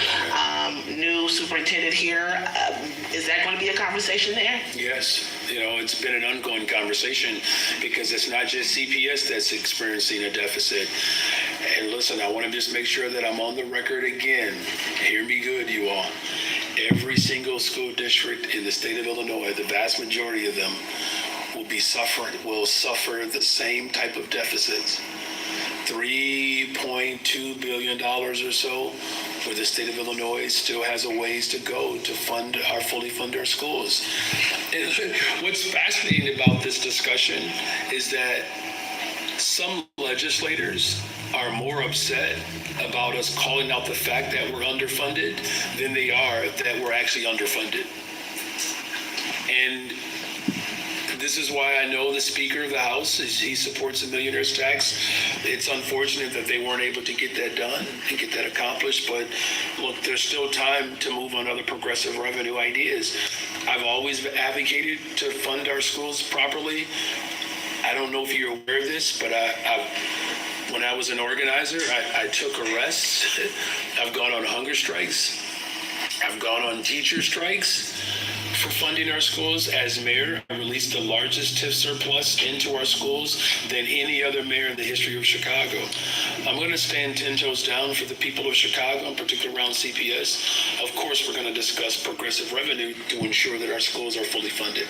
New superintendent here. Is that going to be a conversation there? Yes. It's been an ongoing conversation because it's not just CPS that's experiencing a deficit. And listen, I want to just make sure that I'm on the record again. Hear me good, you all. every single school district in the state of Illinois, the vast majority of them, will suffer the same type of deficits. $3.2 billion or so, where the state of Illinois still has a ways to go to fully fund our schools. And what's fascinating about this discussion is that some legislators are more upset about us calling out the fact that we're underfunded than they are that we're actually underfunded. And this is why I know the Speaker of the House, he supports the millionaire's tax. It's unfortunate that they weren't able to get that done and get that accomplished, but look, there's still time to move on other progressive revenue ideas. I've always advocated to fund our schools properly. I don't know if you're aware of this, but when I was an organizer, I took arrests. I've gone on hunger strikes. I've gone on teacher strikes for funding our schools. As mayor, I released the largest TIF surplus into our schools than any other mayor in the history of Chicago. I'm going to stand 10 toes down for the people of Chicago, in particular around CPS. Of course, we're going to discuss progressive revenue to ensure that our schools are fully funded.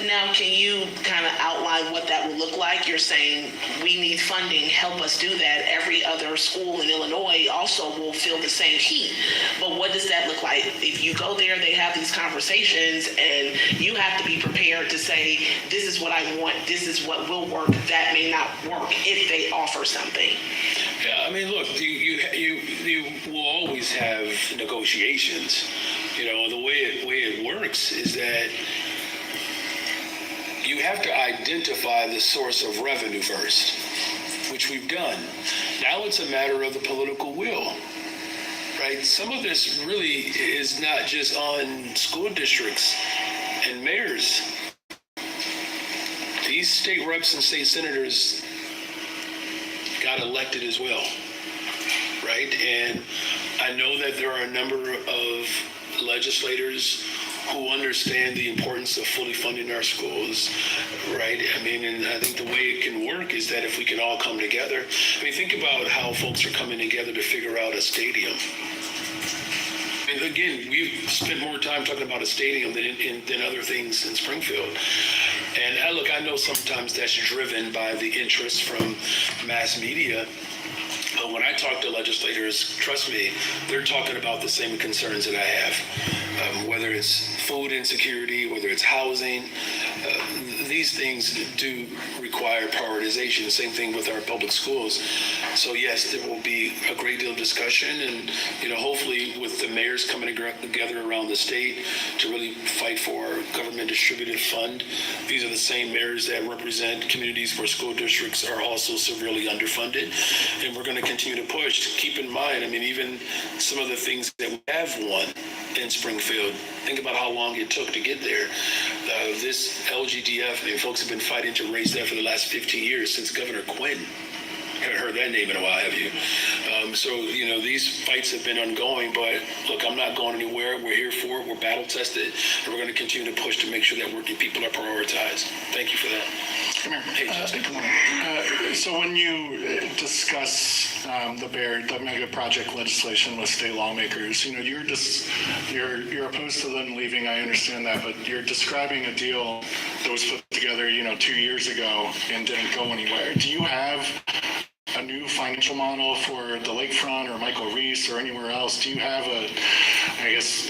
Now, can you kind of outline what that would look like? You're saying we need funding, help us do that. Every other school in Illinois also will feel the same heat. But what does that look like? If you go there, they have these conversations, and you have to be prepared to say, this is what I want, this is what will work. That may not work if they offer something. Yeah, I mean, look, you will always have negotiations. You know, the way it works is that you have to identify the source of revenue first, which we've done. Now it's a matter of the political will, right? Some of this really is not just on school districts and mayors. These state reps and state senators got elected as well, right? And I know that there are a number of legislators who understand the importance of fully funding our schools, right? I mean, and I think the way it can work is that if we can all come together. I mean, think about how folks are coming together to figure out a stadium. And again, we've spent more time talking about a stadium than other things in Springfield. And I know sometimes that's driven by the interest from mass media. But when I talk to legislators, trust me, they're talking about the same concerns that I have. Whether it's food insecurity, whether it's housing, these things do require prioritization. Same thing with our public schools. So yes, there will be a great deal of discussion, and hopefully with the mayors coming together around the state to really fight for our government distributed fund. These are the same mayors that represent communities where school districts are also severely underfunded, and we're going to continue to push. Keep in mind, I mean, even some of the things that we have won in Springfield, think about how long it took to get there. This LGDF, I mean, folks have been fighting to raise that for the last 15 years since Governor Quinn. Haven't heard that name in a while, have you? So, these fights have been ongoing, but look, I'm not going anywhere. We're here for it. We're battle tested, and we're going to continue to push to make sure that working people are prioritized. Thank you for that. Come here. Hey, Justin. So when you discuss the mega project legislation with state lawmakers, you're opposed to them leaving. I understand that, but you're describing a deal that was put together, 2 years ago and didn't go anywhere. Do you have a new financial model for the lakefront or Michael Reese or anywhere else? Do you have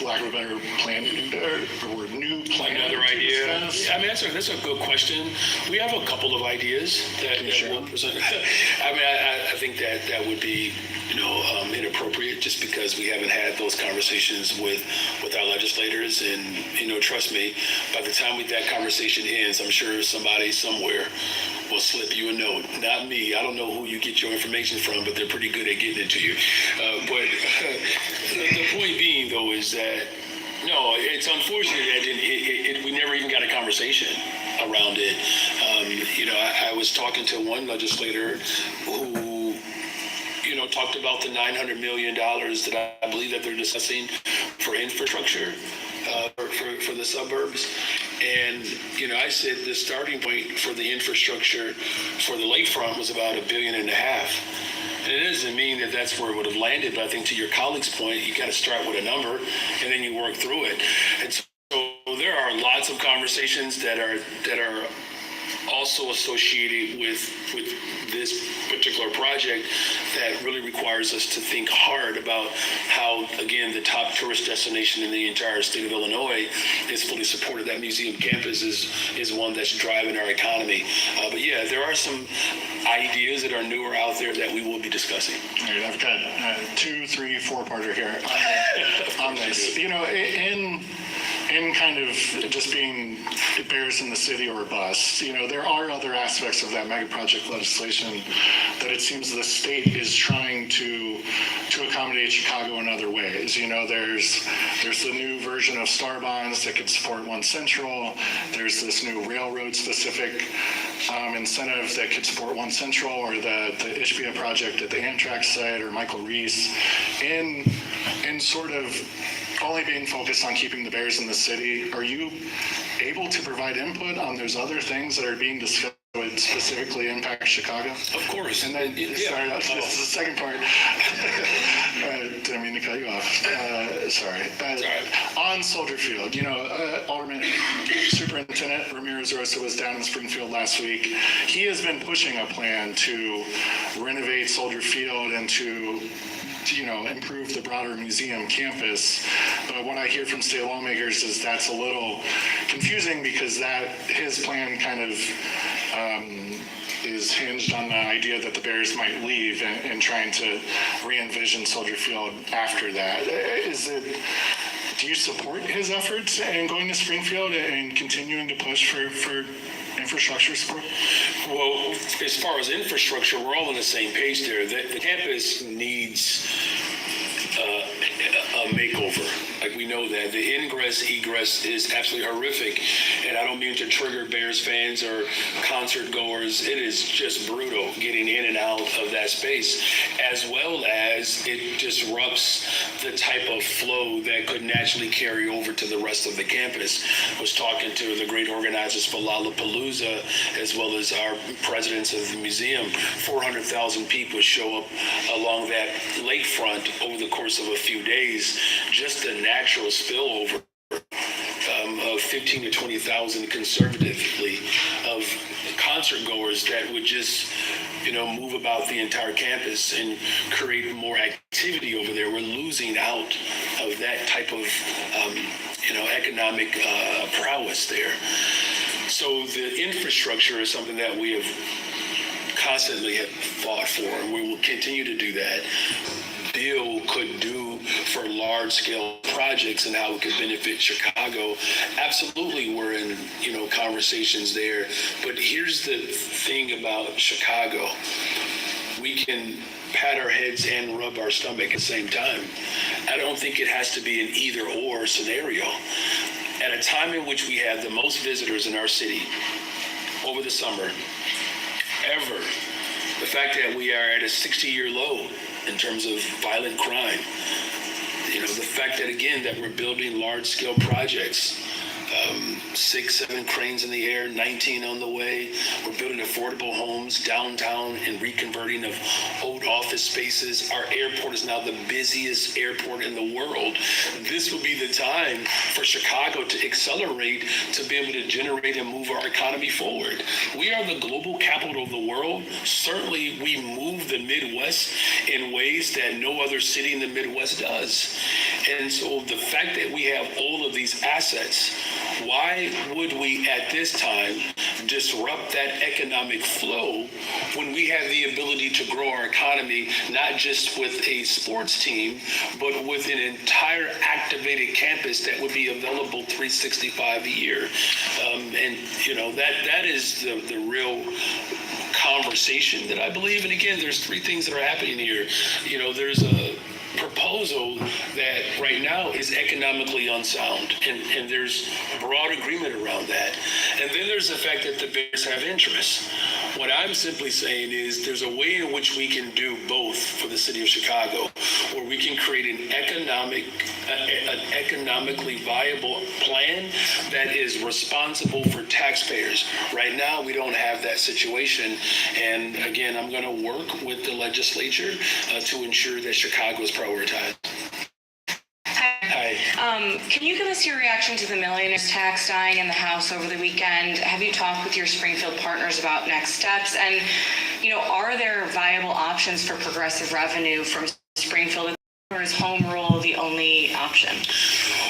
lack of a better plan or new plan? Another idea? I mean, that's a good question. We have a couple of ideas that we'll present. I mean, I think that would be, inappropriate just because we haven't had those conversations with our legislators. And, trust me, by the time that conversation ends, I'm sure somebody somewhere will slip you a note. Not me. I don't know who you get your information from, but they're pretty good at getting it to you. But the point being, though, is that, no, it's unfortunate that we never even got a conversation around it. I was talking to one legislator who, talked about the $900 million that I believe that they're discussing for infrastructure for the suburbs. And, I said the starting point for the infrastructure for the lakefront was about $1.5 billion. And it doesn't mean that that's where it would have landed, but I think to your colleague's point, you got to start with a number and then you work through it. And so there are lots of conversations that are also associated with this particular project that really requires us to think hard about how, again, the top tourist destination in the entire state of Illinois is fully supported. That museum campus is one that's driving our economy. But yeah, there are some ideas that are newer out there that we will be discussing. All right, I've got 2, 3, 4-parter here on this. You know, in kind of just being bears in the city or bust, you know, there are other aspects of that mega project legislation that it seems the state is trying to accommodate Chicago in other ways. You know, there's the new version of Star Bonds that could support One Central. There's this new railroad specific incentive that could support One Central, or the Ishbia project at the Amtrak site, or Michael Reese, in sort of only being focused on keeping the bears in the city. Are you able to provide input on those other things that are being discussed that would specifically impact Chicago? Of course. And then, sorry, this is the second part. Didn't mean to cut you off. Sorry. On Soldier Field, you know, Alderman Superintendent Ramirez Rosa was down in Springfield last week. He has been pushing a plan to renovate Soldier Field and to, you know, improve the broader museum campus. But what I hear from state lawmakers is that's a little confusing, because his plan kind of is hinged on the idea that the Bears might leave and trying to re-envision Soldier Field after that. Do you support his efforts in going to Springfield and continuing to push for infrastructure support? Well, as far as infrastructure, we're all on the same page there. The campus needs a makeover. Like, we know that the ingress egress is absolutely horrific, and I don't mean to trigger Bears fans or concert goers. It is just brutal getting in and out of that space, as well as it disrupts the type of flow that could naturally carry over to the rest of the campus. I was talking to the great organizers for Lollapalooza, as well as our presidents of the museum. 400,000 people show up along that lakefront over the course of a few days. Just the natural spillover of 15 to 20,000 conservatively of concert goers that would just, you know, move about the entire campus and create more activity over there. We're losing out of that type of, you know, economic prowess there. So the infrastructure is something that we have constantly have fought for, and we will continue to do that. Bill could do for large-scale projects and how it could benefit Chicago. Absolutely, we're in, you know, conversations there. But here's the thing about Chicago: we can pat our heads and rub our stomach at the same time. I don't think it has to be an either-or scenario. At a time in which we have the most visitors in our city over the summer ever, the fact that we are at a 60-year low in terms of violent crime, you know, the fact that, again, that we're building large-scale projects, 6, 7 cranes in the air, 19 on the way. We're building affordable homes downtown and reconverting of old office spaces. Our airport is now the busiest airport in the world. This will be the time for Chicago to accelerate, to be able to generate and move our economy forward. We are the global capital of the world. Certainly, we move the Midwest in ways that no other city in the Midwest does. And so the fact that we have all of these assets, why would we at this time disrupt that economic flow when we have the ability to grow our economy, not just with a sports team, but with an entire activated campus that would be available 365 a year? And, you know, that is the real conversation that I believe. And again, there's 3 things that are happening here. You know, there's a proposal that right now is economically unsound, and there's broad agreement around that. And then there's the fact that the Bears have interests. What I'm simply saying is there's a way in which we can do both for the city of Chicago, where we can create an economically viable plan that is responsible for taxpayers. Right now, we don't have that situation. And again, I'm going to work with the legislature to ensure that Chicago is prioritized. Hi. Can you give us your reaction to the millionaire's tax dying in the House over the weekend? Have you talked with your Springfield partners about next steps? And, are there viable options for progressive revenue from Springfield, or is home rule the only option?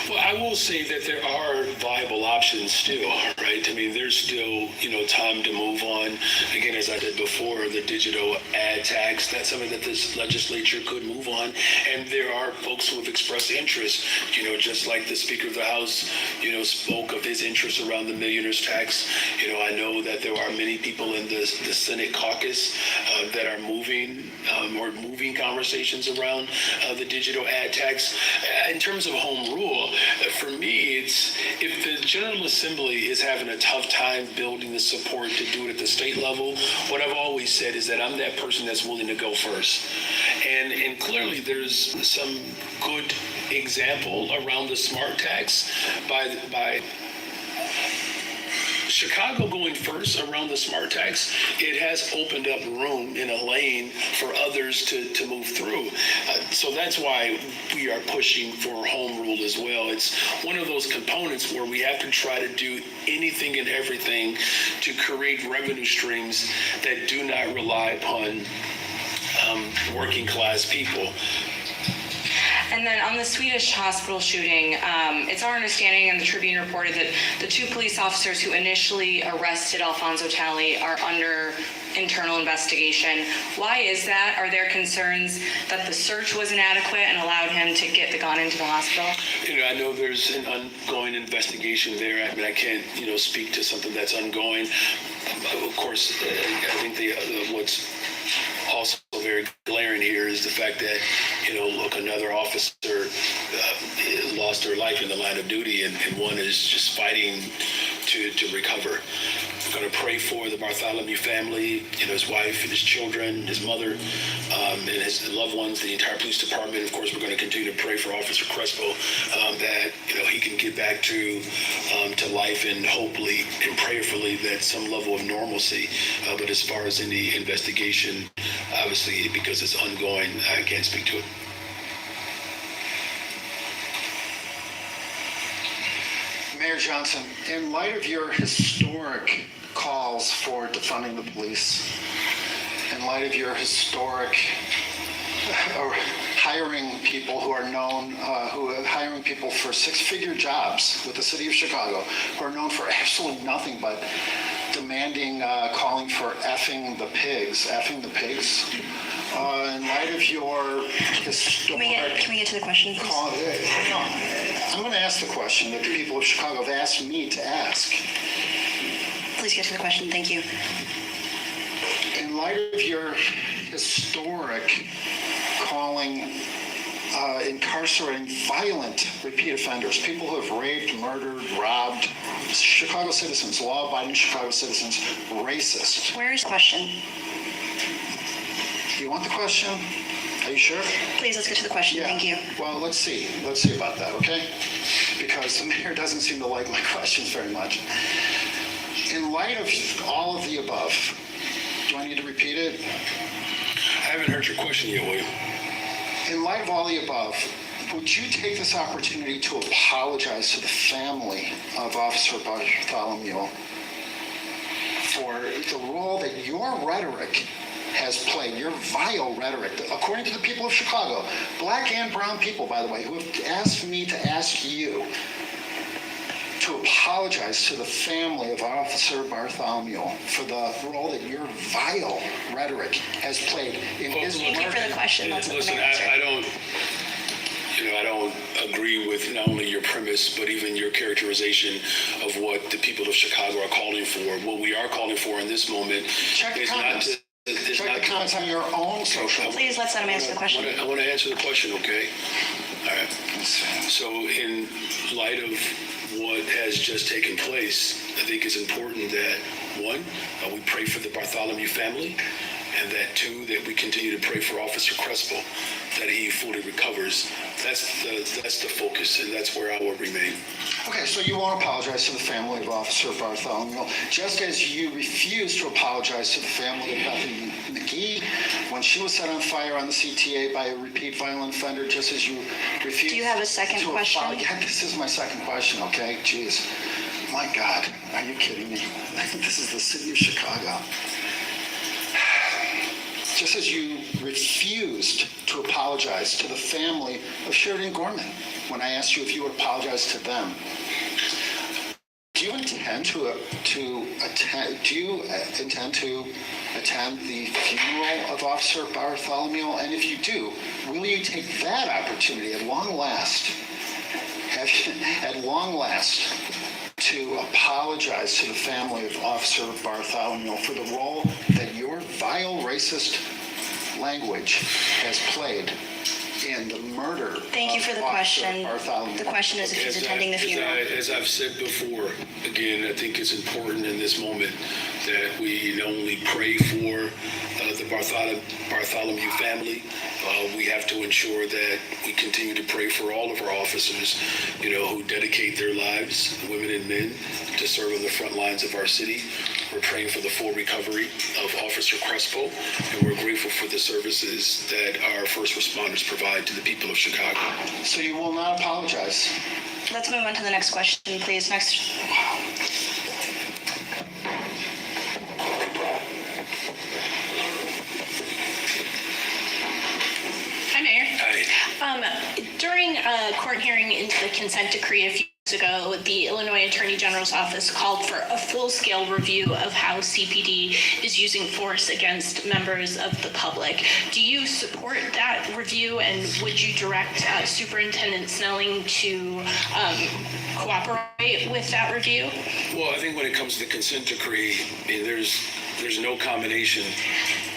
Well, I will say that there are viable options still, right? I mean, there's still, time to move on. Again, as I did before, the digital ad tax, that's something that this legislature could move on. And there are folks who have expressed interest, just like the Speaker of the House, spoke of his interest around the millionaire's tax. I know that there are many people in the Senate caucus that are moving conversations around the digital ad tax. In terms of home rule, for me, it's if the General Assembly is having a tough time building the support to do it at the state level, what I've always said is that I'm that person that's willing to go first. And clearly there's some good example around the smart tax by Chicago going first around the smart tax. It has opened up room in a lane for others to move through. So that's why we are pushing for home rule as well. It's one of those components where we have to try to do anything and everything to create revenue streams that do not rely upon working class people. And then on the Swedish hospital shooting, it's our understanding, and the Tribune reported, that the 2 police officers who initially arrested Alfonso Talley are under internal investigation. Why is that? Are there concerns that the search was inadequate and allowed him to get the gun into the hospital? I know there's an ongoing investigation there. I mean, I can't, speak to something that's ongoing. Of course, I think what's also very glaring here is the fact that, another officer lost her life in the line of duty, and one is just fighting to recover. We're going to pray for the Bartholomew family, his wife and his children, his mother, and his loved ones, the entire police department. Of course, we're going to continue to pray for Officer Crespo that he can get back to life, and hopefully and prayerfully that some level of normalcy. But as far as any investigation, obviously, because it's ongoing, I can't speak to it. Mayor Johnson, in light of your historic calls for defunding the police, in light of your historic hiring people who are known, hiring people for 6-figure jobs with the city of Chicago, who are known for absolutely nothing but demanding, calling for effing the pigs. In light of your historic... Can we get to the question, please? I'm going to ask the question that the people of Chicago have asked me to ask. Please get to the question. Thank you. In light of your historic calling, incarcerating violent repeat offenders, people who have raped, murdered, robbed Chicago citizens, law-abiding Chicago citizens, racist. Where is the question? Do you want the question? Are you sure? Please, let's get to the question. Yeah. Thank you. Well, let's see. Let's see about that, okay? Because the mayor doesn't seem to like my questions very much. In light of all of the above, do I need to repeat it? I haven't heard your question yet, William. In light of all the above, would you take this opportunity to apologize to the family of Officer Bartholomew for the role that your rhetoric has played, your vile rhetoric, according to the people of Chicago, black and brown people, by the way, who have asked me to ask you to apologize to the family of Officer Bartholomew for the role that your vile rhetoric has played in his murder. Thank you for the question. Listen, I don't agree with not only your premise, but even your characterization of what the people of Chicago are calling for. What we are calling for in this moment is not to... Check the comments on your own social. Please let's let him answer the question. I want to answer the question, okay? All right. So in light of what has just taken place, I think it's important that, one, we pray for the Bartholomew family, and that, two, that we continue to pray for Officer Crespo, that he fully recovers. That's the focus, and that's where I will remain. Okay, so you won't apologize to the family of Officer Bartholomew, just as you refused to apologize to the family of Bethany McGee when she was set on fire on the CTA by a repeat violent offender, just as you refused. Do you have a second question? Yeah, this is my second question, okay? Jeez. My God, are you kidding me? This is the city of Chicago. Just as you refused to apologize to the family of Sheridan Gorman when I asked you if you would apologize to them, do you intend to attend the funeral of Officer Bartholomew? And if you do, will you take that opportunity at long last, to apologize to the family of Officer Bartholomew for the role that your vile racist language has played in the murder? Thank you for the question. Bartholomew. The question is if he's attending the funeral. As I've said before, again, I think it's important in this moment that we not only pray for the Bartholomew family, we have to ensure that we continue to pray for all of our officers, who dedicate their lives, women and men, to serve on the front lines of our city. We're praying for the full recovery of Officer Crespo, and we're grateful for the services that our first responders provide to the people of Chicago. So you will not apologize? Let's move on to the next question, please. Next. Hi, Mayor. Hi. During a court hearing into the consent decree a few years ago, the Illinois Attorney General's office called for a full-scale review of how CPD is using force against members of the public. Do you support that review, and would you direct Superintendent Snelling to cooperate with that review? Well, I think when it comes to the consent decree, there's no combination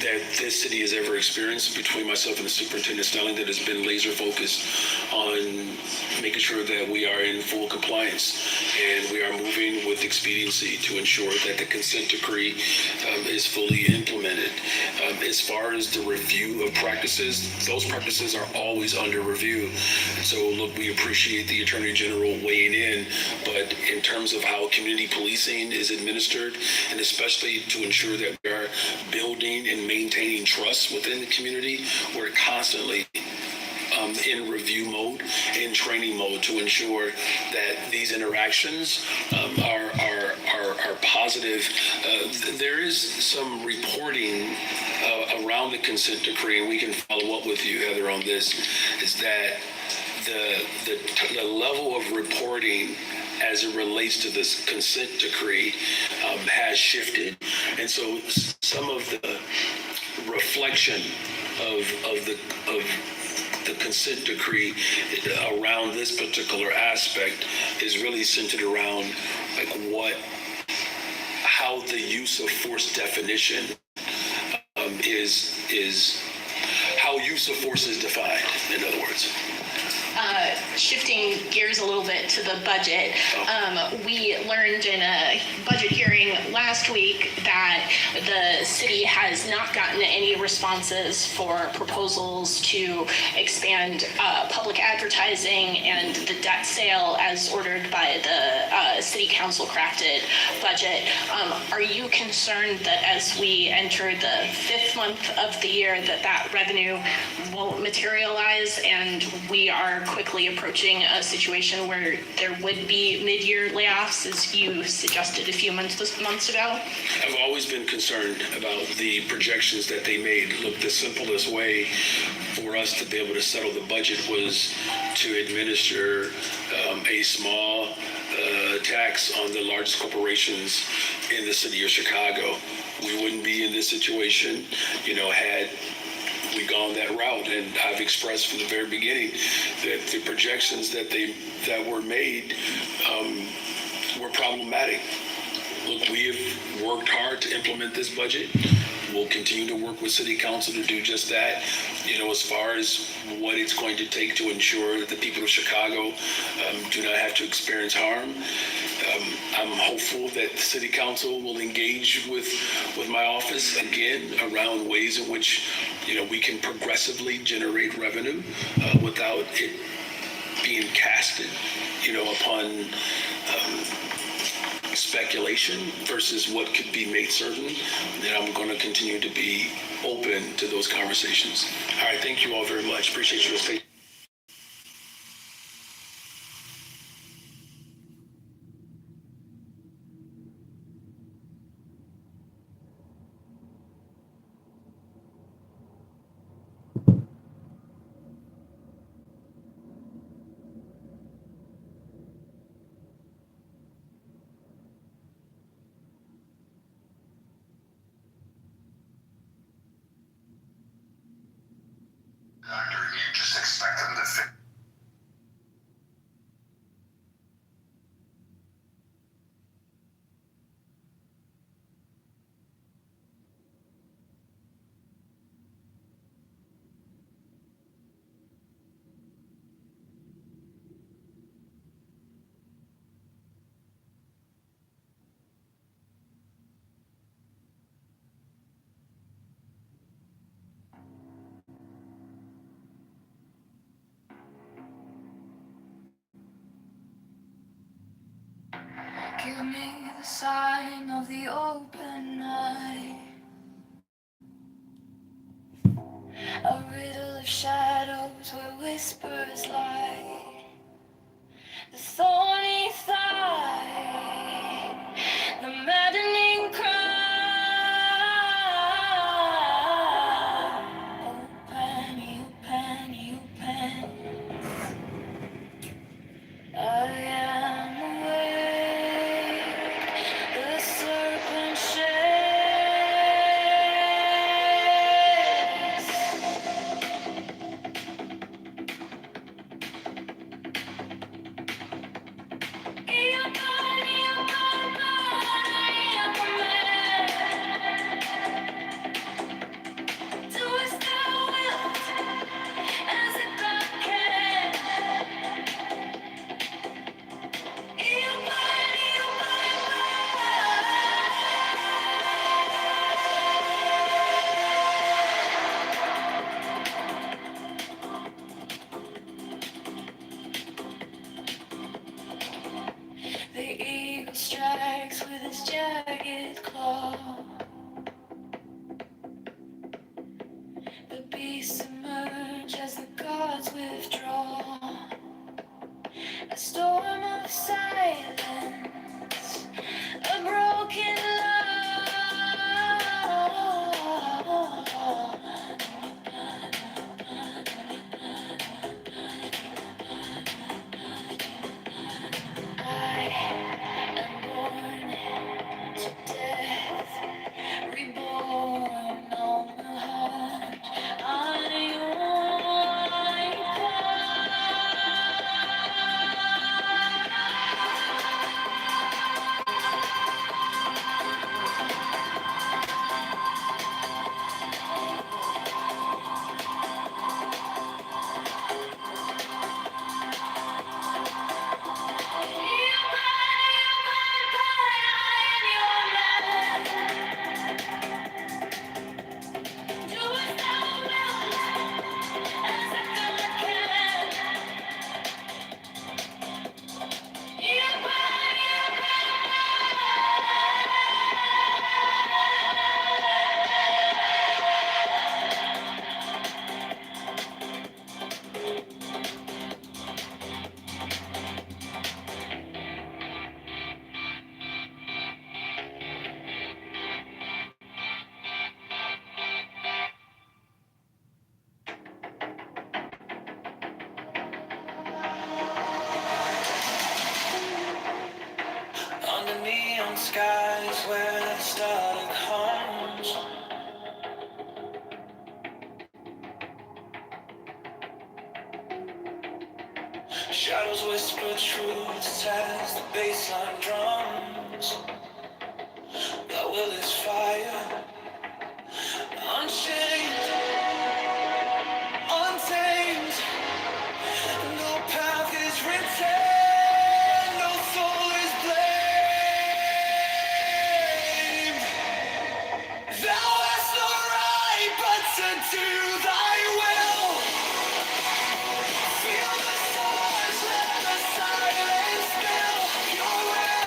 that this city has ever experienced between myself and the Superintendent Snelling that has been laser focused on making sure that we are in full compliance, and we are moving with expediency to ensure that the consent decree is fully implemented. As far as the review of practices, those practices are always under review. So look, we appreciate the Attorney General weighing in, but in terms of how community policing is administered, and especially to ensure that we are building and maintaining trust within the community, we're constantly in review mode, in training mode, to ensure that these interactions are positive. There is some reporting around the consent decree, and we can follow up with you, Heather, on this, is that the level of reporting as it relates to this consent decree has shifted. And so some of the reflection of the consent decree around this particular aspect is really centered around how the use of force definition is how use of force is defined, in other words. Shifting gears a little bit to the budget, we learned in a budget hearing last week that the city has not gotten any responses for proposals to expand public advertising and the debt sale as ordered by the city council crafted budget. Are you concerned that as we enter the 5th month of the year that revenue won't materialize and we are quickly approaching a situation where there would be mid-year layoffs, as you suggested a few months ago? I've always been concerned about the projections that they made. Look, the simplest way for us to be able to settle the budget was to administer a small tax on the largest corporations in the city of Chicago. We wouldn't be in this situation, had we gone that route. And I've expressed from the very beginning that the projections that were made were problematic. Look, we have worked hard to implement this budget. we'll continue to work with City Council to do just that. As far as what it's going to take to ensure that the people of Chicago do not have to experience harm, I'm hopeful that the City Council will engage with my office again around ways in which we can progressively generate revenue without it being casted upon speculation versus what could be made certain. And I'm going to continue to be open to those conversations. All right, thank you all very much. Appreciate your patience. You just expect them to fix. Give me the sign of the open night, a riddle of shadows where whispers lie, the thorny thigh, the maddening cry. Open, you pen, you pen. I am awake, the serpent shakes. Do as thou wilt, as if I can. The eagle strikes with his jagged claw. The beasts emerge as the gods withdraw. A storm of silence, a broken law. I am born to death, reborn on the hunt. I under neon skies where the starlight comes. Shadows whisper truths as the bassline drums. The will is fire, Unchained, untamed, no path is written, no soul is blamed. Thou hast no right but to do thy will. Feel the stars, let the silence fill your will.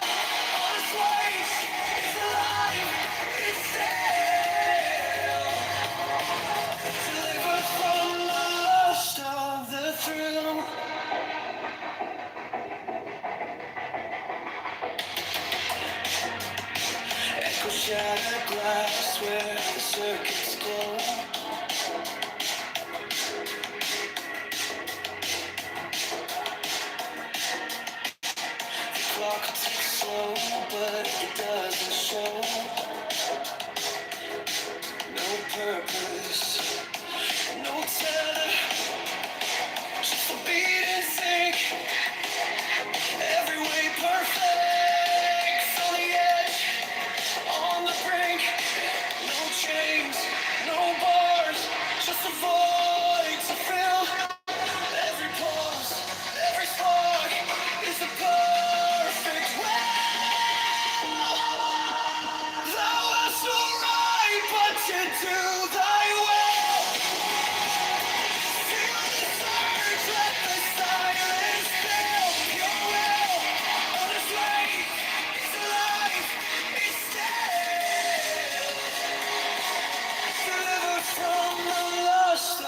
On its ways, it's alive, it's still. Delivered from the lust of the thrill. Echo shattered glass where the circuits glow. The clock ticks slow, but it doesn't show. No purpose, no tether, just a beat in sync. Every way perfect, on the edge, on the brink. No chains, no bars, just a void to fill. Every pulse, every spark is the perfect will. Thou hast no right but to do thy will. Feel the surge, let the silence fill your will. On its way, it's alive, it's still. Delivered from the lust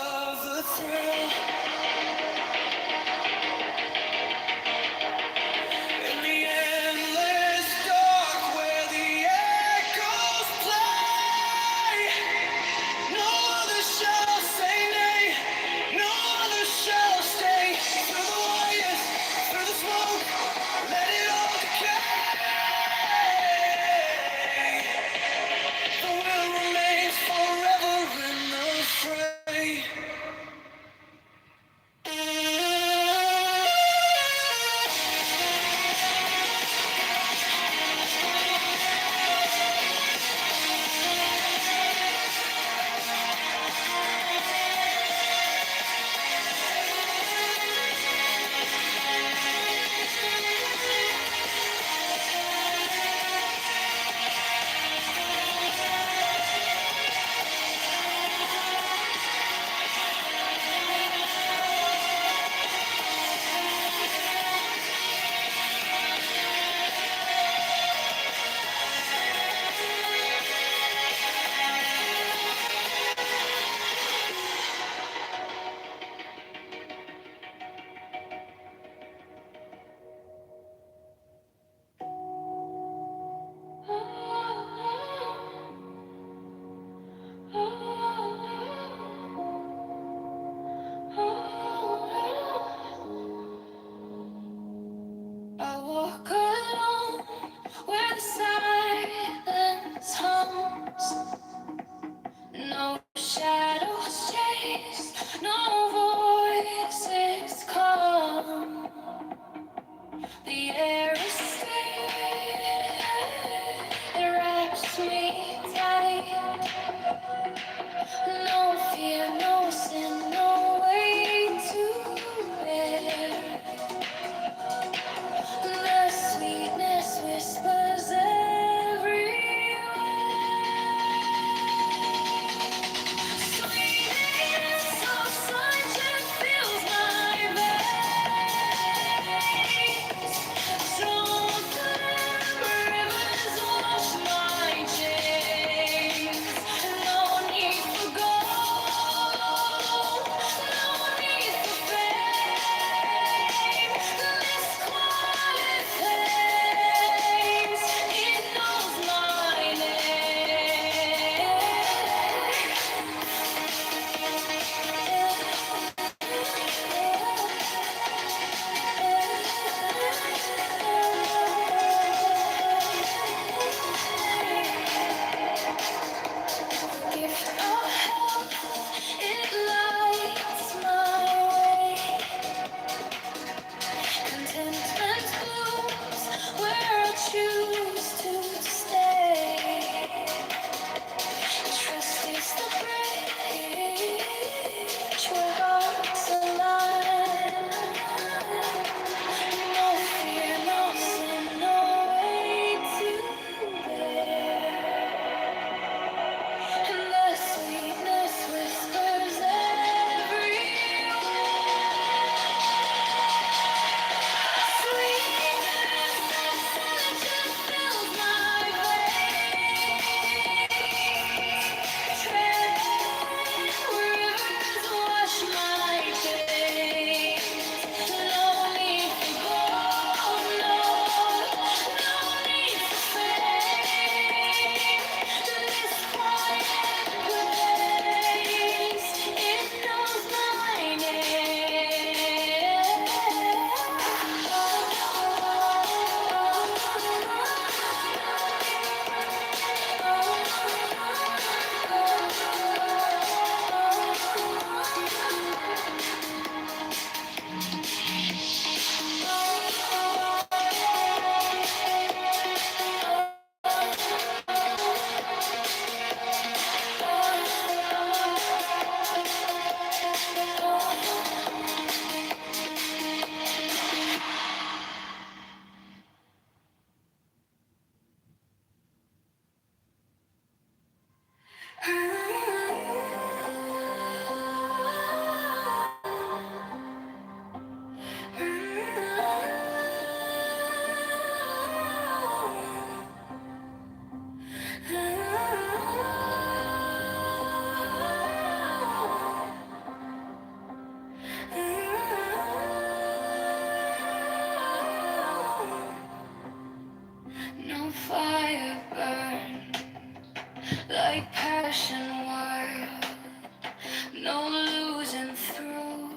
no losing through,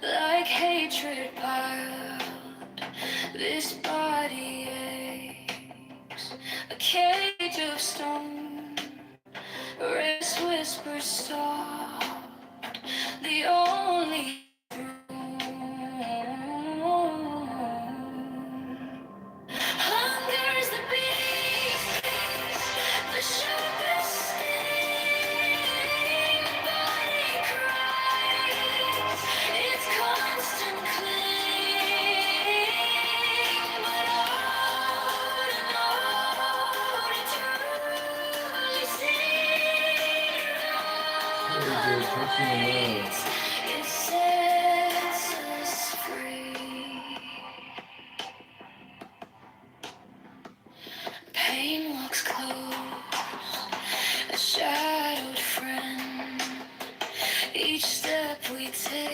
like hatred piled. This body aches, a cage of stone, rest whispers stop, the only hunger's the beast, the sharpest sting, body cries, its constant cling, but out and out it truly sees, it sets us free. Pain walks close, a shadowed friend. Each step we take